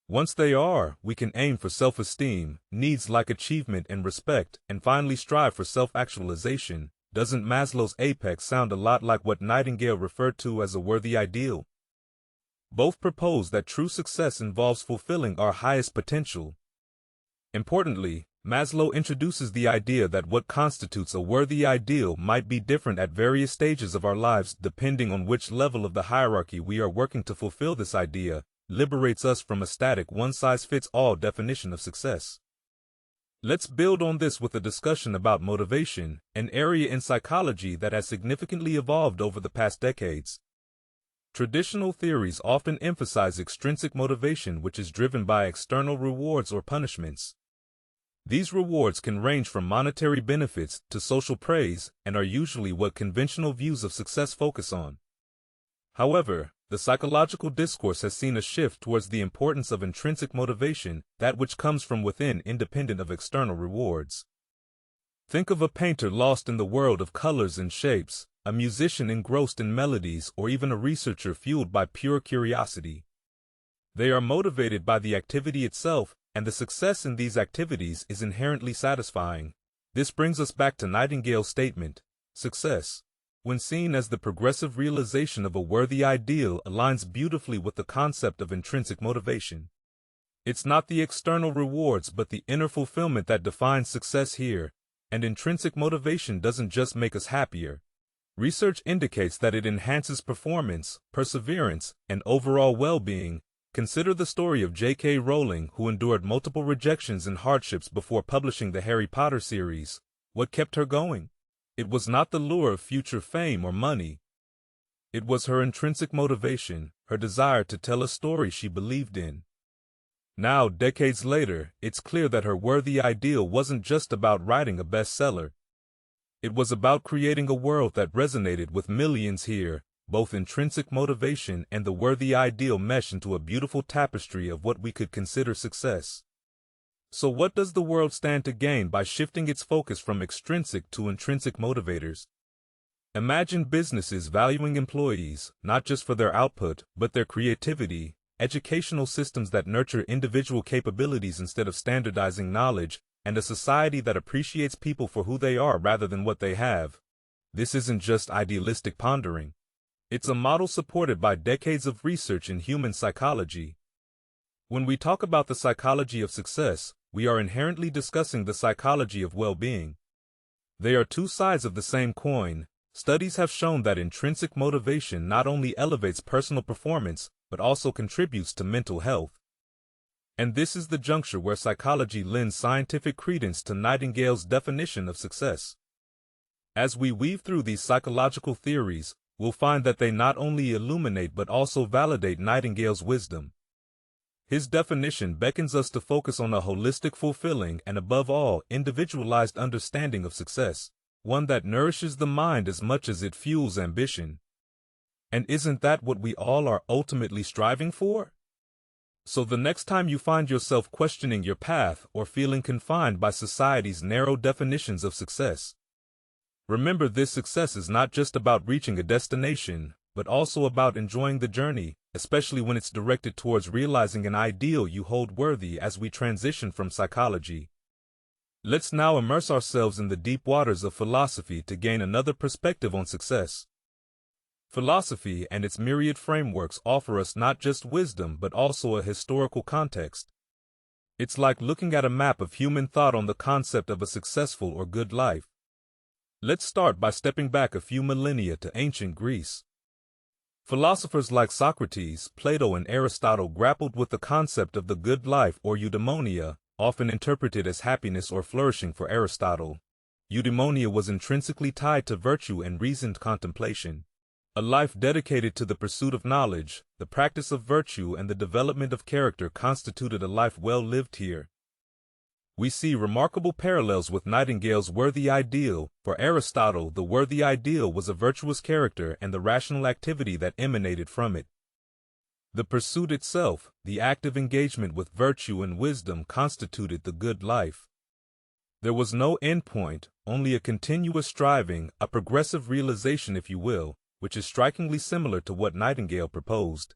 Once they are, we can aim for self-esteem, needs like achievement and respect, and finally strive for self-actualization. Doesn't Maslow's apex sound a lot like what Nightingale referred to as a worthy ideal? Both propose that true success involves fulfilling our highest potential. Importantly, Maslow introduces the idea that what constitutes a worthy ideal might be different at various stages of our lives depending on which level of the hierarchy we are working to fulfill. This idea liberates us from a static one-size-fits-all definition of success. Let's build on this with a discussion about motivation, an area in psychology that has significantly evolved over the past decades. Traditional theories often emphasize extrinsic motivation, which is driven by external rewards or punishments. These rewards can range from monetary benefits to social praise and are usually what conventional views of success focus on. However, the psychological discourse has seen a shift towards the importance of intrinsic motivation, that which comes from within independent of external rewards. Think of a painter lost in the world of colors and shapes, a musician engrossed in melodies, or even a researcher fueled by pure curiosity. They are motivated by the activity itself, and the success in these activities is inherently satisfying. This brings us back to Nightingale's statement: success, when seen as the progressive realization of a worthy ideal, aligns beautifully with the concept of intrinsic motivation. It's not the external rewards but the inner fulfillment that defines success here, and intrinsic motivation doesn't just make us happier. Research indicates that it enhances performance, perseverance, and overall well-being. Consider the story of J.K. Rowling, who endured multiple rejections and hardships before publishing the Harry Potter series. What kept her going? It was not the lure of future fame or money. It was her intrinsic motivation, her desire to tell a story she believed in. Now, decades later, it's clear that her worthy ideal wasn't just about writing a bestseller. It was about creating a world that resonated with millions here. Both intrinsic motivation and the worthy ideal mesh into a beautiful tapestry of what we could consider success. So what does the world stand to gain by shifting its focus from extrinsic to intrinsic motivators? Imagine businesses valuing employees, not just for their output, but their creativity, educational systems that nurture individual capabilities instead of standardizing knowledge, and a society that appreciates people for who they are rather than what they have. This isn't just idealistic pondering. It's a model supported by decades of research in human psychology. When we talk about the psychology of success, we are inherently discussing the psychology of well-being. They are two sides of the same coin. Studies have shown that intrinsic motivation not only elevates personal performance, but also contributes to mental health. And this is the juncture where psychology lends scientific credence to Nightingale's definition of success. As we weave through these psychological theories, we'll find that they not only illuminate but also validate Nightingale's wisdom. His definition beckons us to focus on a holistic, fulfilling, and above all, individualized understanding of success, one that nourishes the mind as much as it fuels ambition. And isn't that what we all are ultimately striving for? So the next time you find yourself questioning your path or feeling confined by society's narrow definitions of success, remember this: success is not just about reaching a destination, but also about enjoying the journey, especially when it's directed towards realizing an ideal you hold worthy. As we transition from psychology, let's now immerse ourselves in the deep waters of philosophy to gain another perspective on success. Philosophy and its myriad frameworks offer us not just wisdom but also a historical context. It's like looking at a map of human thought on the concept of a successful or good life. Let's start by stepping back a few millennia to ancient Greece. Philosophers like Socrates, Plato, and Aristotle grappled with the concept of the good life, or eudaimonia, often interpreted as happiness or flourishing for Aristotle. Eudaimonia was intrinsically tied to virtue and reasoned contemplation. A life dedicated to the pursuit of knowledge, the practice of virtue, and the development of character constituted a life well lived here. We see remarkable parallels with Nightingale's worthy ideal. For Aristotle, the worthy ideal was a virtuous character and the rational activity that emanated from it. The pursuit itself, the active engagement with virtue and wisdom, constituted the good life. There was no endpoint, only a continuous striving, a progressive realization, if you will, which is strikingly similar to what Nightingale proposed.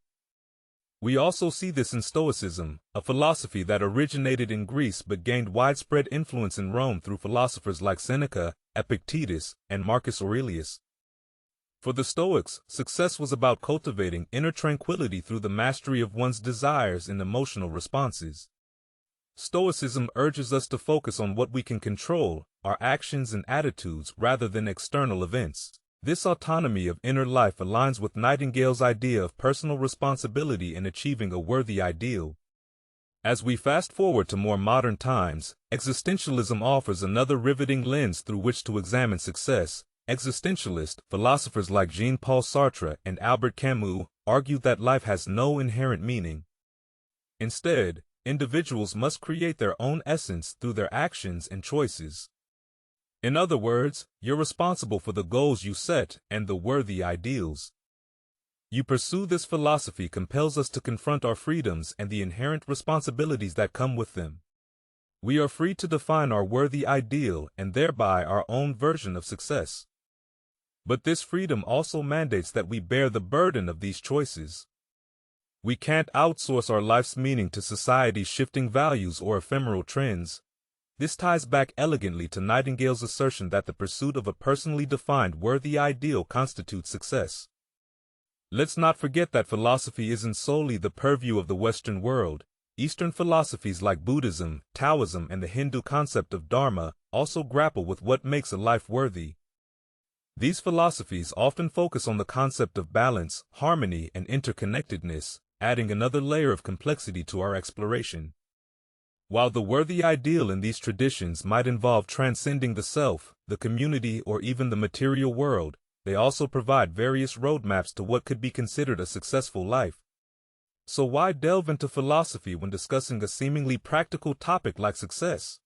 We also see this in Stoicism, a philosophy that originated in Greece but gained widespread influence in Rome through philosophers like Seneca, Epictetus, and Marcus Aurelius. For the Stoics, success was about cultivating inner tranquility through the mastery of one's desires and emotional responses. Stoicism urges us to focus on what we can control, our actions and attitudes, rather than external events. This autonomy of inner life aligns with Nightingale's idea of personal responsibility in achieving a worthy ideal. As we fast forward to more modern times, existentialism offers another riveting lens through which to examine success. Existentialist philosophers like Jean-Paul Sartre and Albert Camus argue that life has no inherent meaning. Instead, individuals must create their own essence through their actions and choices. In other words, you're responsible for the goals you set and the worthy ideals you pursue. This philosophy compels us to confront our freedoms and the inherent responsibilities that come with them. We are free to define our worthy ideal and thereby our own version of success. But this freedom also mandates that we bear the burden of these choices. We can't outsource our life's meaning to society's shifting values or ephemeral trends. This ties back elegantly to Nightingale's assertion that the pursuit of a personally defined worthy ideal constitutes success. Let's not forget that philosophy isn't solely the purview of the Western world. Eastern philosophies like Buddhism, Taoism, and the Hindu concept of Dharma also grapple with what makes a life worthy. These philosophies often focus on the concept of balance, harmony, and interconnectedness, adding another layer of complexity to our exploration. While the worthy ideal in these traditions might involve transcending the self, the community, or even the material world, they also provide various roadmaps to what could be considered a successful life. So why delve into philosophy when discussing a seemingly practical topic like success?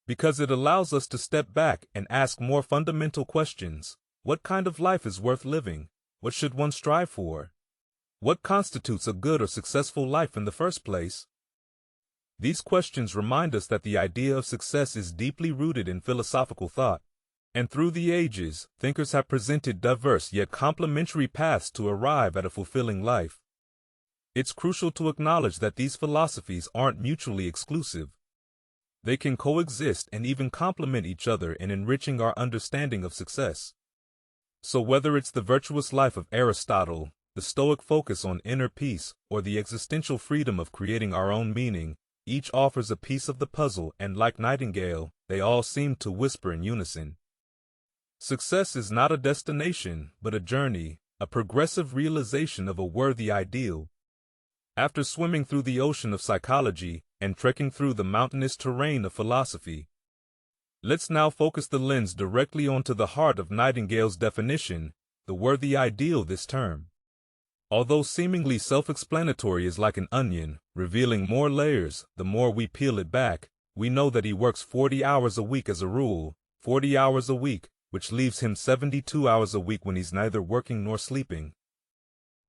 Because it allows us to step back and ask more fundamental questions. What kind of life is worth living? What should one strive for? What constitutes a good or successful life in the first place? These questions remind us that the idea of success is deeply rooted in philosophical thought, and through the ages, thinkers have presented diverse yet complementary paths to arrive at a fulfilling life. It's crucial to acknowledge that these philosophies aren't mutually exclusive. They can coexist and even complement each other in enriching our understanding of success. So whether it's the virtuous life of Aristotle, the Stoic focus on inner peace, or the existential freedom of creating our own meaning, each offers a piece of the puzzle, and like Nightingale, they all seem to whisper in unison. Success is not a destination, but a journey, a progressive realization of a worthy ideal. After swimming through the ocean of psychology and trekking through the mountainous terrain of philosophy, let's now focus the lens directly onto the heart of Nightingale's definition, the worthy ideal this term. Although seemingly self-explanatory is like an onion, revealing more layers the more we peel it back, we know that he works 40 hours a week as a rule, 40 hours a week, which leaves him 72 hours a week when he's neither working nor sleeping.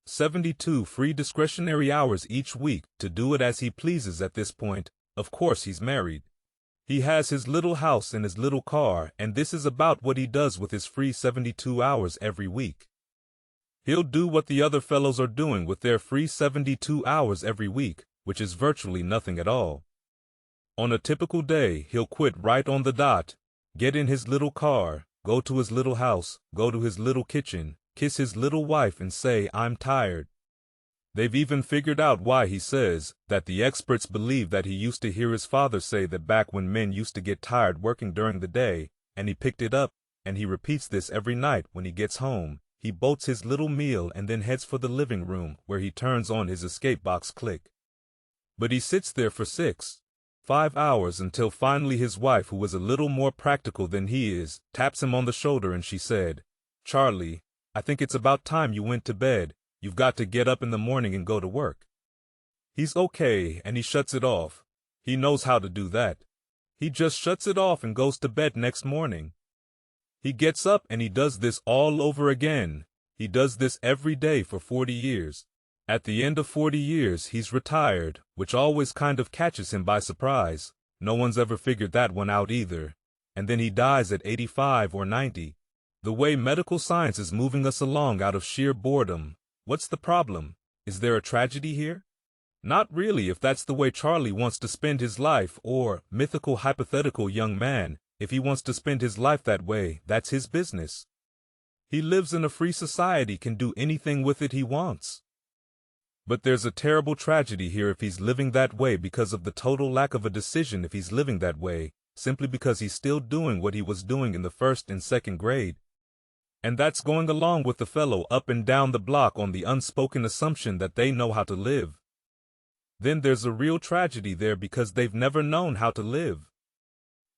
72 free discretionary hours each week to do it as he pleases. At this point, of course, he's married. He has his little house and his little car, and this is about what he does with his free 72 hours every week. He'll do what the other fellows are doing with their free 72 hours every week, which is virtually nothing at all. On a typical day, he'll quit right on the dot, get in his little car, go to his little house, go to his little kitchen, kiss his little wife and say, "I'm tired." They've even figured out why he says that. The experts believe that he used to hear his father say that back when men used to get tired working during the day, and he picked it up, and he repeats this every night when he gets home. He bolts his little meal and then heads for the living room, where he turns on his escape box click. But he sits there for 5 hours until finally his wife, who is a little more practical than he is, taps him on the shoulder and she said, "Charlie, I think it's about time you went to bed. You've got to get up in the morning and go to work." He's okay, and he shuts it off. He knows how to do that. He just shuts it off and goes to bed next morning. He gets up and he does this all over again. He does this every day for 40 years. At the end of 40 years, he's retired, which always kind of catches him by surprise. No one's ever figured that one out either. And then he dies at 85 or 90. The way medical science is moving us along out of sheer boredom. What's the problem? Is there a tragedy here? Not really, if that's the way Charlie wants to spend his life, or, mythical hypothetical young man, if he wants to spend his life that way, that's his business. He lives in a free society, can do anything with it he wants. But there's a terrible tragedy here if he's living that way, because of the total lack of a decision if he's living that way, simply because he's still doing what he was doing in the first and second grade. And that's going along with the fellow up and down the block on the unspoken assumption that they know how to live. Then there's a real tragedy there because they've never known how to live.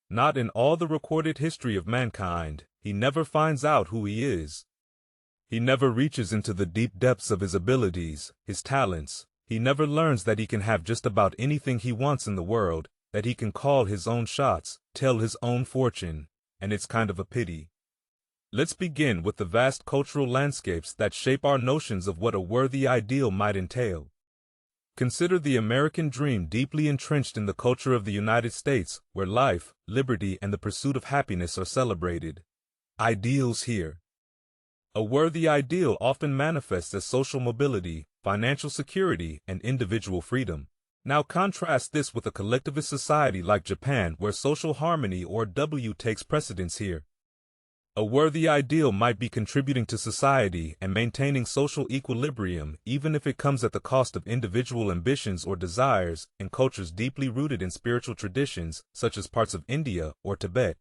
Not in all the recorded history of mankind, he never finds out who he is. He never reaches into the deep depths of his abilities, his talents. He never learns that he can have just about anything he wants in the world, that he can call his own shots, tell his own fortune, and it's kind of a pity. Let's begin with the vast cultural landscapes that shape our notions of what a worthy ideal might entail. Consider the American dream deeply entrenched in the culture of the United States, where life, liberty, and the pursuit of happiness are celebrated. Ideals here. A worthy ideal often manifests as social mobility, financial security, and individual freedom. Now contrast this with a collectivist society like Japan, where social harmony or W takes precedence here. A worthy ideal might be contributing to society and maintaining social equilibrium, even if it comes at the cost of individual ambitions or desires, in cultures deeply rooted in spiritual traditions, such as parts of India or Tibet.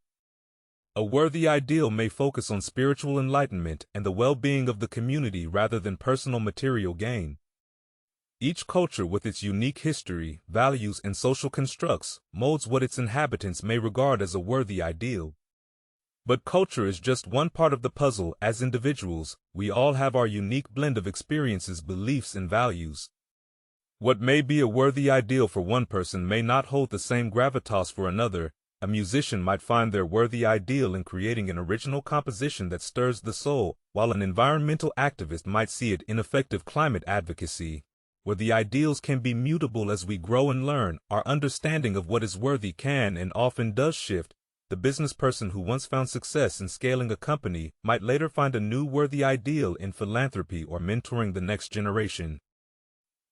A worthy ideal may focus on spiritual enlightenment and the well-being of the community rather than personal material gain. Each culture with its unique history, values, and social constructs molds what its inhabitants may regard as a worthy ideal. But culture is just one part of the puzzle. As individuals, we all have our unique blend of experiences, beliefs, and values. What may be a worthy ideal for one person may not hold the same gravitas for another. A musician might find their worthy ideal in creating an original composition that stirs the soul, while an environmental activist might see it in effective climate advocacy. Where the ideals can be mutable as we grow and learn, our understanding of what is worthy can and often does shift. The business person who once found success in scaling a company might later find a new worthy ideal in philanthropy or mentoring the next generation.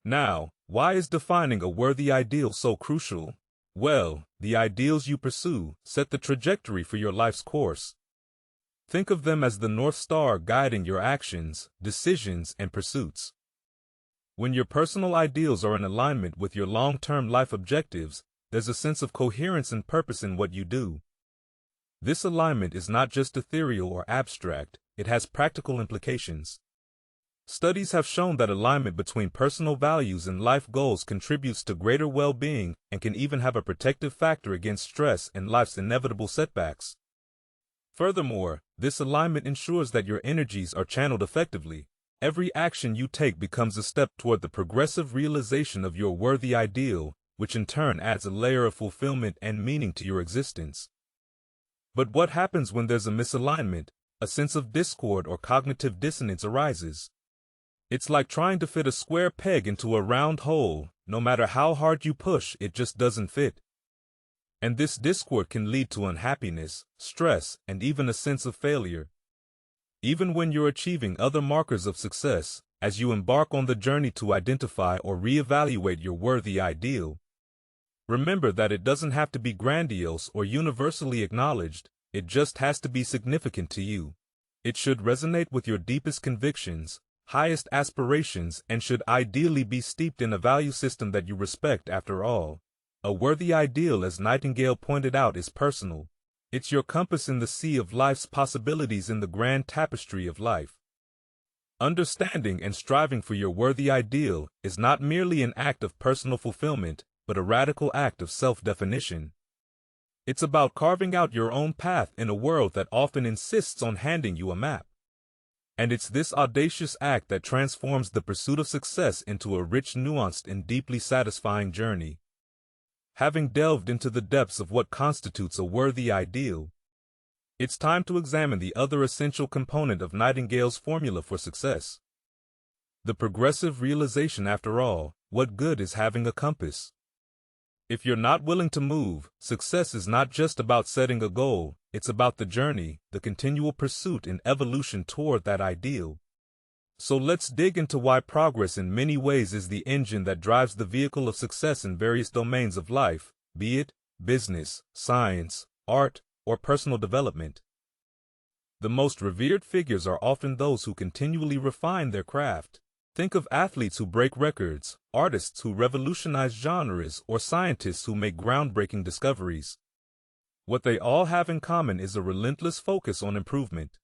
Now, why is defining a worthy ideal so crucial? Well, the ideals you pursue set the trajectory for your life's course. Think of them as the North Star guiding your actions, decisions, and pursuits. When your personal ideals are in alignment with your long-term life objectives, there's a sense of coherence and purpose in what you do. This alignment is not just ethereal or abstract, it has practical implications. Studies have shown that alignment between personal values and life goals contributes to greater well-being and can even have a protective factor against stress and life's inevitable setbacks. Furthermore, this alignment ensures that your energies are channeled effectively. Every action you take becomes a step toward the progressive realization of your worthy ideal, which in turn adds a layer of fulfillment and meaning to your existence. But what happens when there's a misalignment? A sense of discord or cognitive dissonance arises. It's like trying to fit a square peg into a round hole. No matter how hard you push, it just doesn't fit. And this discord can lead to unhappiness, stress, and even a sense of failure. Even when you're achieving other markers of success, as you embark on the journey to identify or reevaluate your worthy ideal, remember that it doesn't have to be grandiose or universally acknowledged, it just has to be significant to you. It should resonate with your deepest convictions, highest aspirations, and should ideally be steeped in a value system that you respect. After all, a worthy ideal, as Nightingale pointed out, is personal. It's your compass in the sea of life's possibilities in the grand tapestry of life. Understanding and striving for your worthy ideal is not merely an act of personal fulfillment, but a radical act of self-definition. It's about carving out your own path in a world that often insists on handing you a map. And it's this audacious act that transforms the pursuit of success into a rich, nuanced, and deeply satisfying journey. Having delved into the depths of what constitutes a worthy ideal, it's time to examine the other essential component of Nightingale's formula for success. The progressive realization. After all, what good is having a compass? If you're not willing to move, success is not just about setting a goal, it's about the journey, the continual pursuit and evolution toward that ideal. So let's dig into why progress in many ways is the engine that drives the vehicle of success in various domains of life, be it business, science, art, or personal development. The most revered figures are often those who continually refine their craft. Think of athletes who break records, artists who revolutionize genres, or scientists who make groundbreaking discoveries. What they all have in common is a relentless focus on improvement.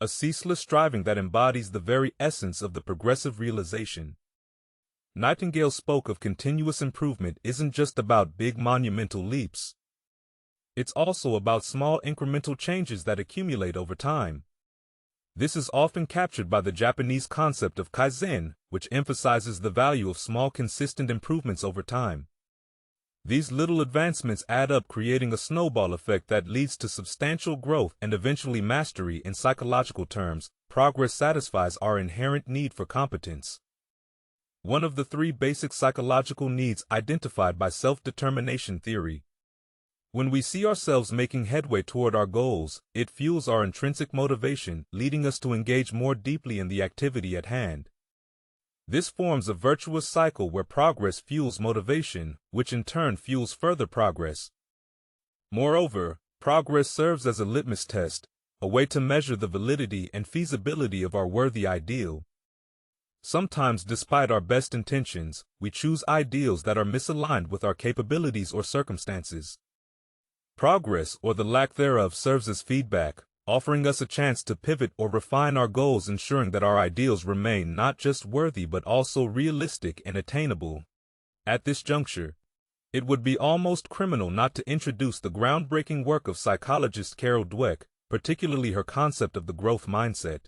A ceaseless striving that embodies the very essence of the progressive realization. Nightingale spoke of continuous improvement isn't just about big monumental leaps. It's also about small incremental changes that accumulate over time. This is often captured by the Japanese concept of kaizen, which emphasizes the value of small consistent improvements over time. These little advancements add up, creating a snowball effect that leads to substantial growth and eventually mastery. In psychological terms, progress satisfies our inherent need for competence. One of the three basic psychological needs identified by self-determination theory. When we see ourselves making headway toward our goals, it fuels our intrinsic motivation, leading us to engage more deeply in the activity at hand. This forms a virtuous cycle where progress fuels motivation, which in turn fuels further progress. Moreover, progress serves as a litmus test, a way to measure the validity and feasibility of our worthy ideal. Sometimes, despite our best intentions, we choose ideals that are misaligned with our capabilities or circumstances. Progress, or the lack thereof, serves as feedback, offering us a chance to pivot or refine our goals, ensuring that our ideals remain not just worthy but also realistic and attainable. At this juncture, it would be almost criminal not to introduce the groundbreaking work of psychologist Carol Dweck, particularly her concept of the growth mindset.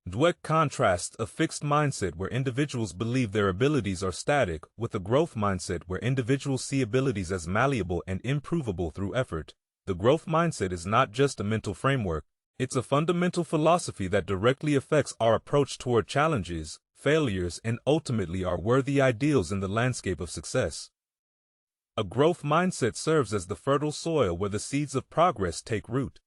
Dweck contrasts a fixed mindset where individuals believe their abilities are static with a growth mindset where individuals see abilities as malleable and improvable through effort. The growth mindset is not just a mental framework, it's a fundamental philosophy that directly affects our approach toward challenges, failures, and ultimately our worthy ideals in the landscape of success. A growth mindset serves as the fertile soil where the seeds of progress take root.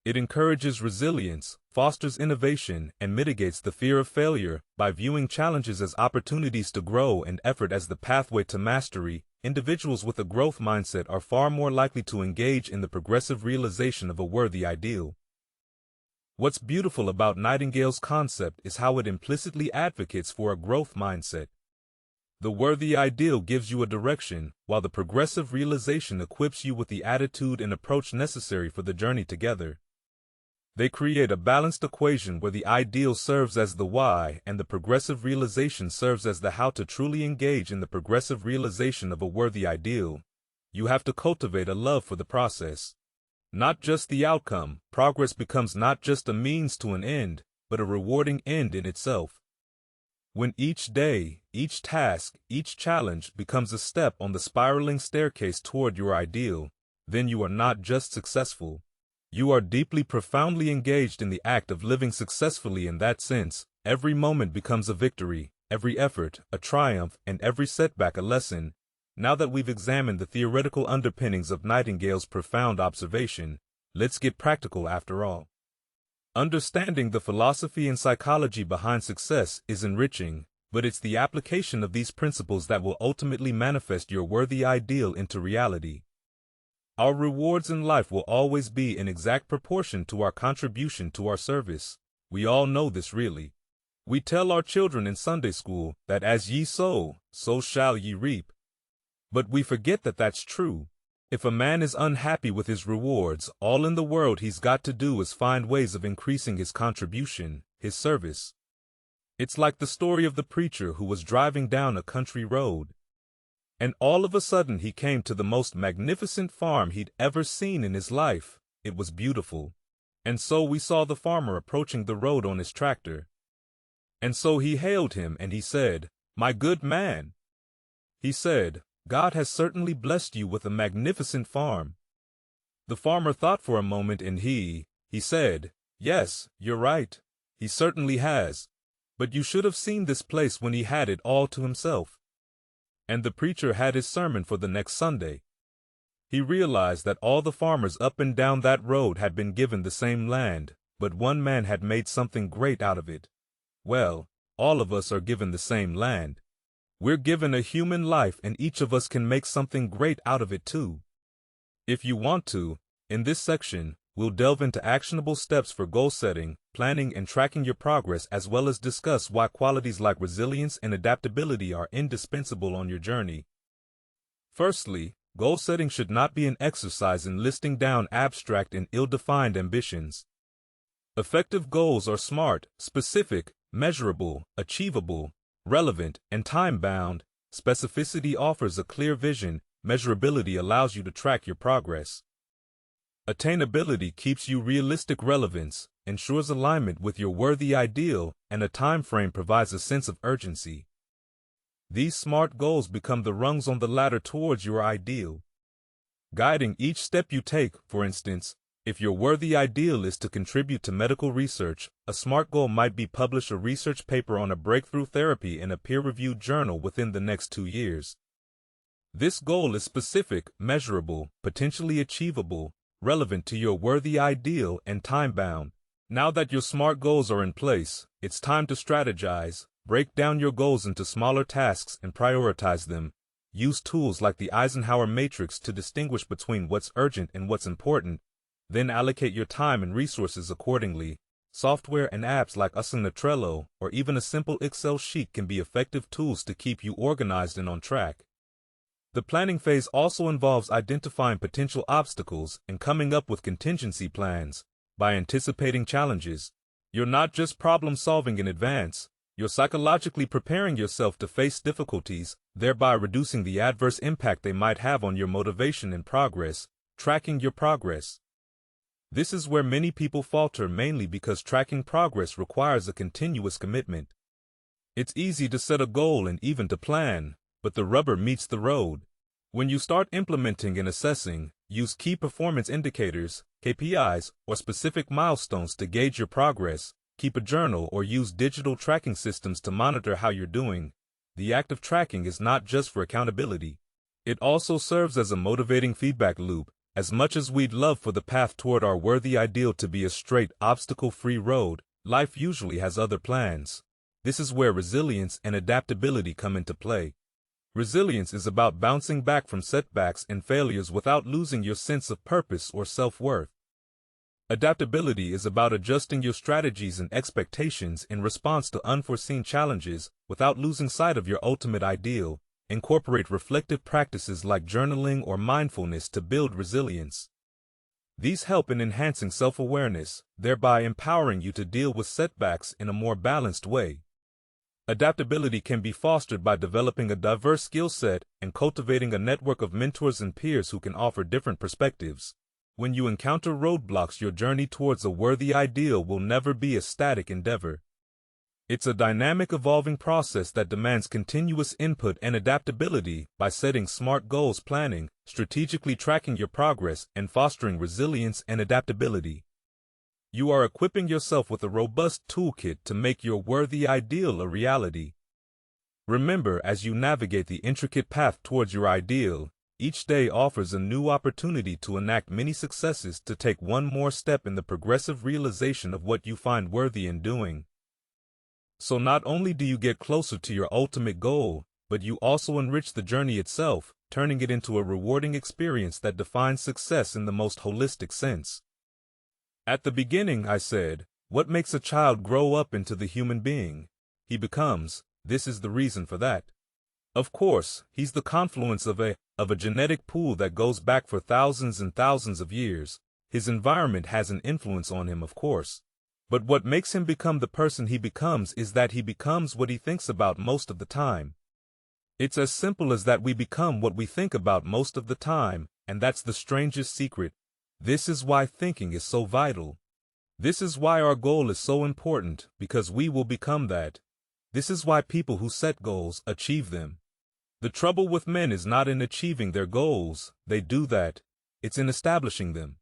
It encourages resilience, fosters innovation, and mitigates the fear of failure by viewing challenges as opportunities to grow and effort as the pathway to mastery. Individuals with a growth mindset are far more likely to engage in the progressive realization of a worthy ideal. What's beautiful about Nightingale's concept is how it implicitly advocates for a growth mindset. The worthy ideal gives you a direction, while the progressive realization equips you with the attitude and approach necessary for the journey together. They create a balanced equation where the ideal serves as the why and the progressive realization serves as the how. To truly engage in the progressive realization of a worthy ideal, you have to cultivate a love for the process, not just the outcome. Progress becomes not just a means to an end, but a rewarding end in itself. When each day, each task, each challenge becomes a step on the spiraling staircase toward your ideal, then you are not just successful. You are deeply, profoundly engaged in the act of living successfully. In that sense, every moment becomes a victory, every effort a triumph, and every setback a lesson. Now that we've examined the theoretical underpinnings of Nightingale's profound observation, let's get practical after all. Understanding the philosophy and psychology behind success is enriching, but it's the application of these principles that will ultimately manifest your worthy ideal into reality. Our rewards in life will always be in exact proportion to our contribution to our service. We all know this really. We tell our children in Sunday school that as ye sow, so shall ye reap. But we forget that that's true. If a man is unhappy with his rewards, all in the world he's got to do is find ways of increasing his contribution, his service. It's like the story of the preacher who was driving down a country road. And all of a sudden he came to the most magnificent farm he'd ever seen in his life. It was beautiful. And so we saw the farmer approaching the road on his tractor. And so he hailed him and he said, "My good man," he said, "God has certainly blessed you with a magnificent farm." The farmer thought for a moment and he said, "Yes, you're right. He certainly has. But you should have seen this place when he had it all to himself." And the preacher had his sermon for the next Sunday. He realized that all the farmers up and down that road had been given the same land, but one man had made something great out of it. Well, all of us are given the same land. We're given a human life and each of us can make something great out of it too. If you want to, in this section, we'll delve into actionable steps for goal setting, planning, and tracking your progress, as well as discuss why qualities like resilience and adaptability are indispensable on your journey. Firstly, goal setting should not be an exercise in listing down abstract and ill-defined ambitions. Effective goals are smart, specific, measurable, achievable, relevant, and time-bound. Specificity offers a clear vision, measurability allows you to track your progress. Attainability keeps you realistic. Relevance ensures alignment with your worthy ideal, and a time frame provides a sense of urgency. These SMART goals become the rungs on the ladder towards your ideal, guiding each step you take. For instance, if your worthy ideal is to contribute to medical research, a SMART goal might be publish a research paper on a breakthrough therapy in a peer-reviewed journal within the next 2 years. This goal is specific, measurable, potentially achievable, relevant to your worthy ideal, and time-bound. Now that your SMART goals are in place, it's time to strategize. Break down your goals into smaller tasks and prioritize them. Use tools like the Eisenhower matrix to distinguish between what's urgent and what's important. Then allocate your time and resources accordingly. Software and apps like Asana, Trello, or even a simple Excel sheet can be effective tools to keep you organized and on track. The planning phase also involves identifying potential obstacles and coming up with contingency plans. By anticipating challenges, you're not just problem solving in advance, you're psychologically preparing yourself to face difficulties, thereby reducing the adverse impact they might have on your motivation and progress. Tracking your progress. This is where many people falter, mainly because tracking progress requires a continuous commitment. It's easy to set a goal and even to plan, but the rubber meets the road. When you start implementing and assessing, use key performance indicators, KPIs, or specific milestones to gauge your progress. Keep a journal or use digital tracking systems to monitor how you're doing. The act of tracking is not just for accountability. It also serves as a motivating feedback loop. As much as we'd love for the path toward our worthy ideal to be a straight, obstacle-free road, life usually has other plans. This is where resilience and adaptability come into play. Resilience is about bouncing back from setbacks and failures without losing your sense of purpose or self-worth. Adaptability is about adjusting your strategies and expectations in response to unforeseen challenges without losing sight of your ultimate ideal. Incorporate reflective practices like journaling or mindfulness to build resilience. These help in enhancing self-awareness, thereby empowering you to deal with setbacks in a more balanced way. Adaptability can be fostered by developing a diverse skill set and cultivating a network of mentors and peers who can offer different perspectives. When you encounter roadblocks, your journey towards a worthy ideal will never be a static endeavor. It's a dynamic, evolving process that demands continuous input and adaptability. By setting smart goals, planning, strategically tracking your progress, and fostering resilience and adaptability, you are equipping yourself with a robust toolkit to make your worthy ideal a reality. Remember, as you navigate the intricate path towards your ideal, each day offers a new opportunity to enact many successes, to take one more step in the progressive realization of what you find worthy in doing. So not only do you get closer to your ultimate goal, but you also enrich the journey itself, turning it into a rewarding experience that defines success in the most holistic sense. At the beginning, I said, what makes a child grow up into the human being he becomes? This is the reason for that. Of course, he's the confluence of a genetic pool that goes back for thousands and thousands of years. His environment has an influence on him, of course. But what makes him become the person he becomes is that he becomes what he thinks about most of the time. It's as simple as that. We become what we think about most of the time, and that's the strangest secret. This is why thinking is so vital. This is why our goal is so important, because we will become that. This is why people who set goals achieve them. The trouble with men is not in achieving their goals, they do that. It's in establishing them.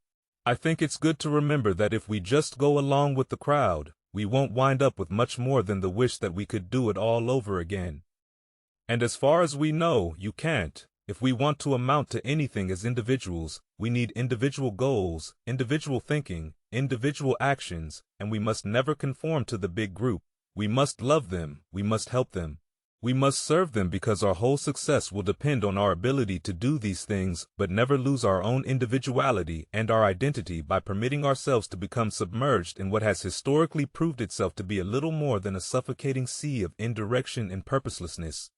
I think it's good to remember that if we just go along with the crowd, we won't wind up with much more than the wish that we could do it all over again. And as far as we know, you can't. If we want to amount to anything as individuals, we need individual goals, individual thinking, individual actions, and we must never conform to the big group. We must love them, we must help them. We must serve them, because our whole success will depend on our ability to do these things, but never lose our own individuality and our identity by permitting ourselves to become submerged in what has historically proved itself to be a little more than a suffocating sea of indirection and purposelessness.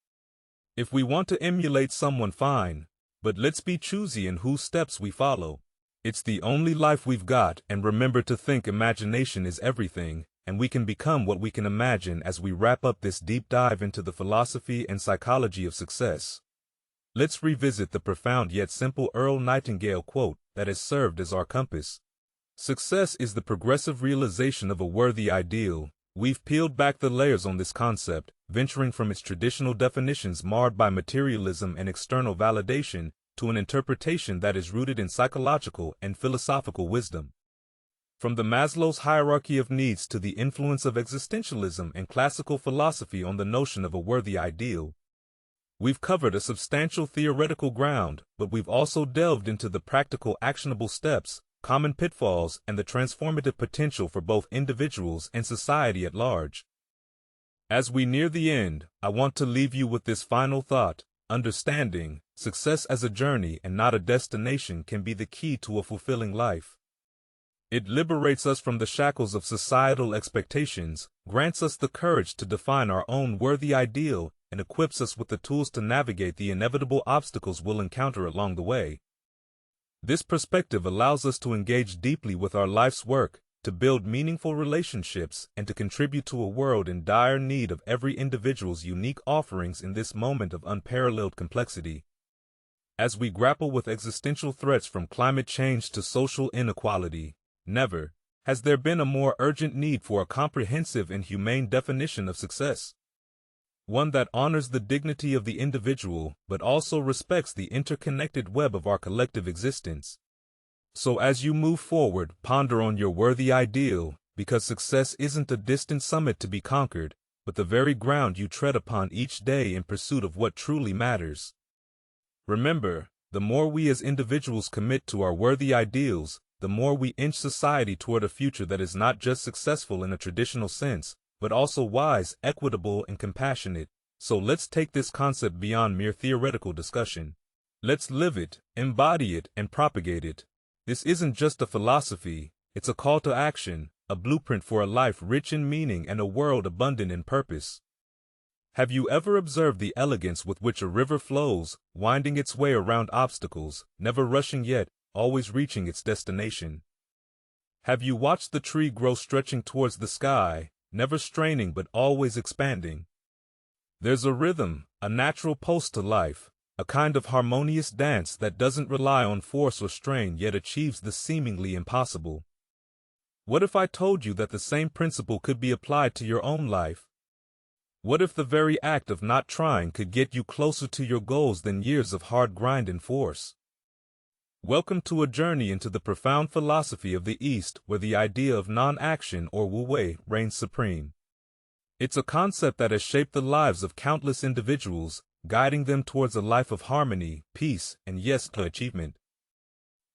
If we want to emulate someone, fine, but let's be choosy in whose steps we follow. It's the only life we've got, and remember to think imagination is everything, and we can become what we can imagine. As we wrap up this deep dive into the philosophy and psychology of success, let's revisit the profound yet simple Earl Nightingale quote that has served as our compass. Success is the progressive realization of a worthy ideal. We've peeled back the layers on this concept, venturing from its traditional definitions marred by materialism and external validation to an interpretation that is rooted in psychological and philosophical wisdom. From the Maslow's hierarchy of needs to the influence of existentialism and classical philosophy on the notion of a worthy ideal, we've covered a substantial theoretical ground, but we've also delved into the practical, actionable steps, common pitfalls, and the transformative potential for both individuals and society at large. As we near the end, I want to leave you with this final thought. Understanding success as a journey and not a destination can be the key to a fulfilling life. It liberates us from the shackles of societal expectations, grants us the courage to define our own worthy ideal, and equips us with the tools to navigate the inevitable obstacles we'll encounter along the way. This perspective allows us to engage deeply with our life's work, to build meaningful relationships, and to contribute to a world in dire need of every individual's unique offerings in this moment of unparalleled complexity. As we grapple with existential threats from climate change to social inequality, never has there been a more urgent need for a comprehensive and humane definition of success. One that honors the dignity of the individual but also respects the interconnected web of our collective existence. So as you move forward, ponder on your worthy ideal, because success isn't a distant summit to be conquered, but the very ground you tread upon each day in pursuit of what truly matters. Remember, the more we as individuals commit to our worthy ideals, the more we inch society toward a future that is not just successful in a traditional sense, but also wise, equitable, and compassionate. So let's take this concept beyond mere theoretical discussion. Let's live it, embody it, and propagate it. This isn't just a philosophy, it's a call to action, a blueprint for a life rich in meaning and a world abundant in purpose. Have you ever observed the elegance with which a river flows, winding its way around obstacles, never rushing yet, always reaching its destination? Have you watched the tree grow stretching towards the sky, never straining but always expanding? There's a rhythm, a natural pulse to life, a kind of harmonious dance that doesn't rely on force or strain yet achieves the seemingly impossible. What if I told you that the same principle could be applied to your own life? What if the very act of not trying could get you closer to your goals than years of hard grind and force? Welcome to a journey into the profound philosophy of the East, where the idea of non-action or wu-wei reigns supreme. It's a concept that has shaped the lives of countless individuals, guiding them towards a life of harmony, peace, and yes, achievement.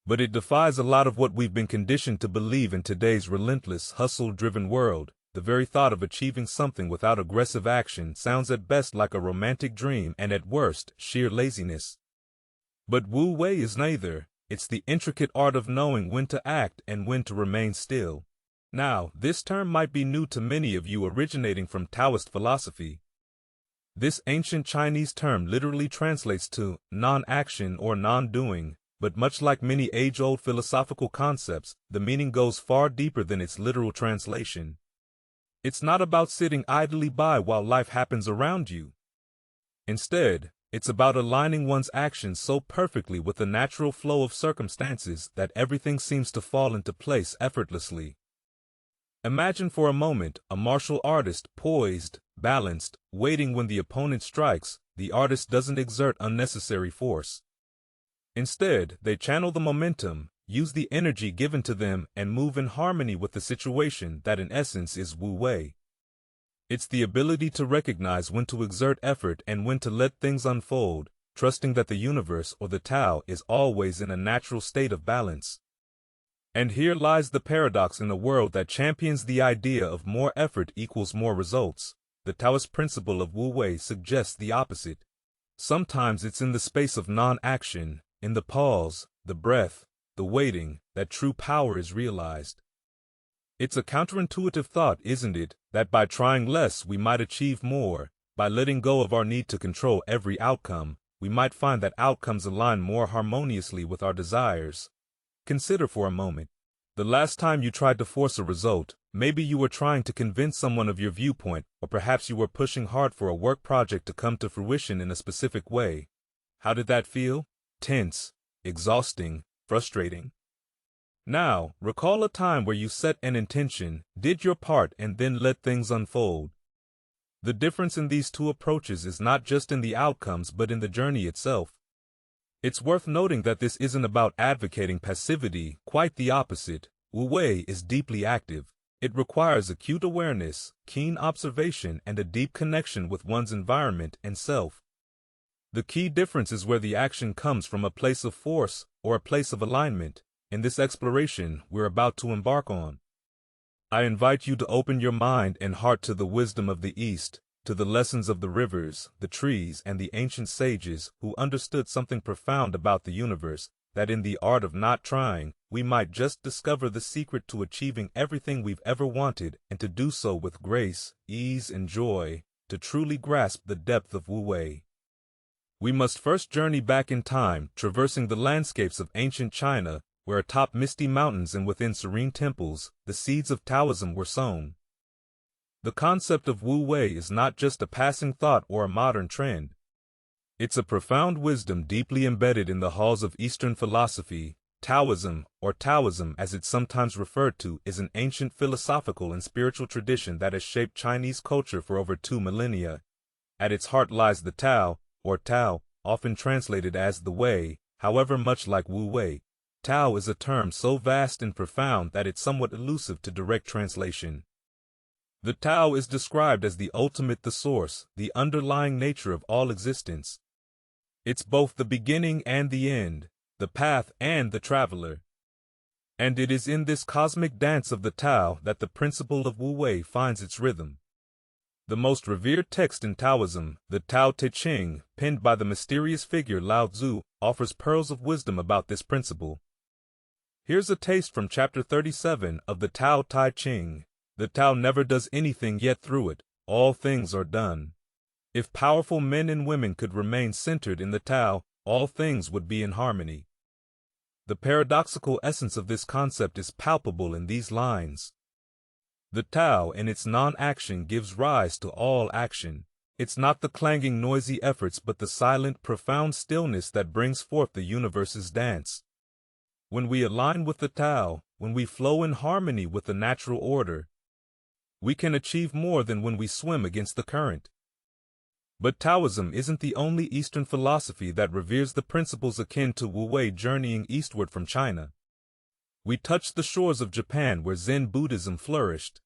But it defies a lot of what we've been conditioned to believe in today's relentless, hustle-driven world. The very thought of achieving something without aggressive action sounds at best like a romantic dream and at worst, sheer laziness. But wu-wei is neither. It's the intricate art of knowing when to act and when to remain still. Now, this term might be new to many of you, originating from Taoist philosophy. This ancient Chinese term literally translates to non-action or non-doing, but much like many age-old philosophical concepts, the meaning goes far deeper than its literal translation. It's not about sitting idly by while life happens around you. Instead, it's about aligning one's actions so perfectly with the natural flow of circumstances that everything seems to fall into place effortlessly. Imagine for a moment a martial artist poised, balanced, waiting when the opponent strikes. The artist doesn't exert unnecessary force. Instead, they channel the momentum, use the energy given to them, and move in harmony with the situation. That in essence is wu-wei. It's the ability to recognize when to exert effort and when to let things unfold, trusting that the universe or the Tao is always in a natural state of balance. And here lies the paradox: in a world that champions the idea of more effort equals more results, the Taoist principle of wu-wei suggests the opposite. Sometimes it's in the space of non-action, in the pause, the breath, the waiting, that true power is realized. It's a counterintuitive thought, isn't it, that by trying less we might achieve more. By letting go of our need to control every outcome, we might find that outcomes align more harmoniously with our desires. Consider for a moment. The last time you tried to force a result, maybe you were trying to convince someone of your viewpoint, or perhaps you were pushing hard for a work project to come to fruition in a specific way. How did that feel? Tense, exhausting, frustrating. Now, recall a time where you set an intention, did your part, and then let things unfold. The difference in these two approaches is not just in the outcomes but in the journey itself. It's worth noting that this isn't about advocating passivity, quite the opposite. Wu-wei is deeply active. It requires acute awareness, keen observation, and a deep connection with one's environment and self. The key difference is where the action comes from, a place of force or a place of alignment. In this exploration we're about to embark on, I invite you to open your mind and heart to the wisdom of the East, to the lessons of the rivers, the trees, and the ancient sages who understood something profound about the universe, that in the art of not trying, we might just discover the secret to achieving everything we've ever wanted, and to do so with grace, ease, and joy. to truly grasp the depth of Wu Wei. We must first journey back in time, traversing the landscapes of ancient China, where atop misty mountains and within serene temples, the seeds of Taoism were sown. The concept of Wu Wei is not just a passing thought or a modern trend. It's a profound wisdom deeply embedded in the halls of Eastern philosophy. Taoism, or Taoism as it's sometimes referred to, is an ancient philosophical and spiritual tradition that has shaped Chinese culture for over 2 millennia. At its heart lies the Tao, or Tao, often translated as the Way. However, much like Wu Wei, Tao is a term so vast and profound that it's somewhat elusive to direct translation. The Tao is described as the ultimate, the source, the underlying nature of all existence. It's both the beginning and the end, the path and the traveler. And it is in this cosmic dance of the Tao that the principle of Wu Wei finds its rhythm. The most revered text in Taoism, the Tao Te Ching, penned by the mysterious figure Lao Tzu, offers pearls of wisdom about this principle. Here's a taste from chapter 37 of the Tao Te Ching. The Tao never does anything, yet through it, all things are done. If powerful men and women could remain centered in the Tao, all things would be in harmony. The paradoxical essence of this concept is palpable in these lines. The Tao in its non-action gives rise to all action. It's not the clanging, noisy efforts but the silent, profound stillness that brings forth the universe's dance. When we align with the Tao, when we flow in harmony with the natural order, we can achieve more than when we swim against the current. But Taoism isn't the only Eastern philosophy that reveres the principles akin to Wu Wei. Journeying eastward from China, we touch the shores of Japan, where Zen Buddhism flourished.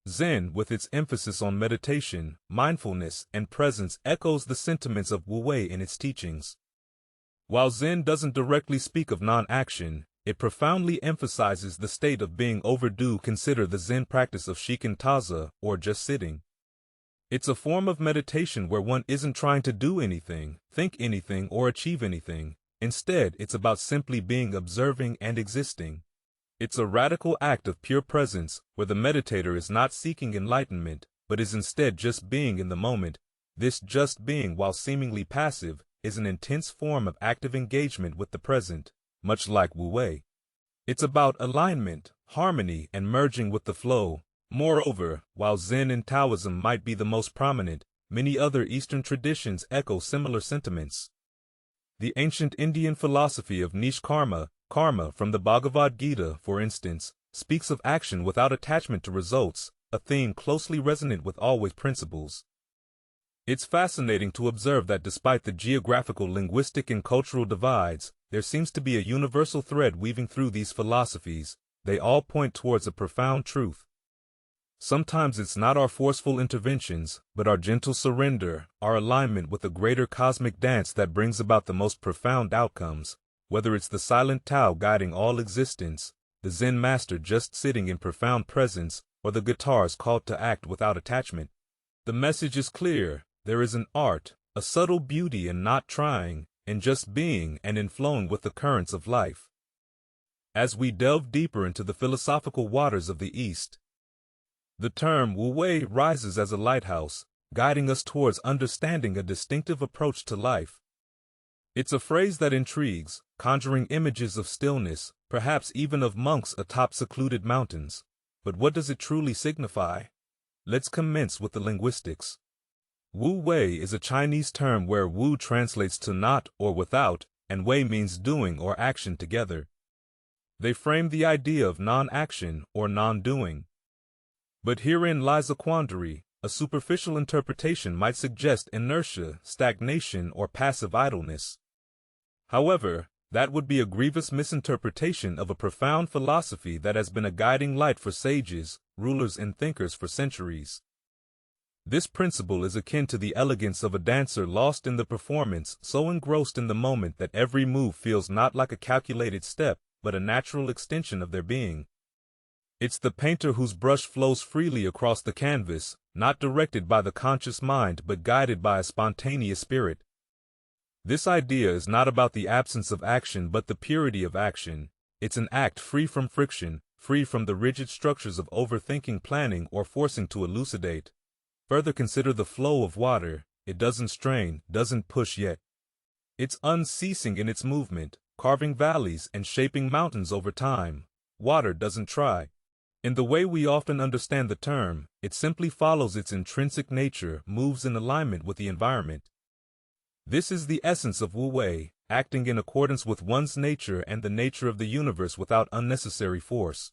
Zen, with its emphasis on meditation, mindfulness, and presence, echoes the sentiments of Wu Wei in its teachings. While Zen doesn't directly speak of non-action, it profoundly emphasizes the state of being overdue. Consider the Zen practice of shikantaza, or just sitting. It's a form of meditation where one isn't trying to do anything, think anything, or achieve anything. Instead, it's about simply being, observing, and existing. It's a radical act of pure presence, where the meditator is not seeking enlightenment, but is instead just being in the moment. This just being, while seemingly passive, is an intense form of active engagement with the present, much like Wu Wei. It's about alignment, harmony, and merging with the flow. Moreover, while Zen and Taoism might be the most prominent, many other Eastern traditions echo similar sentiments. The ancient Indian philosophy of Nishkarma, karma from the Bhagavad Gita, for instance, speaks of action without attachment to results, a theme closely resonant with all Wu's principles. It's fascinating to observe that despite the geographical, linguistic, and cultural divides, there seems to be a universal thread weaving through these philosophies. They all point towards a profound truth. Sometimes it's not our forceful interventions, but our gentle surrender, our alignment with a greater cosmic dance that brings about the most profound outcomes. Whether it's the silent Tao guiding all existence, the Zen master just sitting in profound presence, or the guitar's called to act without attachment, the message is clear. There is an art, a subtle beauty in not trying, in just being, and in flowing with the currents of life. As we delve deeper into the philosophical waters of the East, the term Wu Wei rises as a lighthouse, guiding us towards understanding a distinctive approach to life. It's a phrase that intrigues, conjuring images of stillness, perhaps even of monks atop secluded mountains. But what does it truly signify? Let's commence with the linguistics. Wu Wei is a Chinese term where Wu translates to not or without, and Wei means doing or action together. They frame the idea of non-action or non-doing. But herein lies a quandary. A superficial interpretation might suggest inertia, stagnation, or passive idleness. However, that would be a grievous misinterpretation of a profound philosophy that has been a guiding light for sages, rulers, and thinkers for centuries. This principle is akin to the elegance of a dancer lost in the performance, so engrossed in the moment that every move feels not like a calculated step, but a natural extension of their being. It's the painter whose brush flows freely across the canvas, not directed by the conscious mind but guided by a spontaneous spirit. This idea is not about the absence of action but the purity of action. It's an act free from friction, free from the rigid structures of overthinking, planning, or forcing to elucidate. Further, consider the flow of water. It doesn't strain, doesn't push yet. It's unceasing in its movement, carving valleys and shaping mountains over time. Water doesn't try. In the way we often understand the term, it simply follows its intrinsic nature, moves in alignment with the environment. This is the essence of Wu Wei, acting in accordance with one's nature and the nature of the universe without unnecessary force.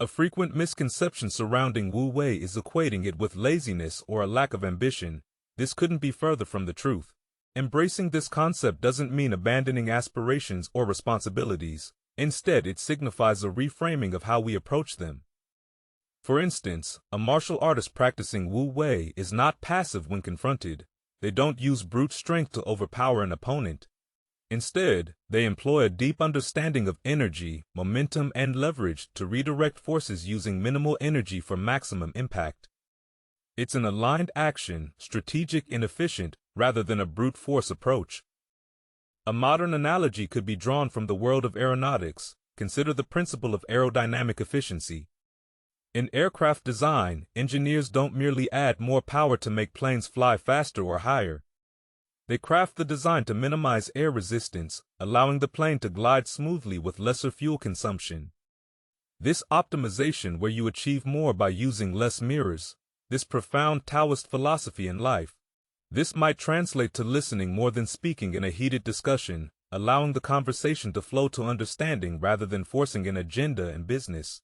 A frequent misconception surrounding Wu Wei is equating it with laziness or a lack of ambition. This couldn't be further from the truth. Embracing this concept doesn't mean abandoning aspirations or responsibilities. Instead, it signifies a reframing of how we approach them. For instance, a martial artist practicing Wu Wei is not passive when confronted. They don't use brute strength to overpower an opponent. Instead, they employ a deep understanding of energy, momentum, and leverage to redirect forces using minimal energy for maximum impact. It's an aligned action, strategic and efficient, rather than a brute force approach. A modern analogy could be drawn from the world of aeronautics. Consider the principle of aerodynamic efficiency. In aircraft design, engineers don't merely add more power to make planes fly faster or higher. They craft the design to minimize air resistance, allowing the plane to glide smoothly with lesser fuel consumption. This optimization, where you achieve more by using less, mirrors this profound Taoist philosophy in life. This might translate to listening more than speaking in a heated discussion, allowing the conversation to flow to understanding rather than forcing an agenda in business.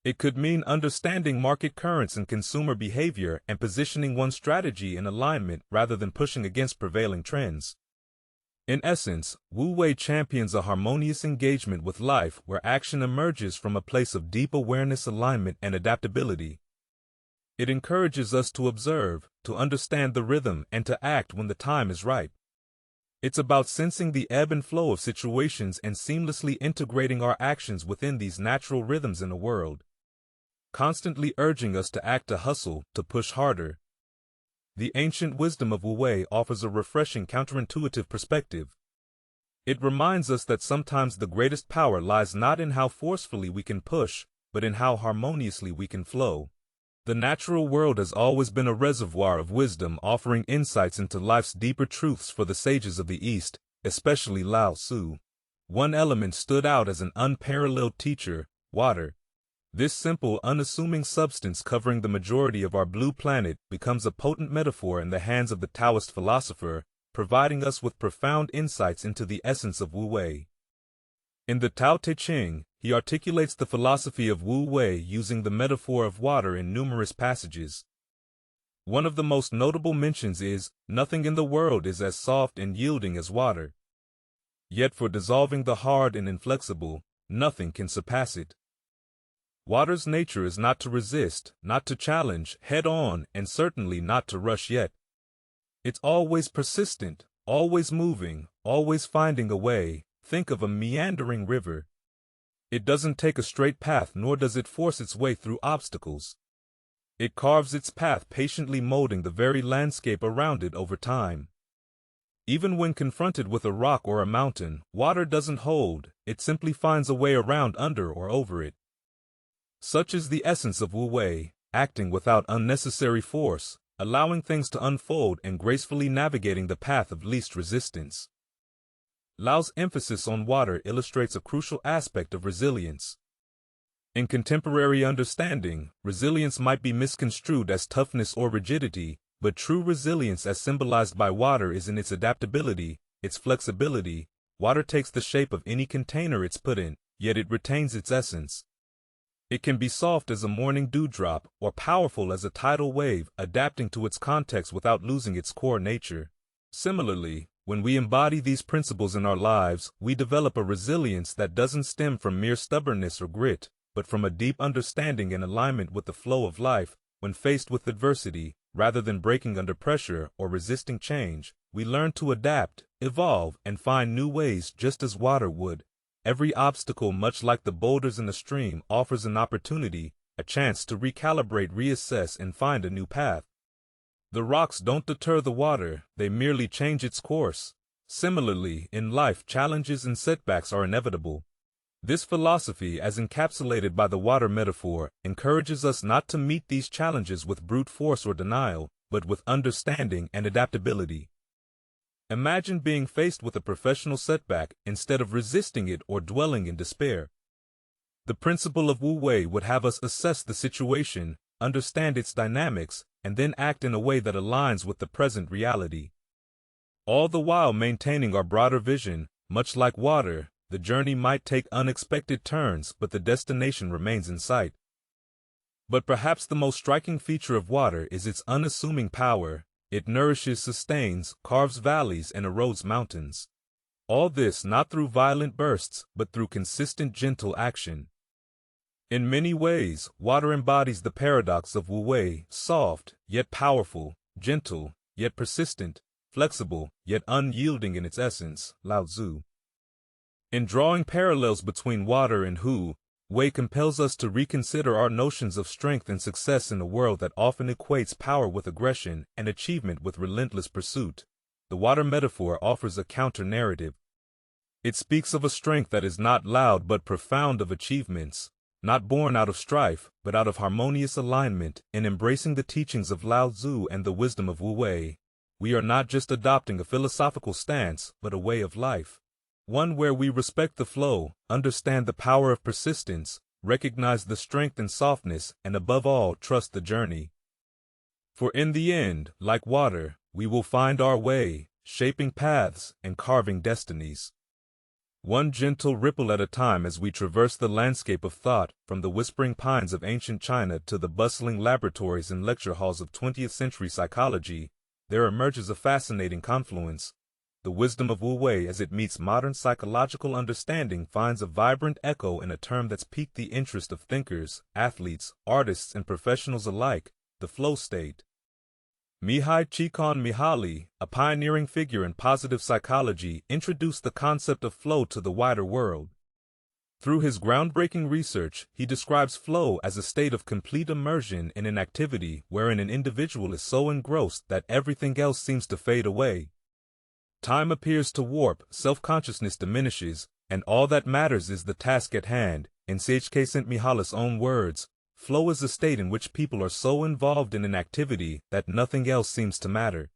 It could mean understanding market currents and consumer behavior and positioning one's strategy in alignment rather than pushing against prevailing trends. In essence, Wu Wei champions a harmonious engagement with life where action emerges from a place of deep awareness, alignment, and adaptability. It encourages us to observe, to understand the rhythm, and to act when the time is ripe. It's about sensing the ebb and flow of situations and seamlessly integrating our actions within these natural rhythms in a world constantly urging us to act, to hustle, to push harder. The ancient wisdom of Wu Wei offers a refreshing counterintuitive perspective. It reminds us that sometimes the greatest power lies not in how forcefully we can push, but in how harmoniously we can flow. The natural world has always been a reservoir of wisdom, offering insights into life's deeper truths for the sages of the East, especially Lao Tzu. One element stood out as an unparalleled teacher: water. This simple, unassuming substance covering the majority of our blue planet becomes a potent metaphor in the hands of the Taoist philosopher, providing us with profound insights into the essence of Wu Wei. In the Tao Te Ching, he articulates the philosophy of Wu Wei using the metaphor of water in numerous passages. One of the most notable mentions is, "Nothing in the world is as soft and yielding as water. Yet for dissolving the hard and inflexible, nothing can surpass it." Water's nature is not to resist, not to challenge head-on, and certainly not to rush yet. It's always persistent, always moving, always finding a way. Think of a meandering river. It doesn't take a straight path, nor does it force its way through obstacles. It carves its path, patiently molding the very landscape around it over time. Even when confronted with a rock or a mountain, water doesn't hold, it simply finds a way around, under, or over it. Such is the essence of Wu Wei, acting without unnecessary force, allowing things to unfold and gracefully navigating the path of least resistance. Lao's emphasis on water illustrates a crucial aspect of resilience. In contemporary understanding, resilience might be misconstrued as toughness or rigidity, but true resilience, as symbolized by water, is in its adaptability, its flexibility. Water takes the shape of any container it's put in, yet it retains its essence. It can be soft as a morning dewdrop or powerful as a tidal wave, adapting to its context without losing its core nature. Similarly, when we embody these principles in our lives, we develop a resilience that doesn't stem from mere stubbornness or grit, but from a deep understanding and alignment with the flow of life. When faced with adversity, rather than breaking under pressure or resisting change, we learn to adapt, evolve, and find new ways, just as water would. Every obstacle, much like the boulders in a stream, offers an opportunity, a chance to recalibrate, reassess, and find a new path. The rocks don't deter the water, they merely change its course. Similarly, in life, challenges and setbacks are inevitable. This philosophy, as encapsulated by the water metaphor, encourages us not to meet these challenges with brute force or denial, but with understanding and adaptability. Imagine being faced with a professional setback instead of resisting it or dwelling in despair. The principle of Wu Wei would have us assess the situation, understand its dynamics, and then act in a way that aligns with the present reality. All the while maintaining our broader vision. Much like water, the journey might take unexpected turns, but the destination remains in sight. But perhaps the most striking feature of water is its unassuming power. It nourishes, sustains, carves valleys, and erodes mountains. All this not through violent bursts, but through consistent, gentle action. In many ways, water embodies the paradox of Wu Wei: soft, yet powerful; gentle, yet persistent; flexible, yet unyielding in its essence. Lao Tzu. In drawing parallels between water and Wu Wei compels us to reconsider our notions of strength and success in a world that often equates power with aggression and achievement with relentless pursuit. The water metaphor offers a counter-narrative. It speaks of a strength that is not loud but profound, of achievements, not born out of strife, but out of harmonious alignment. In embracing the teachings of Lao Tzu and the wisdom of Wu Wei, we are not just adopting a philosophical stance, but a way of life. One where we respect the flow, understand the power of persistence, recognize the strength and softness, and above all, trust the journey. For in the end, like water, we will find our way, shaping paths and carving destinies. One gentle ripple at a time. As we traverse the landscape of thought, from the whispering pines of ancient China to the bustling laboratories and lecture halls of 20th-century psychology, there emerges a fascinating confluence. The wisdom of Wu Wei, as it meets modern psychological understanding, finds a vibrant echo in a term that's piqued the interest of thinkers, athletes, artists, and professionals alike: the flow state. Mihai Csikszentmihalyi, a pioneering figure in positive psychology, introduced the concept of flow to the wider world. Through his groundbreaking research, he describes flow as a state of complete immersion in an activity wherein an individual is so engrossed that everything else seems to fade away. Time appears to warp, self-consciousness diminishes, and all that matters is the task at hand. In Csikszentmihalyi's own words, flow is a state in which people are so involved in an activity that nothing else seems to matter.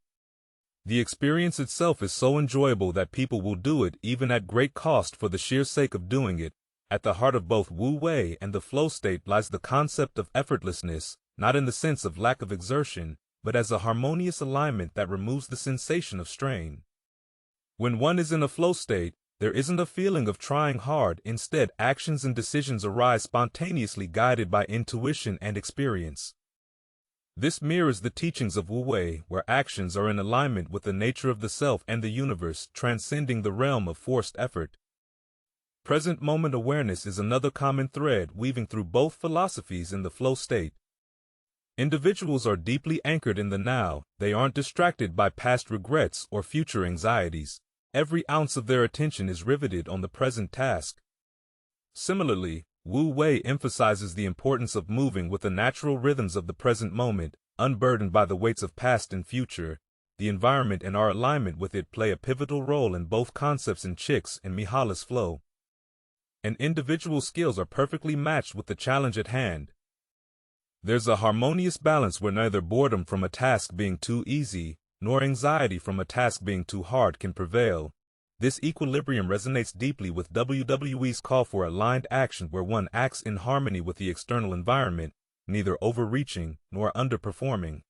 The experience itself is so enjoyable that people will do it even at great cost for the sheer sake of doing it. At the heart of both Wu Wei and the flow state lies the concept of effortlessness, not in the sense of lack of exertion, but as a harmonious alignment that removes the sensation of strain. When one is in a flow state, there isn't a feeling of trying hard. Instead, actions and decisions arise spontaneously, guided by intuition and experience. This mirrors the teachings of Wu Wei, where actions are in alignment with the nature of the self and the universe, transcending the realm of forced effort. Present moment awareness is another common thread weaving through both philosophies. In the flow state, individuals are deeply anchored in the now. They aren't distracted by past regrets or future anxieties. Every ounce of their attention is riveted on the present task. Similarly, Wu Wei emphasizes the importance of moving with the natural rhythms of the present moment, unburdened by the weights of past and future. The environment and our alignment with it play a pivotal role in both concepts. In Csikszentmihalyi's flow, an individual's skills are perfectly matched with the challenge at hand. There's a harmonious balance where neither boredom from a task being too easy, nor anxiety from a task being too hard can prevail. This equilibrium resonates deeply with WWE's call for aligned action, where one acts in harmony with the external environment, neither overreaching nor underperforming.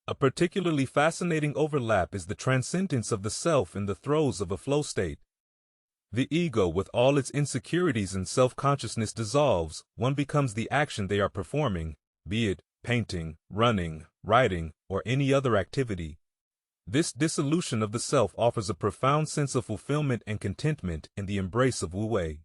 A particularly fascinating overlap is the transcendence of the self in the throes of a flow state. The ego, with all its insecurities and self-consciousness, dissolves. One becomes the action they are performing, be it painting, running, writing, or any other activity. This dissolution of the self offers a profound sense of fulfillment and contentment in the embrace of Wu Wei.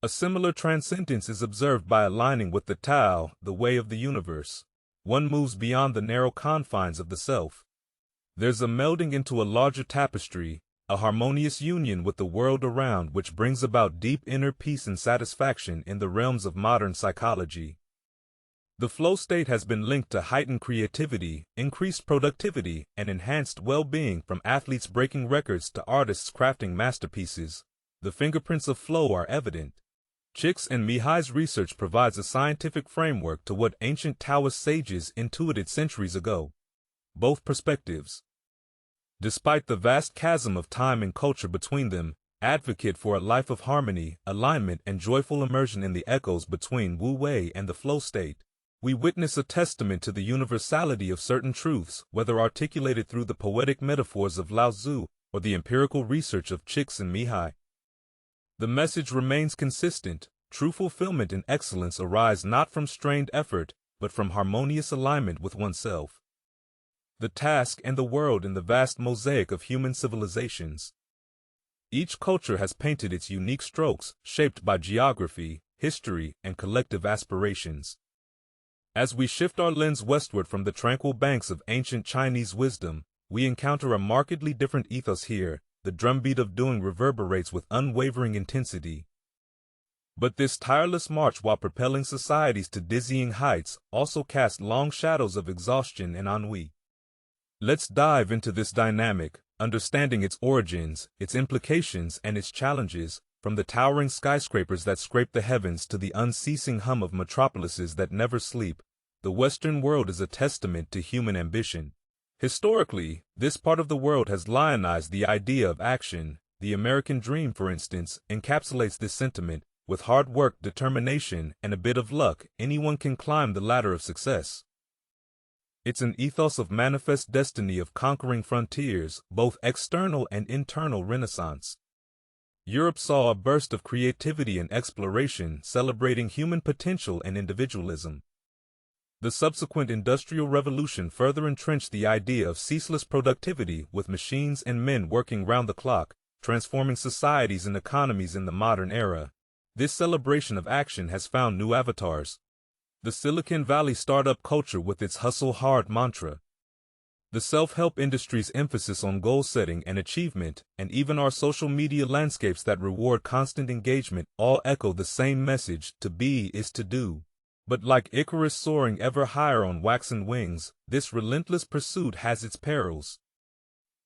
A similar transcendence is observed by aligning with the Tao, the way of the universe. One moves beyond the narrow confines of the self. There's a melding into a larger tapestry, a harmonious union with the world around, which brings about deep inner peace and satisfaction. In the realms of modern psychology, the flow state has been linked to heightened creativity, increased productivity, and enhanced well-being. From athletes breaking records to artists crafting masterpieces, the fingerprints of flow are evident. Csikszentmihalyi's research provides a scientific framework to what ancient Taoist sages intuited centuries ago. Both perspectives, despite the vast chasm of time and culture between them, advocate for a life of harmony, alignment, and joyful immersion in the echoes between Wu Wei and the flow state. We witness a testament to the universality of certain truths, whether articulated through the poetic metaphors of Lao Tzu or the empirical research of Csikszentmihalyi. The message remains consistent. True fulfillment and excellence arise not from strained effort, but from harmonious alignment with oneself, the task, and the world in the vast mosaic of human civilizations. Each culture has painted its unique strokes, shaped by geography, history, and collective aspirations. As we shift our lens westward from the tranquil banks of ancient Chinese wisdom, we encounter a markedly different ethos here. The drumbeat of doing reverberates with unwavering intensity. But this tireless march, while propelling societies to dizzying heights, also casts long shadows of exhaustion and ennui. Let's dive into this dynamic, understanding its origins, its implications, and its challenges, from the towering skyscrapers that scrape the heavens to the unceasing hum of metropolises that never sleep. The Western world is a testament to human ambition. Historically, this part of the world has lionized the idea of action. The American dream, for instance, encapsulates this sentiment. With hard work, determination, and a bit of luck, anyone can climb the ladder of success. It's an ethos of manifest destiny, of conquering frontiers, both external and internal renaissance. Europe saw a burst of creativity and exploration, celebrating human potential and individualism. The subsequent Industrial Revolution further entrenched the idea of ceaseless productivity, with machines and men working round the clock, transforming societies and economies in the modern era. This celebration of action has found new avatars. The Silicon Valley startup culture with its hustle hard mantra, the self-help industry's emphasis on goal setting and achievement, and even our social media landscapes that reward constant engagement all echo the same message: to be is to do. But like Icarus soaring ever higher on waxen wings, this relentless pursuit has its perils.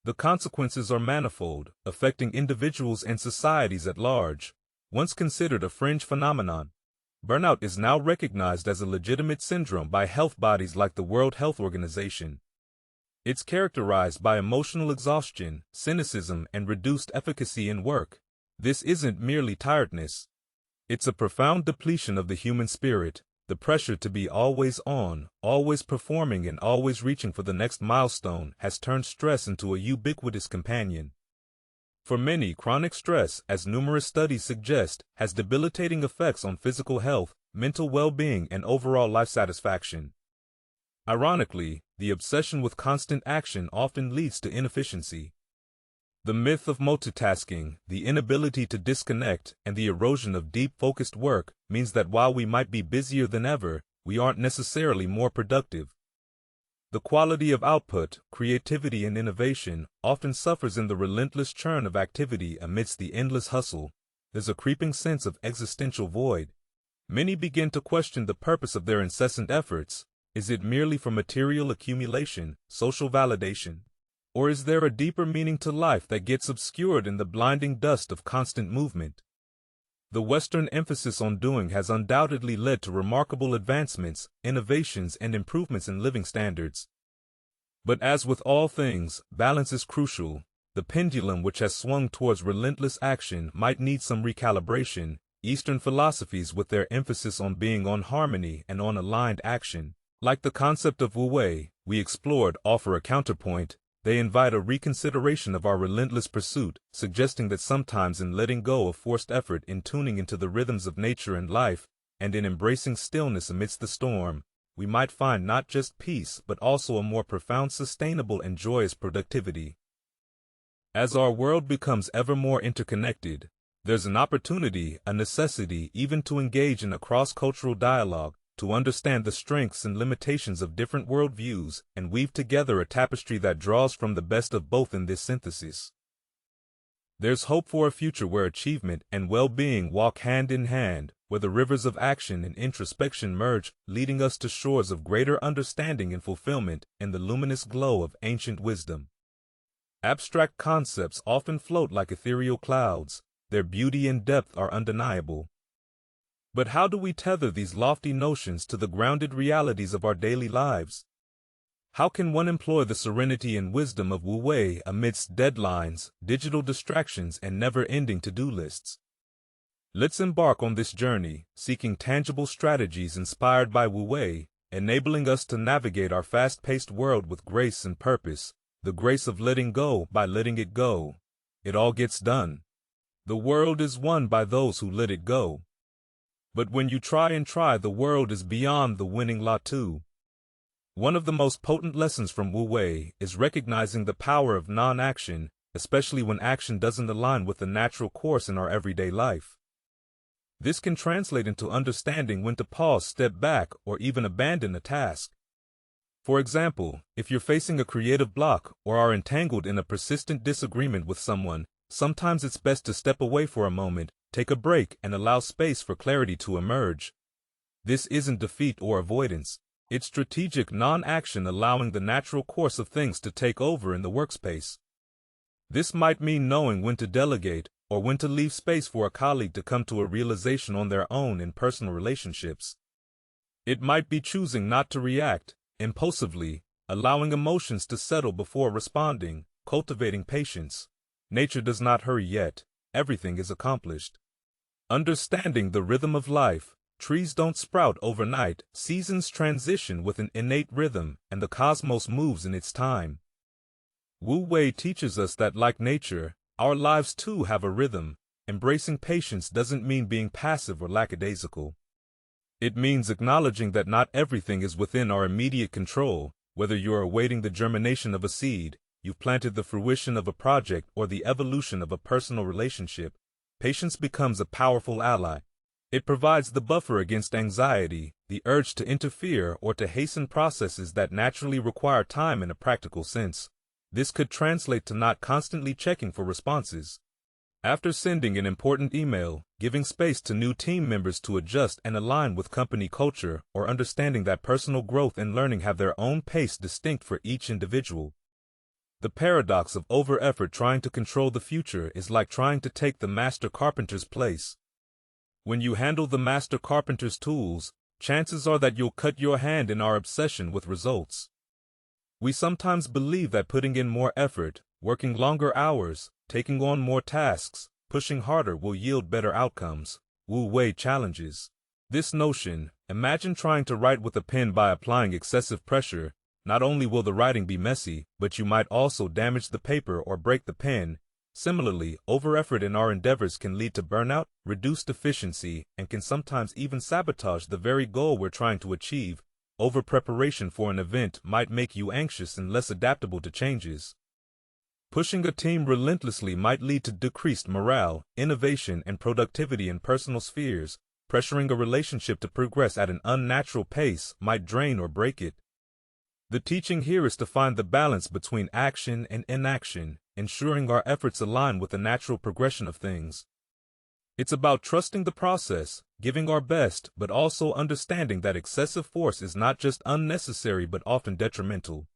The consequences are manifold, affecting individuals and societies at large. Once considered a fringe phenomenon, burnout is now recognized as a legitimate syndrome by health bodies like the World Health Organization. It's characterized by emotional exhaustion, cynicism, and reduced efficacy in work. This isn't merely tiredness. It's a profound depletion of the human spirit. The pressure to be always on, always performing, and always reaching for the next milestone has turned stress into a ubiquitous companion. For many, chronic stress, as numerous studies suggest, has debilitating effects on physical health, mental well-being, and overall life satisfaction. Ironically, the obsession with constant action often leads to inefficiency. The myth of multitasking, the inability to disconnect, and the erosion of deep, focused work means that while we might be busier than ever, we aren't necessarily more productive. The quality of output, creativity, and innovation often suffers in the relentless churn of activity amidst the endless hustle. There's a creeping sense of existential void. Many begin to question the purpose of their incessant efforts. Is it merely for material accumulation, social validation? Or is there a deeper meaning to life that gets obscured in the blinding dust of constant movement? The Western emphasis on doing has undoubtedly led to remarkable advancements, innovations, and improvements in living standards. But as with all things, balance is crucial. The pendulum, which has swung towards relentless action, might need some recalibration. Eastern philosophies, with their emphasis on being on harmony and on aligned action, like the concept of Wu Wei we explored, offer a counterpoint. They invite a reconsideration of our relentless pursuit, suggesting that sometimes in letting go of forced effort, in tuning into the rhythms of nature and life, and in embracing stillness amidst the storm, we might find not just peace but also a more profound, sustainable, and joyous productivity. As our world becomes ever more interconnected, there's an opportunity, a necessity, even to engage in a cross-cultural dialogue, to understand the strengths and limitations of different worldviews, and weave together a tapestry that draws from the best of both in this synthesis. There's hope for a future where achievement and well-being walk hand in hand, where the rivers of action and introspection merge, leading us to shores of greater understanding and fulfillment in the luminous glow of ancient wisdom. Abstract concepts often float like ethereal clouds, their beauty and depth are undeniable. But how do we tether these lofty notions to the grounded realities of our daily lives? How can one employ the serenity and wisdom of Wu Wei amidst deadlines, digital distractions, and never-ending to-do lists? Let's embark on this journey, seeking tangible strategies inspired by Wu Wei, enabling us to navigate our fast-paced world with grace and purpose, the grace of letting go by letting it go. It all gets done. The world is won by those who let it go. But when you try, the world is beyond the winning lot too. One of the most potent lessons from Wu Wei is recognizing the power of non-action, especially when action doesn't align with the natural course in our everyday life. This can translate into understanding when to pause, step back, or even abandon a task. For example, if you're facing a creative block or are entangled in a persistent disagreement with someone, sometimes it's best to step away for a moment, take a break, and allow space for clarity to emerge. This isn't defeat or avoidance. It's strategic non-action, allowing the natural course of things to take over in the workspace. This might mean knowing when to delegate or when to leave space for a colleague to come to a realization on their own in personal relationships. It might be choosing not to react impulsively, allowing emotions to settle before responding, cultivating patience. Nature does not hurry yet. Everything is accomplished. Understanding the rhythm of life. Trees don't sprout overnight, seasons transition with an innate rhythm, and the cosmos moves in its time. Wu Wei teaches us that, like nature, our lives too have a rhythm. Embracing patience doesn't mean being passive or lackadaisical. It means acknowledging that not everything is within our immediate control, whether you're awaiting the germination of a seed, you've planted the fruition of a project, or the evolution of a personal relationship. Patience becomes a powerful ally. It provides the buffer against anxiety, the urge to interfere or to hasten processes that naturally require time in a practical sense. This could translate to not constantly checking for responses. After sending an important email, giving space to new team members to adjust and align with company culture, or understanding that personal growth and learning have their own pace distinct for each individual. The paradox of over-effort trying to control the future is like trying to take the master carpenter's place. When you handle the master carpenter's tools, chances are that you'll cut your hand in our obsession with results. We sometimes believe that putting in more effort, working longer hours, taking on more tasks, pushing harder will yield better outcomes. Wu Wei challenges this notion. Imagine trying to write with a pen by applying excessive pressure. Not only will the writing be messy, but you might also damage the paper or break the pen. Similarly, over-effort in our endeavors can lead to burnout, reduced efficiency, and can sometimes even sabotage the very goal we're trying to achieve. Over-preparation for an event might make you anxious and less adaptable to changes. Pushing a team relentlessly might lead to decreased morale, innovation, and productivity in personal spheres. Pressuring a relationship to progress at an unnatural pace might drain or break it. The teaching here is to find the balance between action and inaction, ensuring our efforts align with the natural progression of things. It's about trusting the process, giving our best, but also understanding that excessive force is not just unnecessary but often detrimental.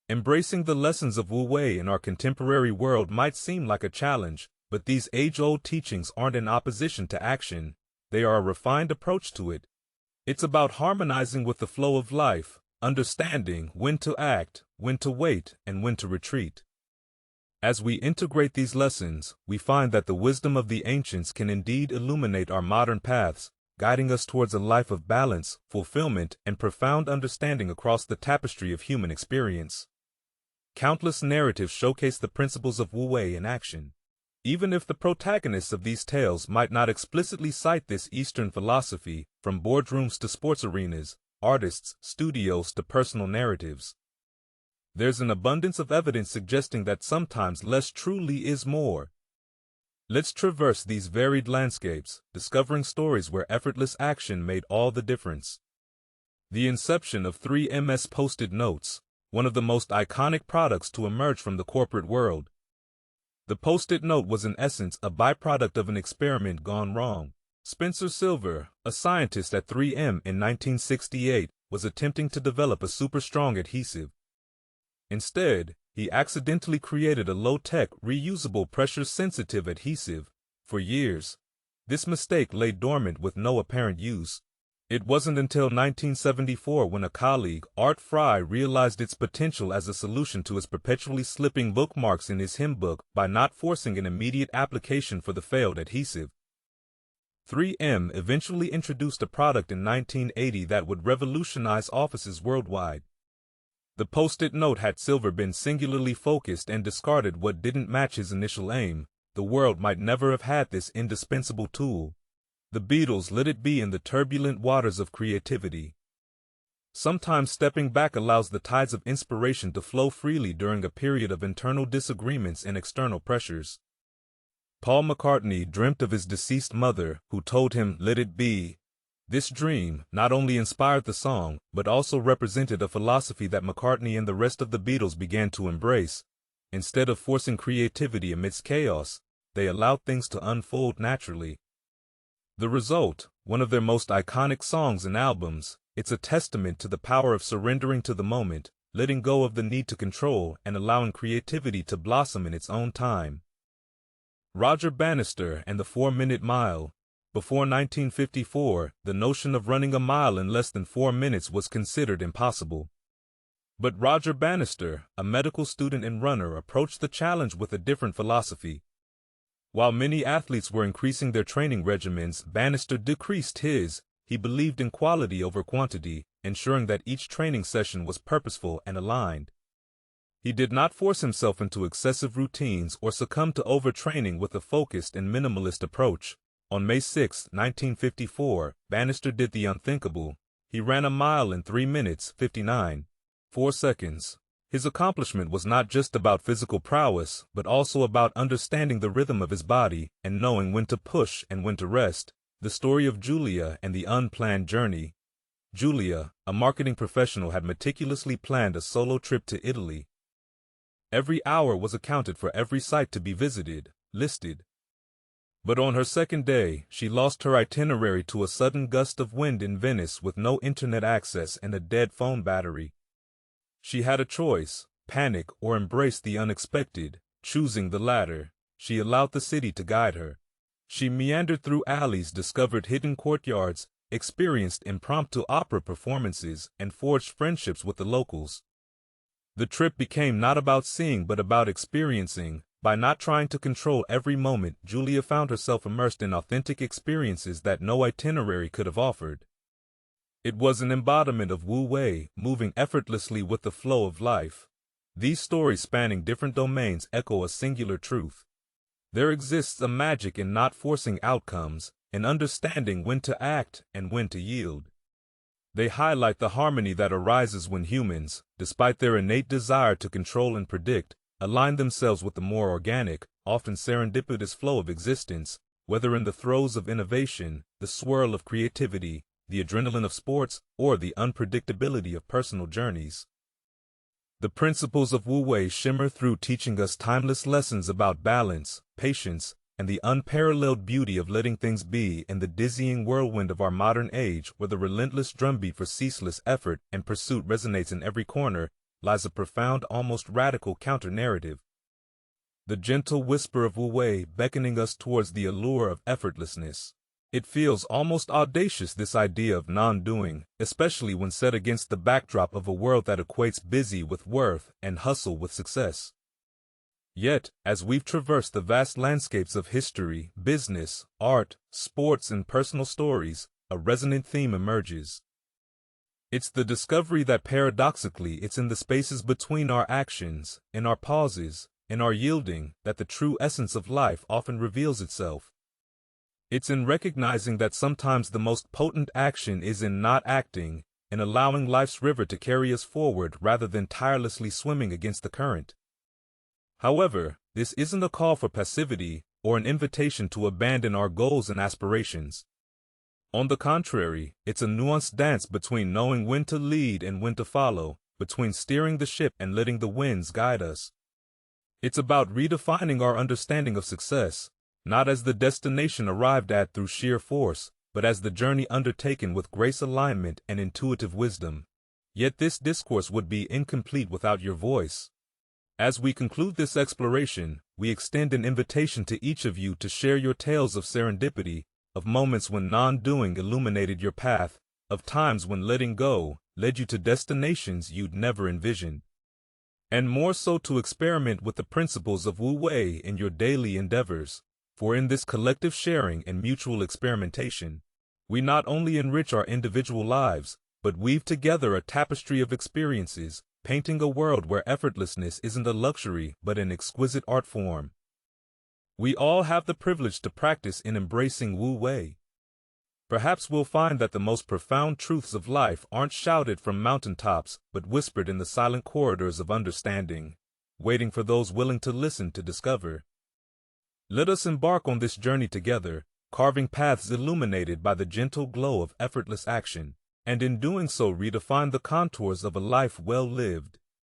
Embracing the lessons of Wu Wei in our contemporary world might seem like a challenge, but these age-old teachings aren't in opposition to action. They are a refined approach to it. It's about harmonizing with the flow of life, understanding when to act, when to wait, and when to retreat. As we integrate these lessons, we find that the wisdom of the ancients can indeed illuminate our modern paths, guiding us towards a life of balance, fulfillment, and profound understanding across the tapestry of human experience. Countless narratives showcase the principles of Wu Wei in action. Even if the protagonists of these tales might not explicitly cite this Eastern philosophy, from boardrooms to sports arenas, artists, studios to personal narratives, there's an abundance of evidence suggesting that sometimes less truly is more. Let's traverse these varied landscapes, discovering stories where effortless action made all the difference. The inception of 3M's Post-it notes, one of the most iconic products to emerge from the corporate world. The Post-it note was in essence a byproduct of an experiment gone wrong. Spencer Silver, a scientist at 3M in 1968, was attempting to develop a super-strong adhesive. Instead, he accidentally created a low-tech, reusable pressure-sensitive adhesive, For years, this mistake lay dormant with no apparent use. It wasn't until 1974 when a colleague, Art Fry, realized its potential as a solution to his perpetually slipping bookmarks in his hymn book by not forcing an immediate application for the failed adhesive. 3M eventually introduced a product in 1980 that would revolutionize offices worldwide. The Post-it note had Silver been singularly focused and discarded what didn't match his initial aim, the world might never have had this indispensable tool. The Beatles let it be in the turbulent waters of creativity. Sometimes stepping back allows the tides of inspiration to flow freely during a period of internal disagreements and external pressures. Paul McCartney dreamt of his deceased mother, who told him, "Let it be." This dream not only inspired the song, but also represented a philosophy that McCartney and the rest of the Beatles began to embrace. Instead of forcing creativity amidst chaos, they allowed things to unfold naturally. The result, one of their most iconic songs and albums, it's a testament to the power of surrendering to the moment, letting go of the need to control, and allowing creativity to blossom in its own time. Roger Bannister and the 4-Minute Mile. Before 1954, the notion of running a mile in less than 4 minutes was considered impossible. But Roger Bannister, a medical student and runner, approached the challenge with a different philosophy. While many athletes were increasing their training regimens, Bannister decreased his. He believed in quality over quantity, ensuring that each training session was purposeful and aligned. He did not force himself into excessive routines or succumb to overtraining with a focused and minimalist approach. On May 6, 1954, Bannister did the unthinkable. He ran a mile in 3 minutes, 59.4 seconds. His accomplishment was not just about physical prowess, but also about understanding the rhythm of his body and knowing when to push and when to rest. The story of Julia and the unplanned journey. Julia, a marketing professional, had meticulously planned a solo trip to Italy. Every hour was accounted for, every site to be visited, listed. But on her second day, she lost her itinerary to a sudden gust of wind in Venice with no internet access and a dead phone battery. She had a choice, panic or embrace the unexpected. Choosing the latter, she allowed the city to guide her. She meandered through alleys, discovered hidden courtyards, experienced impromptu opera performances, and forged friendships with the locals. The trip became not about seeing but about experiencing. By not trying to control every moment, Julia found herself immersed in authentic experiences that no itinerary could have offered. It was an embodiment of Wu Wei, moving effortlessly with the flow of life. These stories spanning different domains echo a singular truth. There exists a magic in not forcing outcomes, in understanding when to act and when to yield. They highlight the harmony that arises when humans, despite their innate desire to control and predict, align themselves with the more organic, often serendipitous flow of existence, whether in the throes of innovation, the swirl of creativity, the adrenaline of sports, or the unpredictability of personal journeys. The principles of Wu Wei shimmer through, teaching us timeless lessons about balance, patience, and the unparalleled beauty of letting things be. In the dizzying whirlwind of our modern age, where the relentless drumbeat for ceaseless effort and pursuit resonates in every corner, lies a profound, almost radical counter-narrative. The gentle whisper of Wu Wei beckoning us towards the allure of effortlessness. It feels almost audacious, this idea of non-doing, especially when set against the backdrop of a world that equates busy with worth and hustle with success. Yet, as we've traversed the vast landscapes of history, business, art, sports, and personal stories, a resonant theme emerges. It's the discovery that paradoxically it's in the spaces between our actions, in our pauses, in our yielding, that the true essence of life often reveals itself. It's in recognizing that sometimes the most potent action is in not acting, in allowing life's river to carry us forward rather than tirelessly swimming against the current. However, this isn't a call for passivity or an invitation to abandon our goals and aspirations. On the contrary, it's a nuanced dance between knowing when to lead and when to follow, between steering the ship and letting the winds guide us. It's about redefining our understanding of success, not as the destination arrived at through sheer force, but as the journey undertaken with grace, alignment, and intuitive wisdom. Yet this discourse would be incomplete without your voice. As we conclude this exploration, we extend an invitation to each of you to share your tales of serendipity, of moments when non-doing illuminated your path, of times when letting go led you to destinations you'd never envisioned. And more so to experiment with the principles of Wu Wei in your daily endeavors, for in this collective sharing and mutual experimentation, we not only enrich our individual lives, but weave together a tapestry of experiences, painting a world where effortlessness isn't a luxury but an exquisite art form. We all have the privilege to practice in embracing Wu Wei. Perhaps we'll find that the most profound truths of life aren't shouted from mountaintops but whispered in the silent corridors of understanding, waiting for those willing to listen to discover. Let us embark on this journey together, carving paths illuminated by the gentle glow of effortless action, and in doing so redefine the contours of a life well lived.